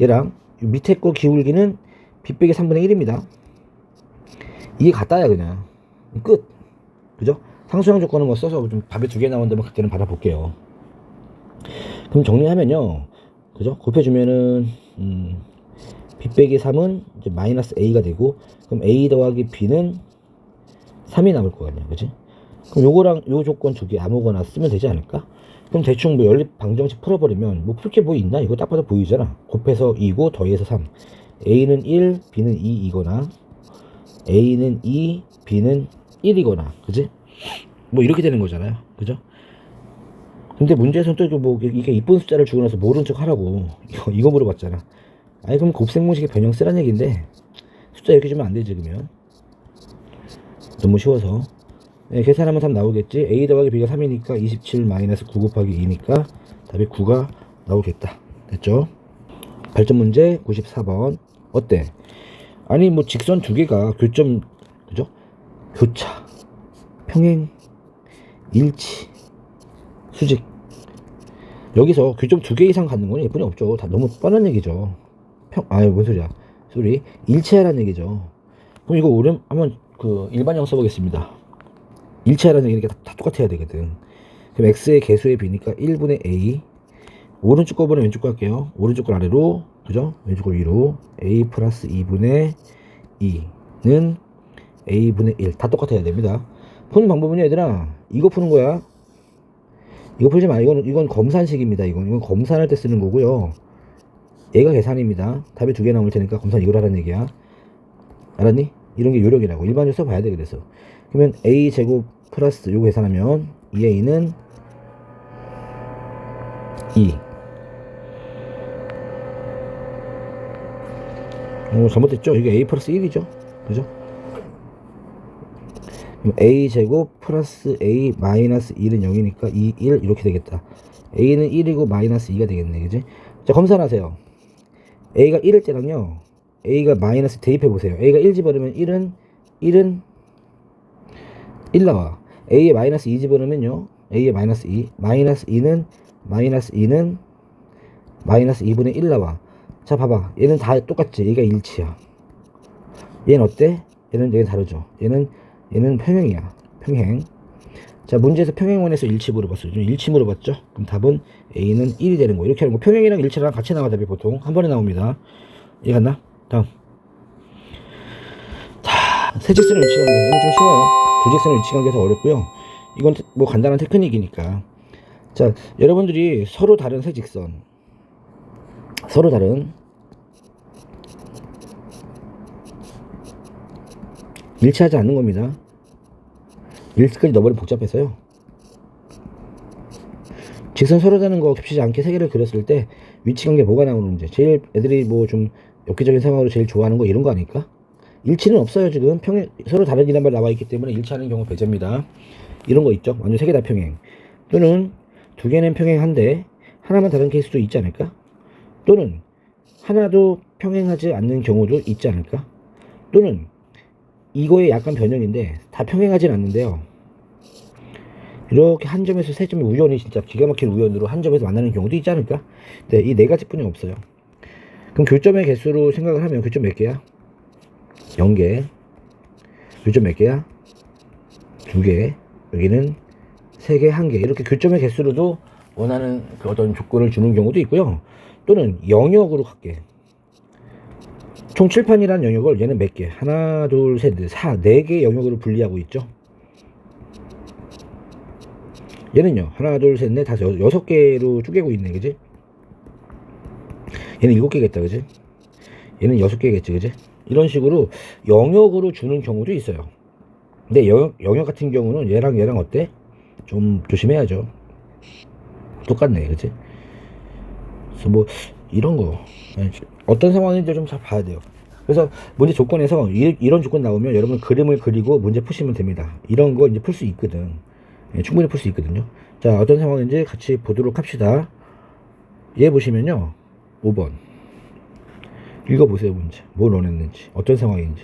얘랑 밑에 거 기울기는 b 빼기 3분의 1입니다. 이게 같다야 그냥. 끝. 그죠? 상수형 조건은 뭐 써서 좀 답이 2개 나온다면 그때는 받아볼게요. 그럼 정리하면요. 그죠? 곱해주면은 b 빼기 3은 이제 마이너스 a가 되고, 그럼 a 더하기 b는 3이 남을 거 아니야. 그지? 그럼 요거랑 요 조건 2개 아무거나 쓰면 되지 않을까? 그럼 대충 뭐 연립 방정식 풀어버리면 뭐 풀 게 뭐 있나? 이거 딱 봐도 보이잖아. 곱해서 2고 더해서 3. a는 1, b는 2이거나 a는 2, b는 1이거나 그지? 뭐 이렇게 되는 거잖아요. 그죠? 근데 문제에서는 또 뭐 이게 이쁜 숫자를 주고 나서 모른 척 하라고 이거 물어봤잖아. 아니 그럼 곱셈공식의 변형 쓰란 얘기인데 숫자 이렇게 주면 안 되지. 그러면 너무 쉬워서. 네, 계산하면 답 나오겠지. a 더하기 b가 3이니까 27 마이너스 9 곱하기 2니까 답이 9가 나오겠다. 됐죠? 발전 문제 94번. 어때? 아니 뭐 직선 2개가 교점, 그죠? 교차, 평행, 일치, 수직. 여기서 교점 2개 이상 갖는 건 예쁜이 없죠. 다 너무 뻔한 얘기죠. 아유 뭔 소리야. 소리. 일치하라는 얘기죠. 그럼 이거 오름 한번 그 일반형 써보겠습니다. 일치하라는 얘기니까 다 똑같아야 되거든. 그럼 x의 개수의 b니까 1분의 a. 오른쪽 거보다 왼쪽 거 할게요. 오른쪽 걸 아래로, 그죠? 왼쪽 걸 위로. a 플러스 2분의 2는 a분의 1. 다 똑같아야 됩니다. 푸는 방법은 얘들아, 이거 푸는 거야. 이거 풀지 마. 이건 검산식입니다. 이건 검산할 때 쓰는 거고요. 얘가 계산입니다. 답이 2개 나올 테니까 검산 이걸 하라는 얘기야. 알았니? 이런 게 요령이라고. 일반적으로 써봐야 돼. 그래서 그러면 a 제곱 플러스 요거 계산하면 2a는 2. 잘못됐죠? 이게 a 플러스 1이죠. 그죠? 그럼 a 제곱 플러스 a 마이너스 1은 0이니까 2, 1 이렇게 되겠다. a는 1이고 마이너스 2가 되겠네. 그지? 자, 검산하세요. a가 1일 때랑요, a가 마이너스 대입해 보세요. a가 1 집어넣으면 1은 1 나와. a에 마이너스 2 집어넣으면요, a에 마이너스 2, 마이너스 2는 마이너스 2는 마이너스 2분의 1 나와. 자, 봐봐. 얘는 다 똑같지. 얘가 일치야. 얘는 어때? 얘는 다르죠. 얘는 평행이야. 평행. 자, 문제에서 평행원에서 일치 물어봤어요. 일치 물어봤죠? 그럼 답은 a는 1이 되는 거. 이렇게 하는 거. 평행이랑 일치랑 같이 나와. 답이 보통 한 번에 나옵니다. 이해갔나? 다음. 자, 세직선의 위치관계. 이건 좀 쉬워요. 두직선의 위치관계에서 어렵고요. 이건 뭐 간단한 테크닉이니까. 자, 여러분들이 서로 다른 세직선, 서로 다른 일치하지 않는 겁니다. 일치까지 넣어버리면 복잡해서요. 직선 서로 다른 거 겹치지 않게 세 개를 그렸을 때 위치관계 뭐가 나오는지, 제일 애들이 뭐 좀 엽기적인 상황으로 제일 좋아하는 거 이런 거 아닐까? 일치는 없어요. 지금 서로 다른 이란 말 나와 있기 때문에 일치하는 경우 배제입니다. 이런 거 있죠. 완전 세 개 다 평행. 또는 2개는 평행한데 하나만 다른 케이스도 있지 않을까? 또는 하나도 평행하지 않는 경우도 있지 않을까? 또는 이거의 약간 변형인데 다 평행하진 않는데요, 이렇게 한 점에서 세 점의 우연히, 진짜 기가 막힌 우연으로 한 점에서 만나는 경우도 있지 않을까? 네, 이 네 가지뿐이 없어요. 그럼 교점의 개수로 생각을 하면 교점 몇 개야? 0개. 교점 몇 개야? 2개. 여기는 3개, 1개. 이렇게 교점의 개수로도 원하는 그 어떤 조건을 주는 경우도 있고요. 또는 영역으로 갈게. 총 칠판이란 영역을 얘는 몇 개? 하나, 둘, 셋, 넷, 4개 영역으로 분리하고 있죠. 얘는요, 하나, 둘, 셋, 넷, 다섯, 6개로 쪼개고 있네. 그지? 얘는 7개겠다. 그지? 얘는 6개겠지. 그지? 이런 식으로 영역으로 주는 경우도 있어요. 근데 영역 같은 경우는 얘랑 어때? 좀 조심해야죠. 똑같네. 그지? 그래서 뭐 이런 거 어떤 상황인지 좀 잘 봐야 돼요. 그래서 문제 조건에서 이런 조건 나오면 여러분 그림을 그리고 문제 푸시면 됩니다. 이런 거 이제 풀 수 있거든. 예, 충분히 풀 수 있거든요. 자, 어떤 상황인지 같이 보도록 합시다. 얘 보시면요. 5번. 읽어보세요, 문제. 뭘 원했는지. 어떤 상황인지.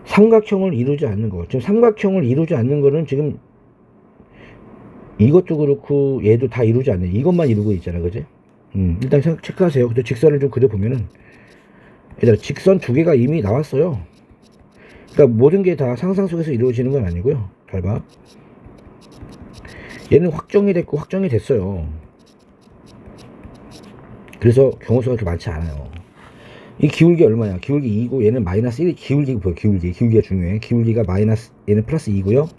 삼각형을 이루지 않는 거. 지금 삼각형을 이루지 않는 거는 지금 이것도 그렇고 얘도 다 이루지 않네. 이것만 이루고 있잖아, 그지? 일단 체크하세요. 근데 직선을 좀 그려보면은 얘들아, 직선 두 개가 이미 나왔어요. 그러니까 모든 게 다 상상 속에서 이루어지는 건 아니고요. 잘 봐. 얘는 확정이 됐고 확정이 됐어요. 그래서 경우수가 그렇게 많지 않아요. 이 기울기 얼마야? 기울기 2고 얘는 마이너스 1. 기울기 보여. 기울기가 중요해. 기울기가 마이너스, 얘는 플러스 2고요.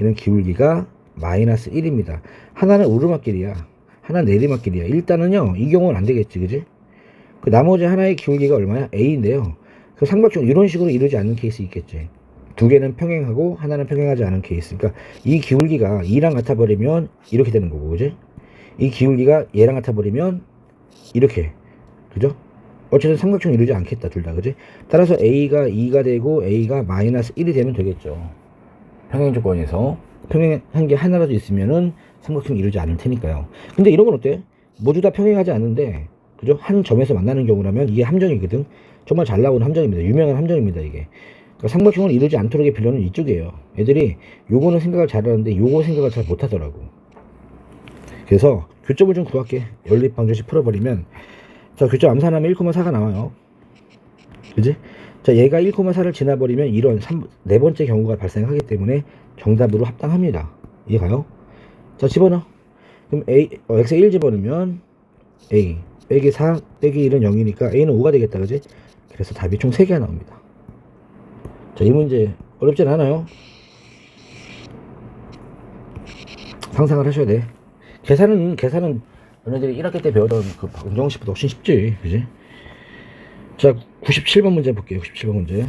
얘는 기울기가 마이너스 1입니다. 하나는 오르막길이야. 하나는 내리막길이야. 일단은요, 이 경우는 안 되겠지, 그지? 그 나머지 하나의 기울기가 얼마야? A인데요. 그 삼각형 이런 식으로 이루지 않는 케이스 있겠지. 두 개는 평행하고 하나는 평행하지 않은 케이스. 그러니까 이 기울기가 2랑 같아버리면 이렇게 되는 거고, 그지? 이 기울기가 얘랑 같아버리면 이렇게, 그죠? 어쨌든 삼각형 이루지 않겠다, 둘 다, 그지? 따라서 A가 2가 되고 A가 마이너스 1이 되면 되겠죠. 평행 조건에서 평행한 게 하나라도 있으면은 삼각형 이루지 않을 테니까요. 근데 이런 건 어때? 모두 다 평행하지 않은데, 그죠? 한 점에서 만나는 경우라면 이게 함정이거든. 정말 잘 나오는 함정입니다. 유명한 함정입니다, 이게. 그러니까 삼각형을 이루지 않도록의 빌런은 이쪽이에요. 애들이 요거는 생각을 잘하는데 요거 생각을 잘 못하더라고. 그래서 교점을 좀 구할게. 연립방정식 풀어버리면, 자, 교점 암산하면 1,4가 나와요. 그지? 자, 얘가 1,4를 지나버리면 이런 네 번째 경우가 발생하기 때문에 정답으로 합당합니다. 이해가요? 자, 집어넣어. 그럼 x에 1 집어넣으면 a 빼기 4 빼기 1은 0이니까 a는 5가 되겠다, 그지? 그래서 답이 총 3개가 나옵니다. 자, 이 문제 어렵진 않아요. 상상을 하셔야 돼. 계산은 너네들이 1학기 때 배우던 그 방정식보다 훨씬 쉽지, 그지? 자, 97번 문제 볼게요. 97번 문제.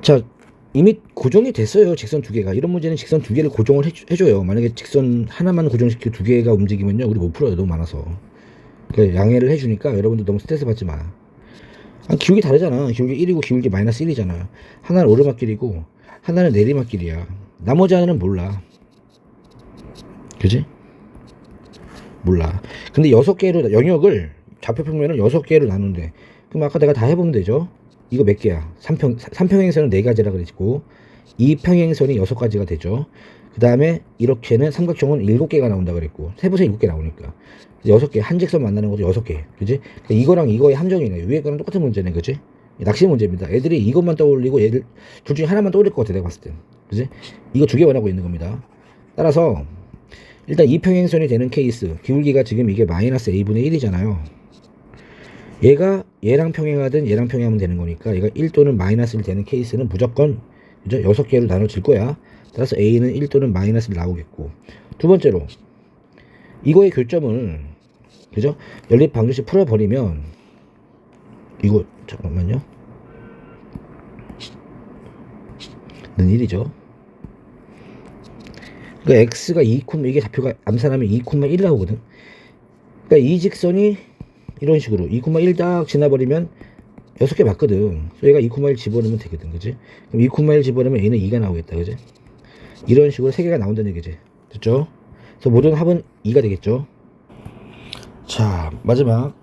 자, 이미 고정이 됐어요. 직선 두 개가. 이런 문제는 직선 두 개를 고정을 해줘요. 만약에 직선 하나만 고정시키고 두 개가 움직이면요, 우리 못 풀어요. 너무 많아서. 그러니까 양해를 해주니까 여러분들 너무 스트레스 받지 마. 아, 기울기 다르잖아. 기울기 1이고 기울기 마이너스 1이잖아. 하나는 오르막길이고 하나는 내리막길이야. 나머지 하나는 몰라. 그지? 몰라. 근데 6개로 영역을 좌표 평면을 6개로 나눈대. 그럼 아까 내가 다 해보면 되죠. 이거 몇 개야? 3평행선은 4가지라 그랬고 2평행선이 6가지가 되죠. 그 다음에 이렇게는 삼각형은 7개가 나온다 그랬고 세부세 7개 나오니까 6개, 한 직선 만나는 것도 6개, 그지? 그러니까 이거랑 이거의 함정이네. 위에 거랑 똑같은 문제네, 그지? 낚시 문제입니다. 애들이 이것만 떠올리고 얘들 둘 중에 하나만 떠올릴 것 같아, 내가 봤을 땐. 그지? 이거 두 개 원하고 있는 겁니다. 따라서 일단 이평행선이 되는 케이스, 기울기가 지금 이게 마이너스 a분의 1이잖아요. 얘가 얘랑 평행하든 얘랑 평행하면 되는 거니까 얘가 1 또는 마이너스 1 되는 케이스는 무조건, 그죠? 6개로 나눠질 거야. 따라서 a는 1 또는 마이너스 1 나오겠고, 두 번째로 이거의 교점을, 그죠? 연립 방정식 풀어버리면 이거 잠깐만요. 는 1이죠. 그러니까 x가 2, 이게 좌표가 암산하면 2,1 나오거든. 그러니까 이 직선이 이런 식으로 2,1 딱 지나버리면 6개 맞거든. 그래서 얘가 2,1 집어넣으면 되거든, 그지? 그럼 2,1 집어넣으면 얘는 2가 나오겠다, 그지? 이런 식으로 3개가 나온다는 얘기지. 됐죠? 그래서 모든 합은 2가 되겠죠. 자, 마지막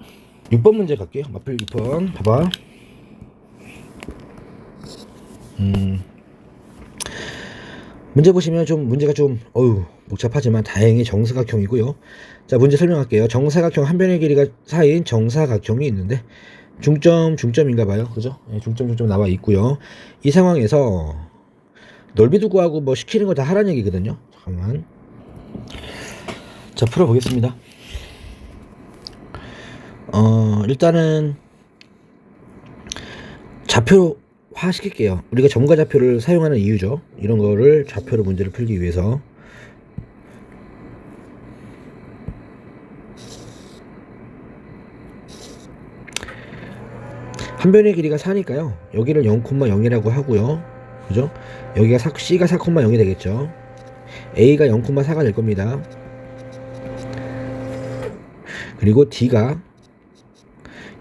6번 문제 갈게요. 마필 6번 봐봐. 문제 보시면 문제가 좀 복잡하지만 다행히 정사각형이고요. 자, 문제 설명할게요. 정사각형 한 변의 길이가 4인 정사각형이 있는데 중점인가봐요. 그죠? 네, 중점 나와 있고요. 이 상황에서 넓이도 구하고 뭐 시키는 거 다 하라는 얘기거든요. 잠깐만. 자, 풀어보겠습니다. 일단은 좌표화 시킬게요. 우리가 점과 좌표를 사용하는 이유죠. 이런 거를 좌표로 문제를 풀기 위해서. 한 변의 길이가 4니까요. 여기를 0,0이라고 하고요. 그죠? 여기가 C가 4,0이 되겠죠. A가 0,4가 될 겁니다. 그리고 D가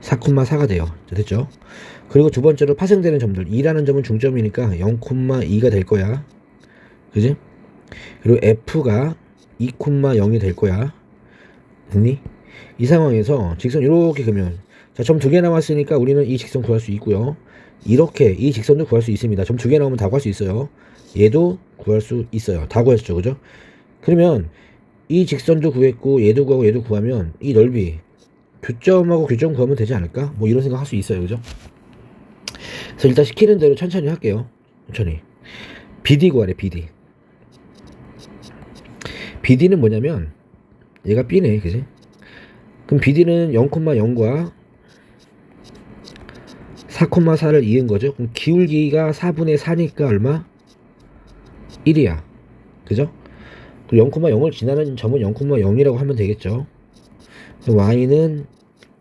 4,4가 돼요. 자, 됐죠? 그리고 두 번째로 파생되는 점들 2라는 점은 중점이니까 0,2가 될 거야. 그지? 그리고 F가 2,0이 될 거야. 됐니? 이 상황에서 직선 이렇게 그으면 자, 점 두 개 남았으니까 우리는 이 직선 구할 수 있고요. 이렇게 이 직선도 구할 수 있습니다. 점 두 개 나오면 다 구할 수 있어요. 얘도 구할 수 있어요. 다 구했죠. 그죠? 그러면 이 직선도 구했고 얘도 구하고 얘도 구하면 이 넓이 교점하고 교점 구하면 되지 않을까? 뭐 이런 생각 할 수 있어요. 그죠? 그래서 일단 시키는 대로 천천히 할게요. 천천히. BD 구하래. BD. BD는 뭐냐면 얘가 B네. 그지? 그럼 BD는 0,0과 4,4를 이은 거죠. 그럼 기울기가 4분의 4니까 얼마? 1이야. 그죠? 그리고 0,0을 지나는 점은 0,0이라고 하면 되겠죠. y는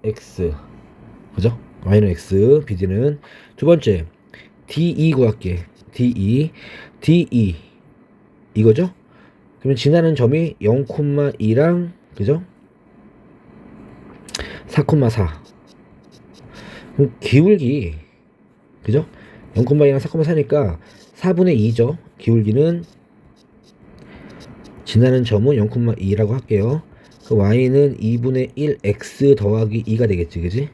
x. 그죠? y는 x. BD는 두 번째 DE 구할게. DE 이거죠? 그러면 지나는 점이 0,2랑 그죠? 4,4. 그럼 기울기 그죠? 0,2랑 4,4니까 4분의 2죠. 기울기는 지나는 점은 0,2라고 할게요. 그 y는 2분의 1 x 더하기 2가 되겠지. 그지?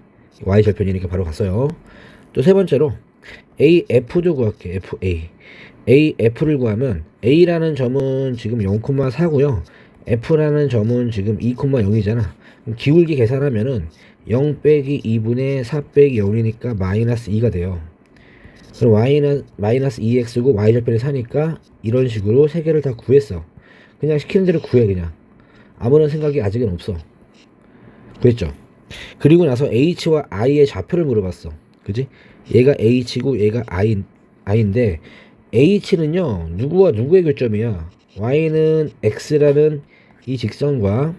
y 절편이니까 바로 갔어요. 또 세 번째로 AF도 구할게. AF를 구하면 A라는 점은 지금 0,4고요. F라는 점은 지금 2,0이잖아. 기울기 계산하면은 0 빼기 2분의 4 빼기 0이니까 마이너스 2가 돼요. 그럼 y는 마이너스 2x고 y절편이 4니까 이런 식으로 세 개를 다 구했어. 그냥 시키는 대로 구해. 그냥 아무런 생각이 아직은 없어. 구했죠. 그리고 나서 h와 i의 좌표를 물어봤어. 그지? 얘가 h고 얘가 i인데 h는요 누구와 누구의 교점이야? y는 x라는 이 직선과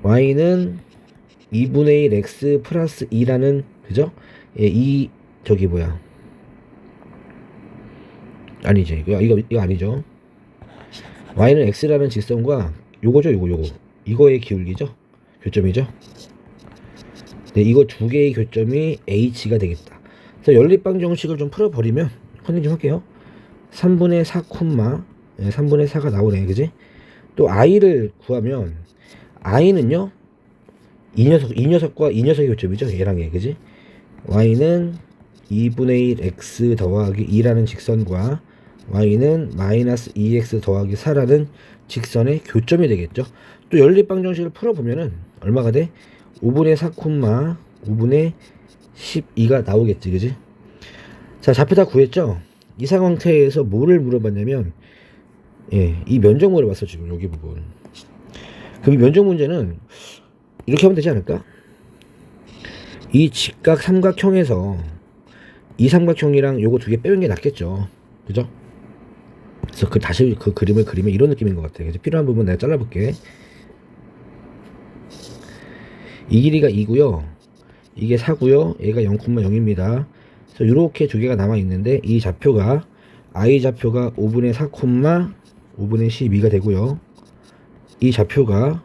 y는 2분의 1 x 플러스 2라는 그죠? 예, 이 저기 뭐야? 아니지. 이거 아니죠. y는 x라는 직선과 요거죠. 이거의 기울기죠. 교점이죠. 네, 이거 두 개의 교점이 h가 되겠다. 그래서 연립방 정식을 좀 풀어버리면 컨닝 좀 할게요. 3분의 4 3분의 4가 나오네. 그지? 또 i를 구하면 i는요 이 녀석과 이 녀석의 교점이죠. 얘랑 얘. 그지? y는 2분의 1 x 더하기 2라는 직선과 y는 마이너스 2x 더하기 4라는 직선의 교점이 되겠죠. 또 연립방 정식을 풀어보면은 얼마가 돼? 5분의 4, 5분의 12가 나오겠지. 그지? 자, 좌표 다 구했죠? 이 상태에서 뭐를 물어봤냐면 예, 이 면적 물어봤어. 지금 여기 부분. 그럼 이 면적 문제는 이렇게 하면 되지 않을까? 이 직각 삼각형에서 이 삼각형이랑 요거 두 개 빼는 게 낫겠죠. 그죠? 그래서 다시 그 그림을 그리면 이런 느낌인 것 같아. 그래서 필요한 부분 내가 잘라볼게. 이 길이가 2고요. 이게 4고요. 얘가 0,0입니다. 그래서 이렇게 두 개가 남아 있는데 이 좌표가 i 좌표가 5분의 4, 5분의 12가 되고요. 이 좌표가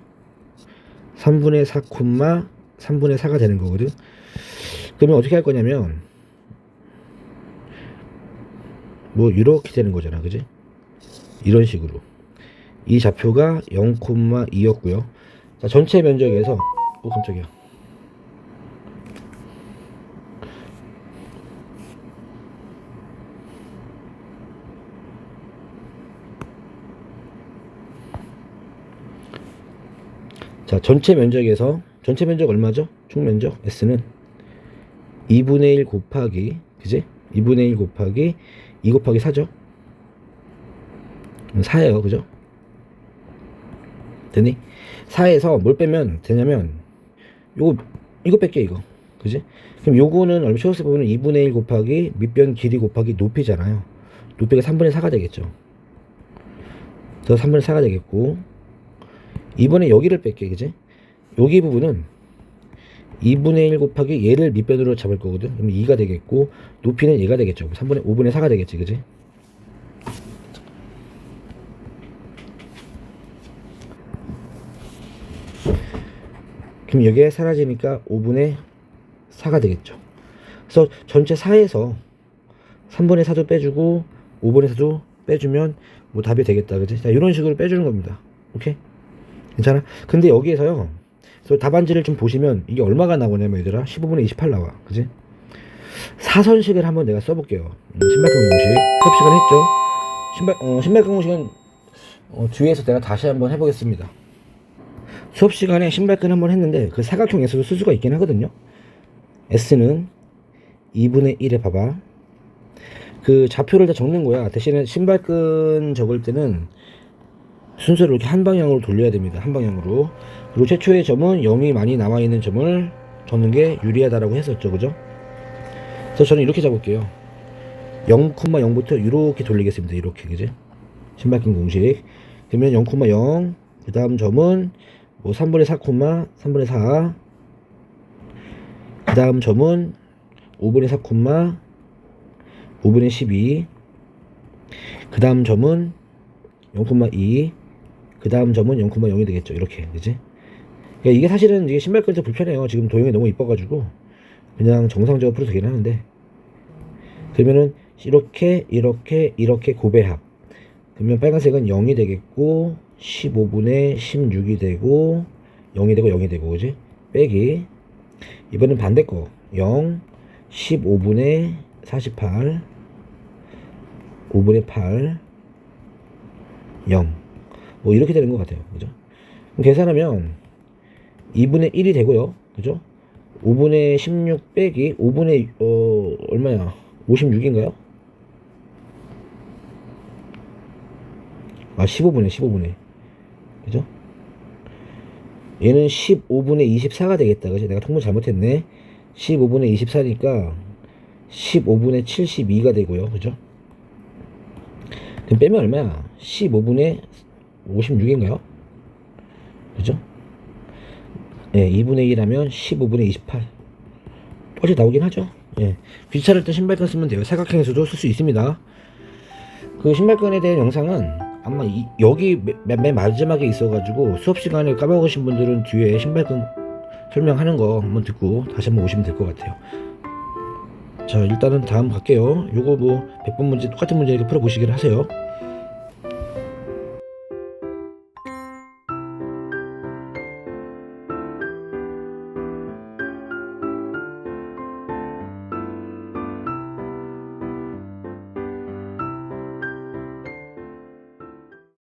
3분의 4, 3분의 4가 되는 거거든. 그러면 어떻게 할 거냐면 뭐 이렇게 되는 거잖아. 그지? 이런 식으로 이 좌표가 0,2였고요. 자, 전체 면적에서 깜짝이야. 자, 전체 면적에서 전체 면적 얼마죠? 총 면적 S는 2분의 1 곱하기 그지? 2분의 1 곱하기 2 곱하기 4죠? 4예요. 그죠? 되니? 4에서 뭘 빼면 되냐면 이거 뺄게. 이거 그지? 그럼 요거는 얼마 초록색 보면 2분의 1 곱하기 밑변 길이 곱하기 높이잖아요. 높이가 3분의 4가 되겠죠. 그래서 3분의 4가 되겠고 이번에 여기를 뺄게. 그지? 여기 부분은 2분의 1 곱하기 얘를 밑변으로 잡을 거거든. 그럼 2가 되겠고 높이는 얘가 되겠죠. 5분의 4가 되겠지. 그지? 그럼 여기에 사라지니까 5분의 4가 되겠죠. 그래서 전체 4에서 3분의 4도 빼주고 5분의 4도 빼주면 뭐 답이 되겠다. 그지? 자, 이런 식으로 빼주는 겁니다. 오케이? 괜찮아? 근데 여기에서요. 그래서 답안지를 좀 보시면 이게 얼마가 나오냐면 얘들아 15분의 28 나와. 그지? 사선식을 한번 내가 써볼게요. 신발끈 공식 수업 시간 했죠? 신발끈 공식은 뒤에서 내가 다시 한번 해보겠습니다. 수업 시간에 신발끈 한번 했는데 그 사각형에서도 쓸 수가 있긴 하거든요. S는 2분의 1에 봐봐. 그 좌표를 다 적는 거야. 대신에 신발끈 적을 때는 순서를 이렇게 한 방향으로 돌려야 됩니다. 한 방향으로. 그리고 최초의 점은 0이 많이 나와 있는 점을 적는 게 유리하다라고 했었죠. 그죠? 그래서 저는 이렇게 잡을게요. 0,0부터 이렇게 돌리겠습니다. 이렇게. 그지? 신발끈 공식. 그러면 0,0 그 다음 점은 뭐 3분의 4, 3분의 4 그 다음 점은 5분의 4, 5분의 12 그 다음 점은 0,2 그 다음 점은 0,0이 되겠죠. 이렇게. 그지? 그러니까 이게 사실은 이게 신발끈에서 불편해요. 지금 도형이 너무 이뻐가지고 그냥 정상적으로 풀어도 되긴 하는데 그러면은 이렇게 고배합. 그러면 빨간색은 0이 되겠고 15분의 16이 되고 0이 되고 0이 되고 그지? 빼기 이번엔 반대거 0 15분의 48 5분의 8 0 뭐 이렇게 되는 것 같아요. 그죠? 그럼 계산하면 2분의 1이 되고요. 그죠? 5분의 16 빼기 5분의 얼마야? 56인가요? 아 15분의 그죠? 얘는 15분의 24가 되겠다. 그죠? 내가 통분 잘못했네. 15분의 24니까 15분의 72가 되고요. 그죠? 그럼 빼면 얼마야? 15분의 56인가요? 그죠? 예, 2분의 1 하면 15분의 28. 어제 나오긴 하죠. 예. 귀찮을 때 신발끈 쓰면 돼요. 사각형에서도 쓸 수 있습니다. 그 신발끈에 대한 영상은 아마 여기 맨 마지막에 있어가지고 수업 시간에 까먹으신 분들은 뒤에 신발끈 설명하는 거 한번 듣고 다시 한번 오시면 될 것 같아요. 자, 일단은 다음 갈게요. 요거 뭐 100번 문제 똑같은 문제 이렇게 풀어보시기를 하세요.